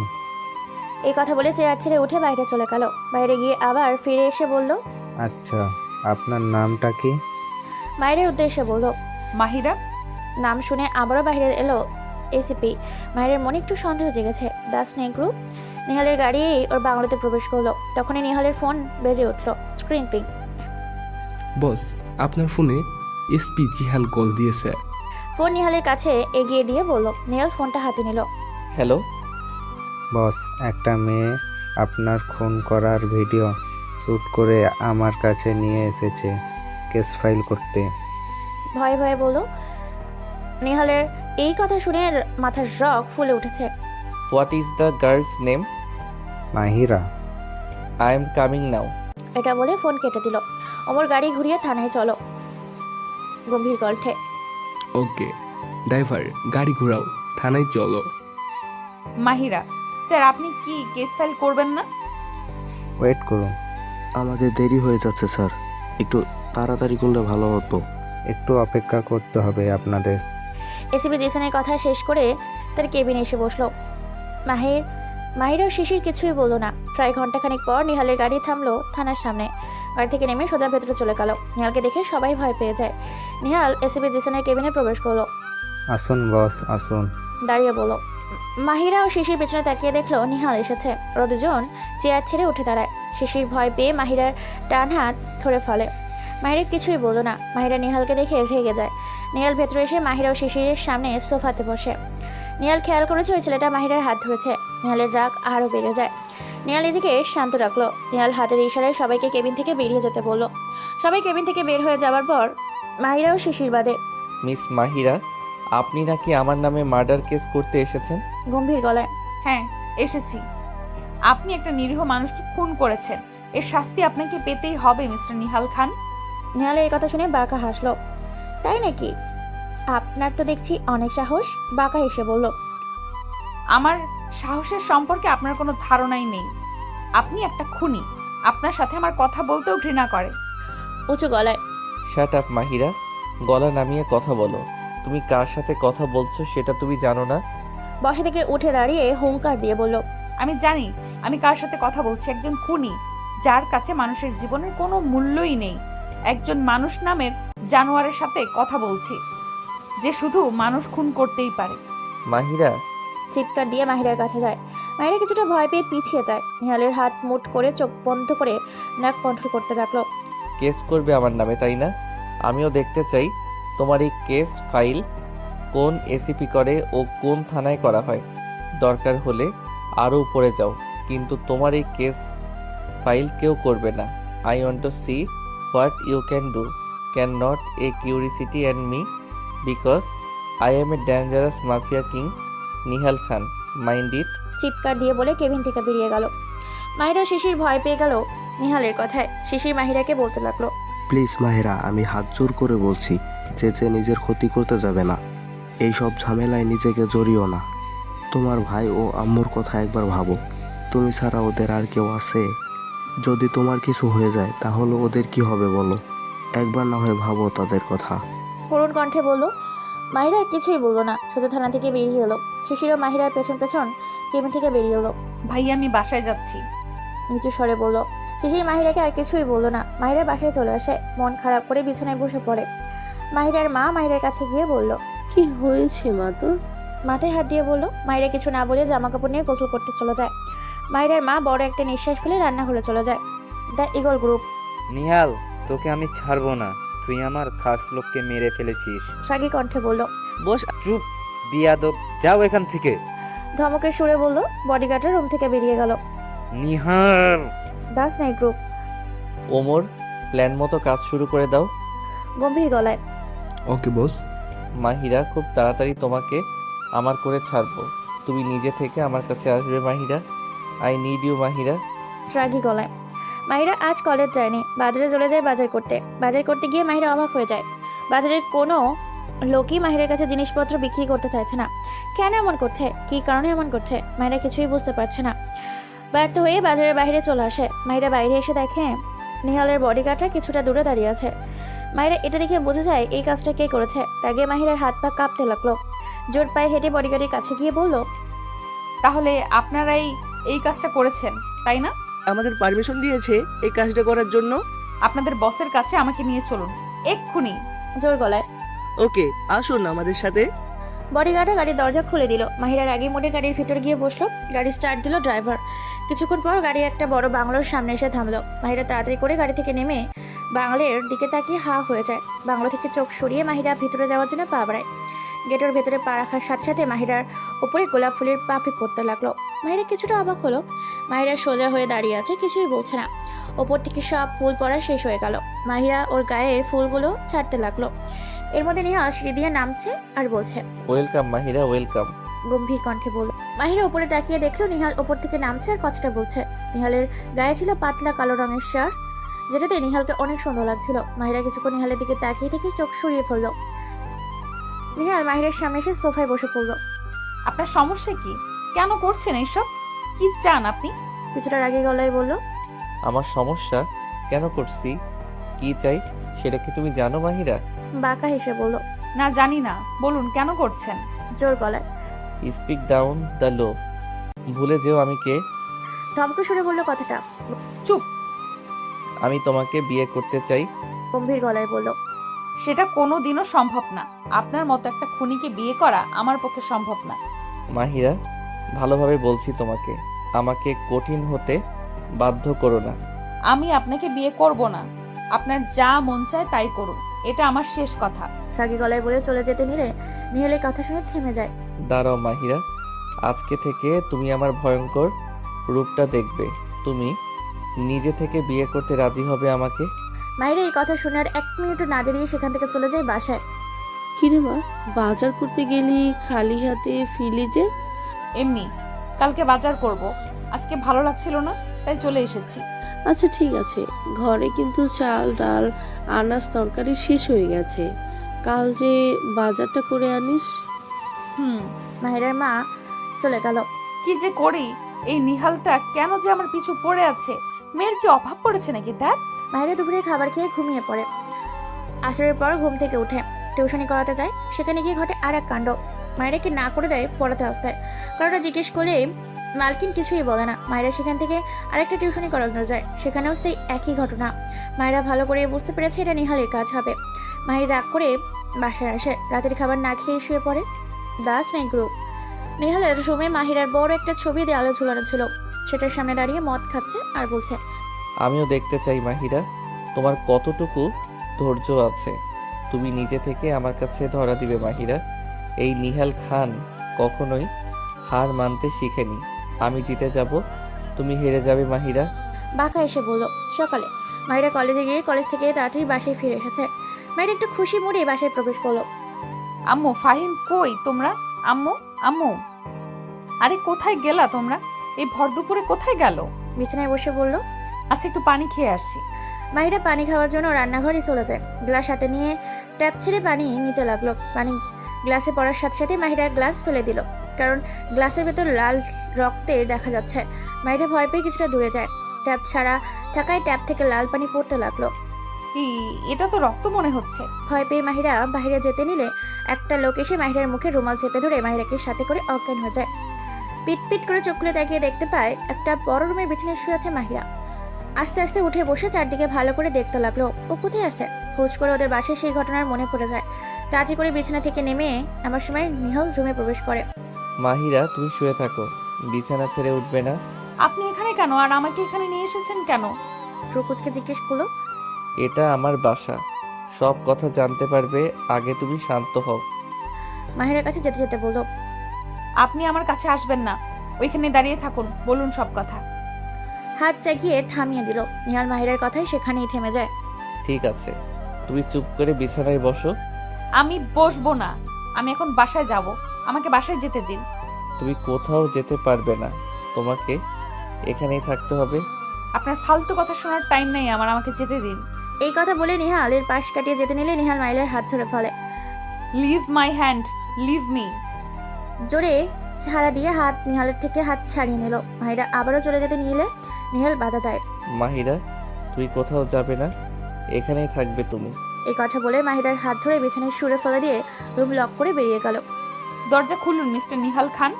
এই কথা বলে চেয়ার ছেড়ে উঠে বাইরে চলে গেল। বাইরে গিয়ে আবার ফিরে এসে বলল, আচ্ছা, আপনার নামটা কি? মাহিরের উদ্দেশ্যে বলল, মাহিরা। নাম শুনে আবারও বাইরে এলো এসিপি। মাহিরের মনে একটু সন্দেহ জেগেছে। The snake group. নিহালের গাড়ি ওর বাংলোতে প্রবেশ করলো। তখনই নিহালের ফোন বেজে উঠলো। Screen ping. বস, আপনার ফোনে এসপি জিহান কল দিয়েছে। ফোন নিহালের কাছে এগিয়ে দিয়ে বলল। নিহাল ফোনটা হাতে নিল। হ্যালো বস, একটা মেয়ে আপনার খুন করার ভিডিও শ্যুট করে আমার কাছে নিয়ে এসেছে কেস ফাইল করতে। ভয়ে ভয়ে বলল। নিহালের এই কথা শুনে মাথার রগ ফুলে উঠেছে। What is the girl's name? Mahira. I am coming now. এটা বলে ফোন কেটে দিল। ওমর গাড়ি ঘুরিয়ে থানায় চলো, গম্ভীর কণ্ঠে। ওকে ড্রাইভার, গাড়ি ঘোরাও, থানায় চলো। মাহিরা, স্যার আপনি কি কেস ফাইল করবেন না? ওয়েট করুন। আমাদের দেরি হয়ে যাচ্ছে স্যার, একটু তাড়াতাড়ি করলে ভালো হতো। একটু অপেক্ষা করতে হবে আপনাদের। এসিপি জেসনের কথা শেষ করে তার কেবিনে এসে বসলো। মাহিরা ও শিশির কিছুই বললো না। প্রায় ঘন্টাখানেক পর নিহালের গাড়ি থামলো থানার সামনে। গাড়ি থেকে নেমে সোজা ভেতরে চলে গেল। নিহালকে দেখে সবাই ভয় পেয়ে যায়। নিহাল এসিপি জেসনের কেবিনে প্রবেশ করলো। আসুন বস, আসুন। দাঁড়িয়ে বলল। মাহিরা ও শিশির পেছনে তাকিয়ে দেখলো নিহাল এসেছে। ওরা দুজন চেয়ার ছেড়ে উঠে দাঁড়ায়। শিশির ভয় পেয়ে মাহিরার ডান হাত ধরে ফেলে। মাহিরা কিছুই বললো না। মাহিরা নিহালকে দেখে রেগে যায়। নিহাল ভেতরে এসে মাহিরা ও শিশিরের সামনে সোফাতে বসে। নিহাল খেয়াল করেছে ওই ছেলেটা মাহিরার হাত ধরেছে। নিহালের রাগ আরও বেড়ে যায়। নিহাল নিজেকে শান্ত রাখলো। নিহাল হাতের ইশারায় সবাইকে কেবিন থেকে বেরিয়ে যেতে বলল। সবাই কেবিন থেকে বের হয়ে যাওয়ার পর মাহিরা ও শিশির বাদে। মিস মাহিরা, আপনি নাকি আমার নামে মার্ডার কেস করতে এসেছেন? গম্ভীর গলায়। হ্যাঁ এসেছি। আপনি একটা নিরীহ মানুষকে খুন করেছেন, এর শাস্তি আপনাকে পেতেই হবে মিস্টার নিহাল খান। নিহালের এই কথা শুনে বাঁকা হাসলো। তাই নাকি? আপনার তো দেখছি অনেক সাহস। বাঁকা হেসে বলল। আমার সাহসের সম্পর্কে আপনার কোনো ধারণাই নেই। আপনি একটা খুনি। আপনার সাথে আমার কথা বলতেও ঘৃণা করে। উঁচু গলায়। শাট আপ মাহিরা, গলা নামিয়ে কথা বলো। তুমি কার সাথে কথা বলছো সেটা তুমি জানো না? বসা থেকে উঠে দাঁড়িয়ে হুঙ্কার দিয়ে বলল। আমি জানি আমি কার সাথে কথা বলছি। একজন খুনি, যার কাছে মানুষের জীবনের কোনো মূল্যই নেই। একজন মানুষ নামের জানোয়ারের সাথে কথা বলছি, যে শুধু মানুষ খুন করতেই পারে। মাহিরা। চিৎকার দিয়ে মাহিরার কাছে যায়। মাহিরা কিছুটা ভয় পেয়ে পিছিয়ে যায়। নিহালের হাত মুঠ করে চোখ বন্ধ করে নাক কন্ট্রোল করতে থাকলো। কেস করবে আমার নামে, তাই না? আমিও দেখতে চাই তোমার এই কেস ফাইল কোন এসিপি করে ও কোন থানায় করা হয়। দরকার হলে আরও উপরে যাও, কিন্তু তোমার এই কেস ফাইল কেউ করবে না। I want to see what you can do. Can not a curiosity and me, because I am a dangerous mafia king Nihal Khan, mind it. চিৎকার দিয়ে বলে কেবিন থেকে বেরিয়ে গেল। মাহিরা শিশির ভয় পেয়ে গেল নিহালের কথায়। শিশির মাহিরাকে বলতে লাগলো। প্লিজ মাহিরা, আমি হাত জোর করে বলছি, যে নিজের ক্ষতি করতে যাবে না। এই সব ঝামেলায় নিজেকে জড়িও না। তোমার ভাই ও আম্মুর কথা একবার ভাবো। তুমি ছাড়া ওদের আর কেউ আছে? যদি তোমার কিছু হয়ে যায় তাহলে ওদের কি হবে বলো? একবার না হয় ভাবো তাদের কথা। করুণ কণ্ঠে বলল। মাহিরা কিছুই বললো না, শুধু থানা থেকে বেরিয়ে এলো। শিশিরও মাহিরার পেছন পেছন কেবিন থেকে বেরিয়ে এলো। ভাই আমি বাসায় যাচ্ছি, নিচু স্বরে বলল। শিশির মাহিরাকে আর কিছুই বললো না। মাহিরা বাসায় চলে আসে, মন খারাপ করে বিছানায় বসে পড়ে। মাহিরার মা মাহিরার কাছে গিয়ে বলল। কি হয়েছে মা তোর? মাথায় হাত দিয়ে বলল। মাহিরা কিছু না বলে জামা কাপড় নিয়ে গোসল করতে চলে যায়। মাহিরার মা বড় একটা নিঃশ্বাস ফেলে রান্নাঘরে চলে যায়। The eagle group. নিহাল, তোকে আমি ছাড়বো না। তুই আমার খাস লোককে মেরে ফেলেছিস। রাগী কণ্ঠে বলল। বস চুপ, বিয়াদব, যাও এখান থেকে। ধমকের সুরে বলল। বডিগার্ডের রুম থেকে বেরিয়ে গেল। নিহাল। দাস নাই গ্রুপ। ওমর, প্ল্যান মতো কাজ শুরু করে দাও। গম্ভীর গলায়। ওকে বস। মাহিরা, খুব তাড়াতাড়ি তোমাকে আমার করে ছাড়বো। তুমি নিজে থেকে আমার কাছে আসবে Mahira. I need you Mahira. রাগী গলায়। মাহিরা আজ কলেজ যায়নি, বাজারে চলে যায় বাজার করতে। বাজার করতে গিয়ে মাহিরা অবাক হয়ে যায়। বাজারের কোনো লোকই মাহিরার কাছে জিনিসপত্র বিক্রি করতে চাইছে না। কেন এমন করছে, কী কারণে এমন করছে, মাহিরা কিছুই বুঝতে পারছে না। ব্যর্থ হয়ে বাজারের বাইরে চলে আসে। মাহিরা বাইরে এসে দেখে নিহালের বডিগার্ডরা কিছুটা দূরে দাঁড়িয়ে আছে। মাহিরা এটা দেখে বুঝে যায় এই কাজটা কে করেছে। রাগে মাহিরার হাত পা কাঁপতে লাগলো। জোর পায়ে হেঁটে বডিগার্ডের কাছে গিয়ে বলল। তাহলে আপনারাই এই কাজটা করেছেন, তাই না? আমাদের পারমিশন দিয়েছে এই কাজটা করার জন্য। আপনাদের বসের কাছে আমাকে নিয়ে চলুন এক্ষুনি। জোর গলায়। ওকে, আসুন আমাদের সাথে। বডিগার্ডরা গাড়ির দরজা খুলে দিল। মাহিরার আগে মোড়ে গাড়ির ভিতর গিয়ে বসলো। গাড়ি স্টার্ট দিল ড্রাইভার। কিছুক্ষণ পর গাড়ি একটা বড় বাংলোর সামনে এসে থামলো। মাহিরা তাড়াতাড়ি করে গাড়ি থেকে নেমে বাংলোর দিকে তাকিয়ে হা হয়ে যায়। বাংলো থেকে চোখ সরিয়ে মাহিরা ভিতরে যাওয়ার জন্য পা বাড়ায়। গেটের ভেতরে পা রাখার সাথে সাথে মাহিরার উপরে গোলাপ ফুলের পাপড়ি পড়তে লাগলো। মাহিরা কিছুটা অবাক হলো। মাহিরা সোজা হয়ে দাঁড়িয়ে আছে, কিছুই বলছে না। ওপর থেকে সব ফুল পড়া শেষ হয়ে গেল। মাহিরা ওর গায়ের ফুলগুলো ছাড়তে লাগলো। এর মধ্যে নিহাল সিঁড়ি দিয়ে নামছে আর বলছে, ওয়েলকাম মাহিরা, ওয়েলকাম। গম্ভীর কণ্ঠে বলল। মাহিরা উপরে তাকিয়ে দেখলো নিহাল উপর থেকে নামছে আর কথাটা বলছে। নিহালের গায়ে ছিল পাতলা কালো রঙের শার্ট, যেটাতে নিহালকে অনেক সুন্দর লাগছিল। মাহিরা কিছুক্ষণ নিহালের দিকে তাকিয়ে থেকে চোখ সরিয়ে ফেললো। নিহাল মাহিরের সামনে এসে সোফায় বসে পড়ল। আপনার সমস্যা কি? কেন করছেন এইসব? কি চান আপনি? কিছুটা রাগী গলায় বলল, আমার সমস্যা কেন করছি, কি চাই সেটা কি তুমি জানো মাহিরা? বাঁকা হেসে বলল, না জানি না, বলুন কেন করছেন? জোর গলায়। স্পিক ডাউন দ্য লো। ভুলে যেও আমি কে। ধমকে সুরে বলল কথাটা। চুপ। আমি তোমাকে বিয়ে করতে চাই। গম্ভীর গলায় বলল, সেটা কোনোদিনও সম্ভব না। আপনার মতো একটা খুনিকে বিয়ে করা আমার পক্ষে সম্ভব না। মাহিরা, ভালোভাবে বলছি তোমাকে, আমাকে কঠিন হতে বাধ্য করো না। আমি আপনাকে বিয়ে করব না। আপনার যা মন চায় তাই করুন, এটা আমার শেষ কথা। রাগী গলায় বলে চলে যেতে নিলে নিহালের কথা শুনে থেমে যায়। দাঁড়াও মাহিরা, আজকে থেকে তুমি আমার ভয়ঙ্কর রূপটা দেখবে। তুমি নিজে থেকে বিয়ে করতে রাজি হবে আমাকে? মাহিরা এই কথা শুনে আর 1 মিনিটও না দাঁড়িয়ে সেখান থেকে চলে যায় বাসায়। কিরে মা, বাজার করতে গেলি খালি হাতে ফিরলি যে? এমনি, কালকে বাজার করব, আজকে ভালো লাগছিল না তাই চলে এসেছি। আচ্ছা ঠিক আছে, ঘরে কিন্তু চাল ডাল আনাজ তরকারি শেষ হয়ে গেছে, কাল যে বাজারটা করে আনিস। মাহিরার মা চলে গেল। কি যে করি, এই নিহালটা কেন যে আমার পিছু পড়ে আছে? মেয়ের কি অভাব পড়েছে নাকি? দেখ। মাহিরা দুপুরে খাবার খেয়ে ঘুমিয়ে পড়ে। আসরের পর ঘুম থেকে উঠে টিউশনি করাতে যায়। সেখানে গিয়ে ঘটে আর এক কাণ্ড। মাহিরাকে না করে দেয় পড়াতে আসতে। কারণটা জিজ্ঞেস করলে মালকিন কিছুই বলে না। মাহিরা সেখান থেকে আরেকটা টিউশনি করানো যায়, সেখানেও সেই একই ঘটনা। মাহিরা ভালো করে বুঝতে পেরেছে এটা নিহালের কাজ হবে। মাহির রাগ করে বাসায় আসে, রাতের খাবার না খেয়ে শুয়ে পড়ে। দাস নাই গ্রুপ। নিহালের রুমে মাহিরার বড় একটা ছবি দেয়ালে ঝুলানো ছিল, সেটার সামনে দাঁড়িয়ে মদ খাচ্ছে আর বলছে, আমিও দেখতে চাই মাহিরা, তোমার কতটুকু ধৈর্য আছে। তুমি নিজে থেকে আমার কাছে ধরা দিবে মাহিরা। এই নিহাল খান কখনোই হার মানতে শিখেনি। আমি জিতে যাব, তুমি হেরে যাবে মাহিরা। বাঁকা এসে বলল। সকালে মাহিরা কলেজে গিয়ে কলেজ থেকে তাড়াতাড়ি বাসায় ফিরে এসেছে। মাহিরা একটু খুশি মুড়ে বাসায় প্রবেশ করলো। আম্মু, ফাহিম কই তোমরা? আম্মু, আম্মু, আরে কোথায় গেলা তোমরা? এই ভর দুপুরে কোথায় গেল? বিছানায় বসে বলল, আচ্ছা একটু পানি খেয়ে আসি। মাহিরা পানি খাওয়ার জন্য রান্নাঘরে চলে যায়। গ্লাস হাতে নিয়ে ট্যাপ ছেড়ে পানি নিতে লাগলো। পানি গ্লাসে পড়ার সাথে সাথে মাহিরা গ্লাস ফেলে দিল, কারণ গ্লাসের ভেতর লাল রক্তে দেখা যাচ্ছে। মাহিরা ভয় পেয়ে কিছুটা দূরে যায়। ট্যাপ ছাড়া থাকায় ট্যাপ থেকে লাল পানি পড়তে লাগলো। এটা তো রক্ত মনে হচ্ছে। ভয় পেয়ে মাহিরা বাইরে যেতে নিলে একটা লোক এসে মাহিরার মুখে রুমাল চেপে ধরে মাহিরাকে সাথে করে অজ্ঞান হয়ে যায়। পিট পিট করে চোখ খুলে তাকিয়ে দেখতে পায় একটা বড় রুমের বিছানায় শুয়ে আছে মাহিরা। আস্তে আস্তে উঠে বসে চারদিকে ভালো করে দেখতে লাগলো ও কোথায় আছে। হুচ করে ওদের বাসায় সেই ঘটনার মনে পড়ে যায়। তাড়াতাড়ি করে বিছানা থেকে নেমে আমার সময় নিহাল রুমে প্রবেশ করে। মাহিরা, তুমি শুয়ে থাকো, বিছানা ছেড়ে উঠবে না। আপনি এখানে কেন, আর আমাকে এখানে নিয়ে এসেছেন কেন? প্রকুচকে জিজ্ঞেস করলো। এটা আমার বাসা, সব কথা জানতে পারবে, আগে তুমি শান্ত হও। মাহিরার কাছে যেতে যেতে বলল, আপনি আমার কাছে আসবেন না, ওইখানে দাঁড়িয়ে থাকুন, বলুন সব কথা। হাত চাগিয়ে থামিয়ে দিল। নিহাল মাহিরার কথাই সেখানেই থেমে যায়। ঠিক আছে, তুমি চুপ করে বিছানায় বসো। আমি বসবো না, আমি এখন বাসায় যাব, আমাকে বাসায় যেতে দিন। তুমি কোথাও যেতে পারবে না, তোমাকে এখানেই থাকতে হবে। আপনার ফালতু কথা শোনার টাইম নেই আমার, আমাকে যেতে দিন। এই কথা বলে নিহালের পাশ কাটিয়ে যেতে নিলে নিহাল মাহিরার হাত ধরে ফেলে। Leave my hand, leave me. জোরে ছাড়া দিয়ে নিহালের থেকে হাত ছাড়িয়ে নিল। মাহিরা আবারও চলে যেতে নিলে নিহাল বাধা দেয়। মাহিরা, তুই কোথাও যাবে না, এখানেই থাকবে তুমি। এই কথা বলে মাহিরার হাত ধরে বিছানায় শুড়ে ফেলে দিয়ে রুম লক করে বেরিয়ে গেল। দরজা খুলুন মিস্টার নিহাল খান,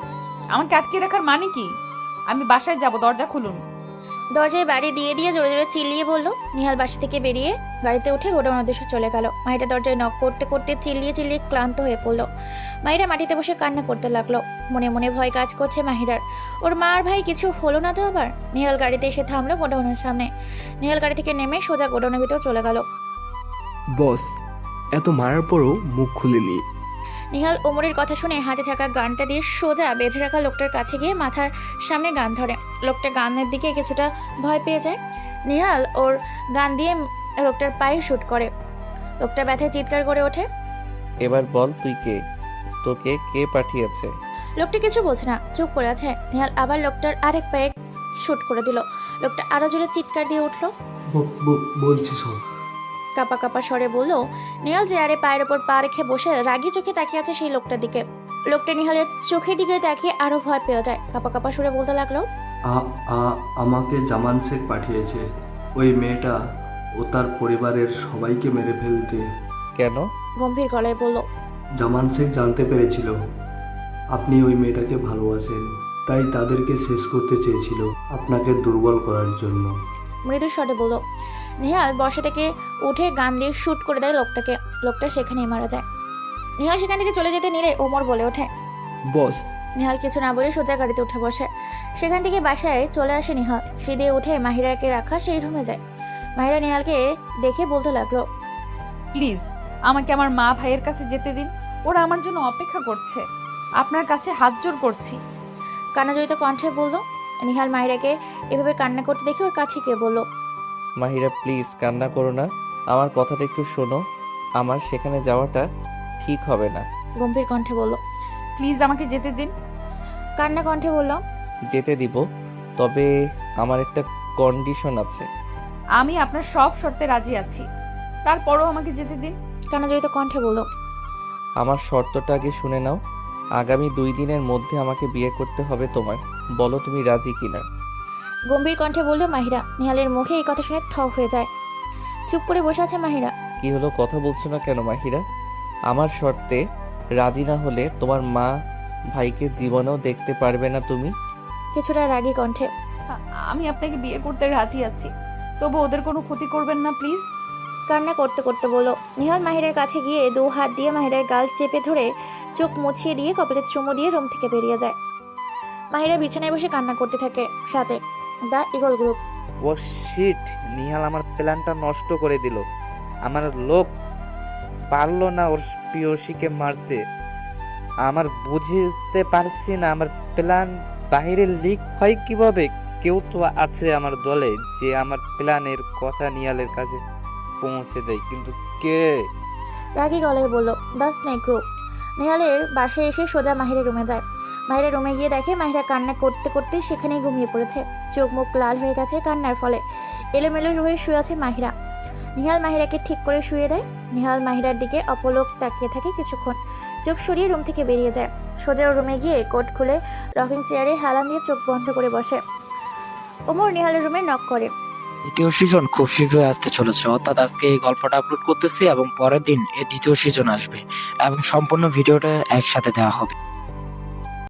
আমাকে আটকে রাখার মানে কি? আমি বাসায় যাব, দরজা খুলুন। দরজায় বাড়ি দিয়ে দিয়ে জোরে জোরে চিল্লিয়ে বলল। নিহাল বাসা থেকে বেরিয়ে গাড়িতে উঠে গোডাউন উদ্দেশ্যে চলে গেল। মাহিরা দরজায় নক করতে করতে চিল্লিয়ে চিল্লিয়ে ক্লান্ত হয়ে পড়ল। মাহিরা মাটিতে বসে কান্না করতে লাগলো। মনে মনে ভয় কাজ করছে মাহিরার, ওর মা আর ভাই কিছু হলো না তো আবার। নিহাল গাড়িতে এসে থামলো গোডাউনের সামনে। নিহাল গাড়ি থেকে নেমে সোজা গোডাউনের ভিতর চলে গেল। বস এত মারার পরও মুখ খুলেনি। নিহাল ওমরের কথা শুনে হাতে থাকা গানটা দিয়ে সোজা বেঁধে রাখা লোকটার কাছে গিয়ে মাথার সামনে গান ধরে। লোকটা গানের দিকে কিছুটা ভয় পেয়ে যায়। নিহাল ওর গান দিয়ে লোকটার পায়ে শুট করে। লোকটা ব্যথায় চিৎকার করে ওঠে। এবার বল তুই কে? তোকে কে পাঠিয়েছে? লোকটা কিছু বলছে না, চুপ করে আছে। নিহাল আবার লোকটার আরেক পায়ে শুট করে দিল। লোকটা আরো জোরে চিৎকার দিয়ে উঠলো। বলছি সব। কাপা কাপা স্বরে বলল। নিহাল চেয়ারে পায়ের ওপর পা রেখে বসে রাগি চোখে তাকিয়ে আছে সেই লোকটার দিকে। লোকটা নিহালের চোখের দিকে তাকিয়ে আরো ভয় পেয়ে যায়। কাপা কাপা সুরে বলতে লাগলো, আমাকে জামান শেখ পাঠিয়েছে। ওই মেয়েটা ও তার পরিবারের সবাইকে মেরে ফেলতে। কেন? গম্ভীর গলায় বলল। জামান শেখ জানতে পেরেছিল আপনি ওই মেয়েটাকে ভালোবাসেন, তাই তাদেরকে শেষ করতে চেয়েছিল আপনাকে দুর্বল করার জন্য। মৃদু স্বরে বলল। নিহাল বসা থেকে উঠে গান দিয়ে শুট করে দেয় লোকটাকে। লোকটা সেখানেই মারা যায়। নিহাল সেখান থেকে চলে যেতে নিলে ওমর বলে ওঠে, বস। নিহাল কিছু না বলে সোজা গাড়িতে উঠে বসে। সেখান থেকে বাসায় চলে আসে নিহাল। সিঁড়ি উঠে মাহিরাকে রাখা সেই রুমে যায়। মাহিরা নিহালকে দেখে বলতে লাগলো, প্লিজ আমাকে আমার মা ভাইয়ের কাছে যেতে দিন, ওরা আমার জন্য অপেক্ষা করছে, আপনার কাছে হাত জোর করছি। কান্নাজড়িত কণ্ঠে বলল। নিহাল মাহিরাকে এভাবে কান্না করতে দেখে ওর কাছে গিয়ে বলল, মাহিরা প্লিজ কান্না করো না, আমার কথাটা একটু শোনো। আমার সেখানে যাওয়াটা ঠিক হবে না। গম্ভীর কণ্ঠে বলল। প্লিজ আমাকে যেতে দিন। কান্না কণ্ঠে বলল, যেতে দিব, তবে আমার একটা কন্ডিশন আছে। আমি আপনার সব শর্তে রাজি আছি, তারপরও আমাকে যেতে দিন। কান্নাজড়িত কণ্ঠে বলল, আমার শর্তটা আগে শুনে নাও। আগামী 2 দিনের মধ্যে আমাকে বিয়ে করতে হবে তোমার। বলো তুমি রাজি কিনা? গম্ভীর কণ্ঠে বলল মাহিরা। নিহালের মুখে এই কথা শুনে থ হয়ে যায়। চুপ করে বসে আছে মাহিরা। কি হলো, কথা বলছো না কেন মাহিরা? আমার শর্তে রাজি না হলে তোমার মা ভাইকে জীবনেও দেখতে পারবে না তুমি। কিছুটা রাগী কণ্ঠে, আমি আপনাকে বিয়ে করতে রাজি আছি, তবু ওদের কোনো ক্ষতি করবেন না প্লিজ। কান্না করতে করতে বলল। নিহাল মাহিরার কাছে গিয়ে 2 হাত দিয়ে মাহিরার গাল চেপে ধরে চোখ মুছিয়ে দিয়ে কপালে চুমু দিয়ে রুম থেকে বেরিয়ে যায়। মাহিরা বিছানায় বসে কান্না করতে থাকে। সাথে the eagle group. Oh shit, Nihal আমার প্ল্যানটা নষ্ট করে দিল। আমার লোক পারলো না ওর পিয়সীকে মারতে। আমার বুঝতে পারছি না আমার প্ল্যান বাইরে লিক হয় কিভাবে। কেউ তো আছে আমার দলে যে আমার প্ল্যানের কথা নিহালের কাছে পৌঁছে দেয়, কিন্তু কে? রাগী গলায় বলল, দ্য স্নেক গ্রুপ। নিহালের বাসায় এসে সোজা মাহিরের রুমে যায়। মাহিরা রুমে গিয়ে দেখে মাহিরা কান্না করতে করতে সেখানেই ঘুমিয়ে পড়েছে। চোখ মুখ লাল হয়ে গেছে কান্নার ফলে। এলোমেলো হয়ে শুয়ে আছে মাহিরা। নিহাল মাহিরাকে ঠিক করে শুয়ে দেয়। নিহাল মাহিরার দিকে অপলক তাকিয়ে থাকে কিছুক্ষণ, চোখ সরিয়ে রুম থেকে বেরিয়ে যায়। সোজা রুমে গিয়ে কোট খুলে রকিং চেয়ারে হেলান দিয়ে চোখ বন্ধ করে বসে। ওমর নিহালের রুমে নক করে। দ্বিতীয় সিজন খুব শীঘ্রই আসতে চলেছে, অর্থাৎ আজকে এই গল্পটা আপলোড করতেছি এবং পরের দিন এর দ্বিতীয় সিজন আসবে এবং সম্পূর্ণ ভিডিওটা একসাথে দেওয়া হবে।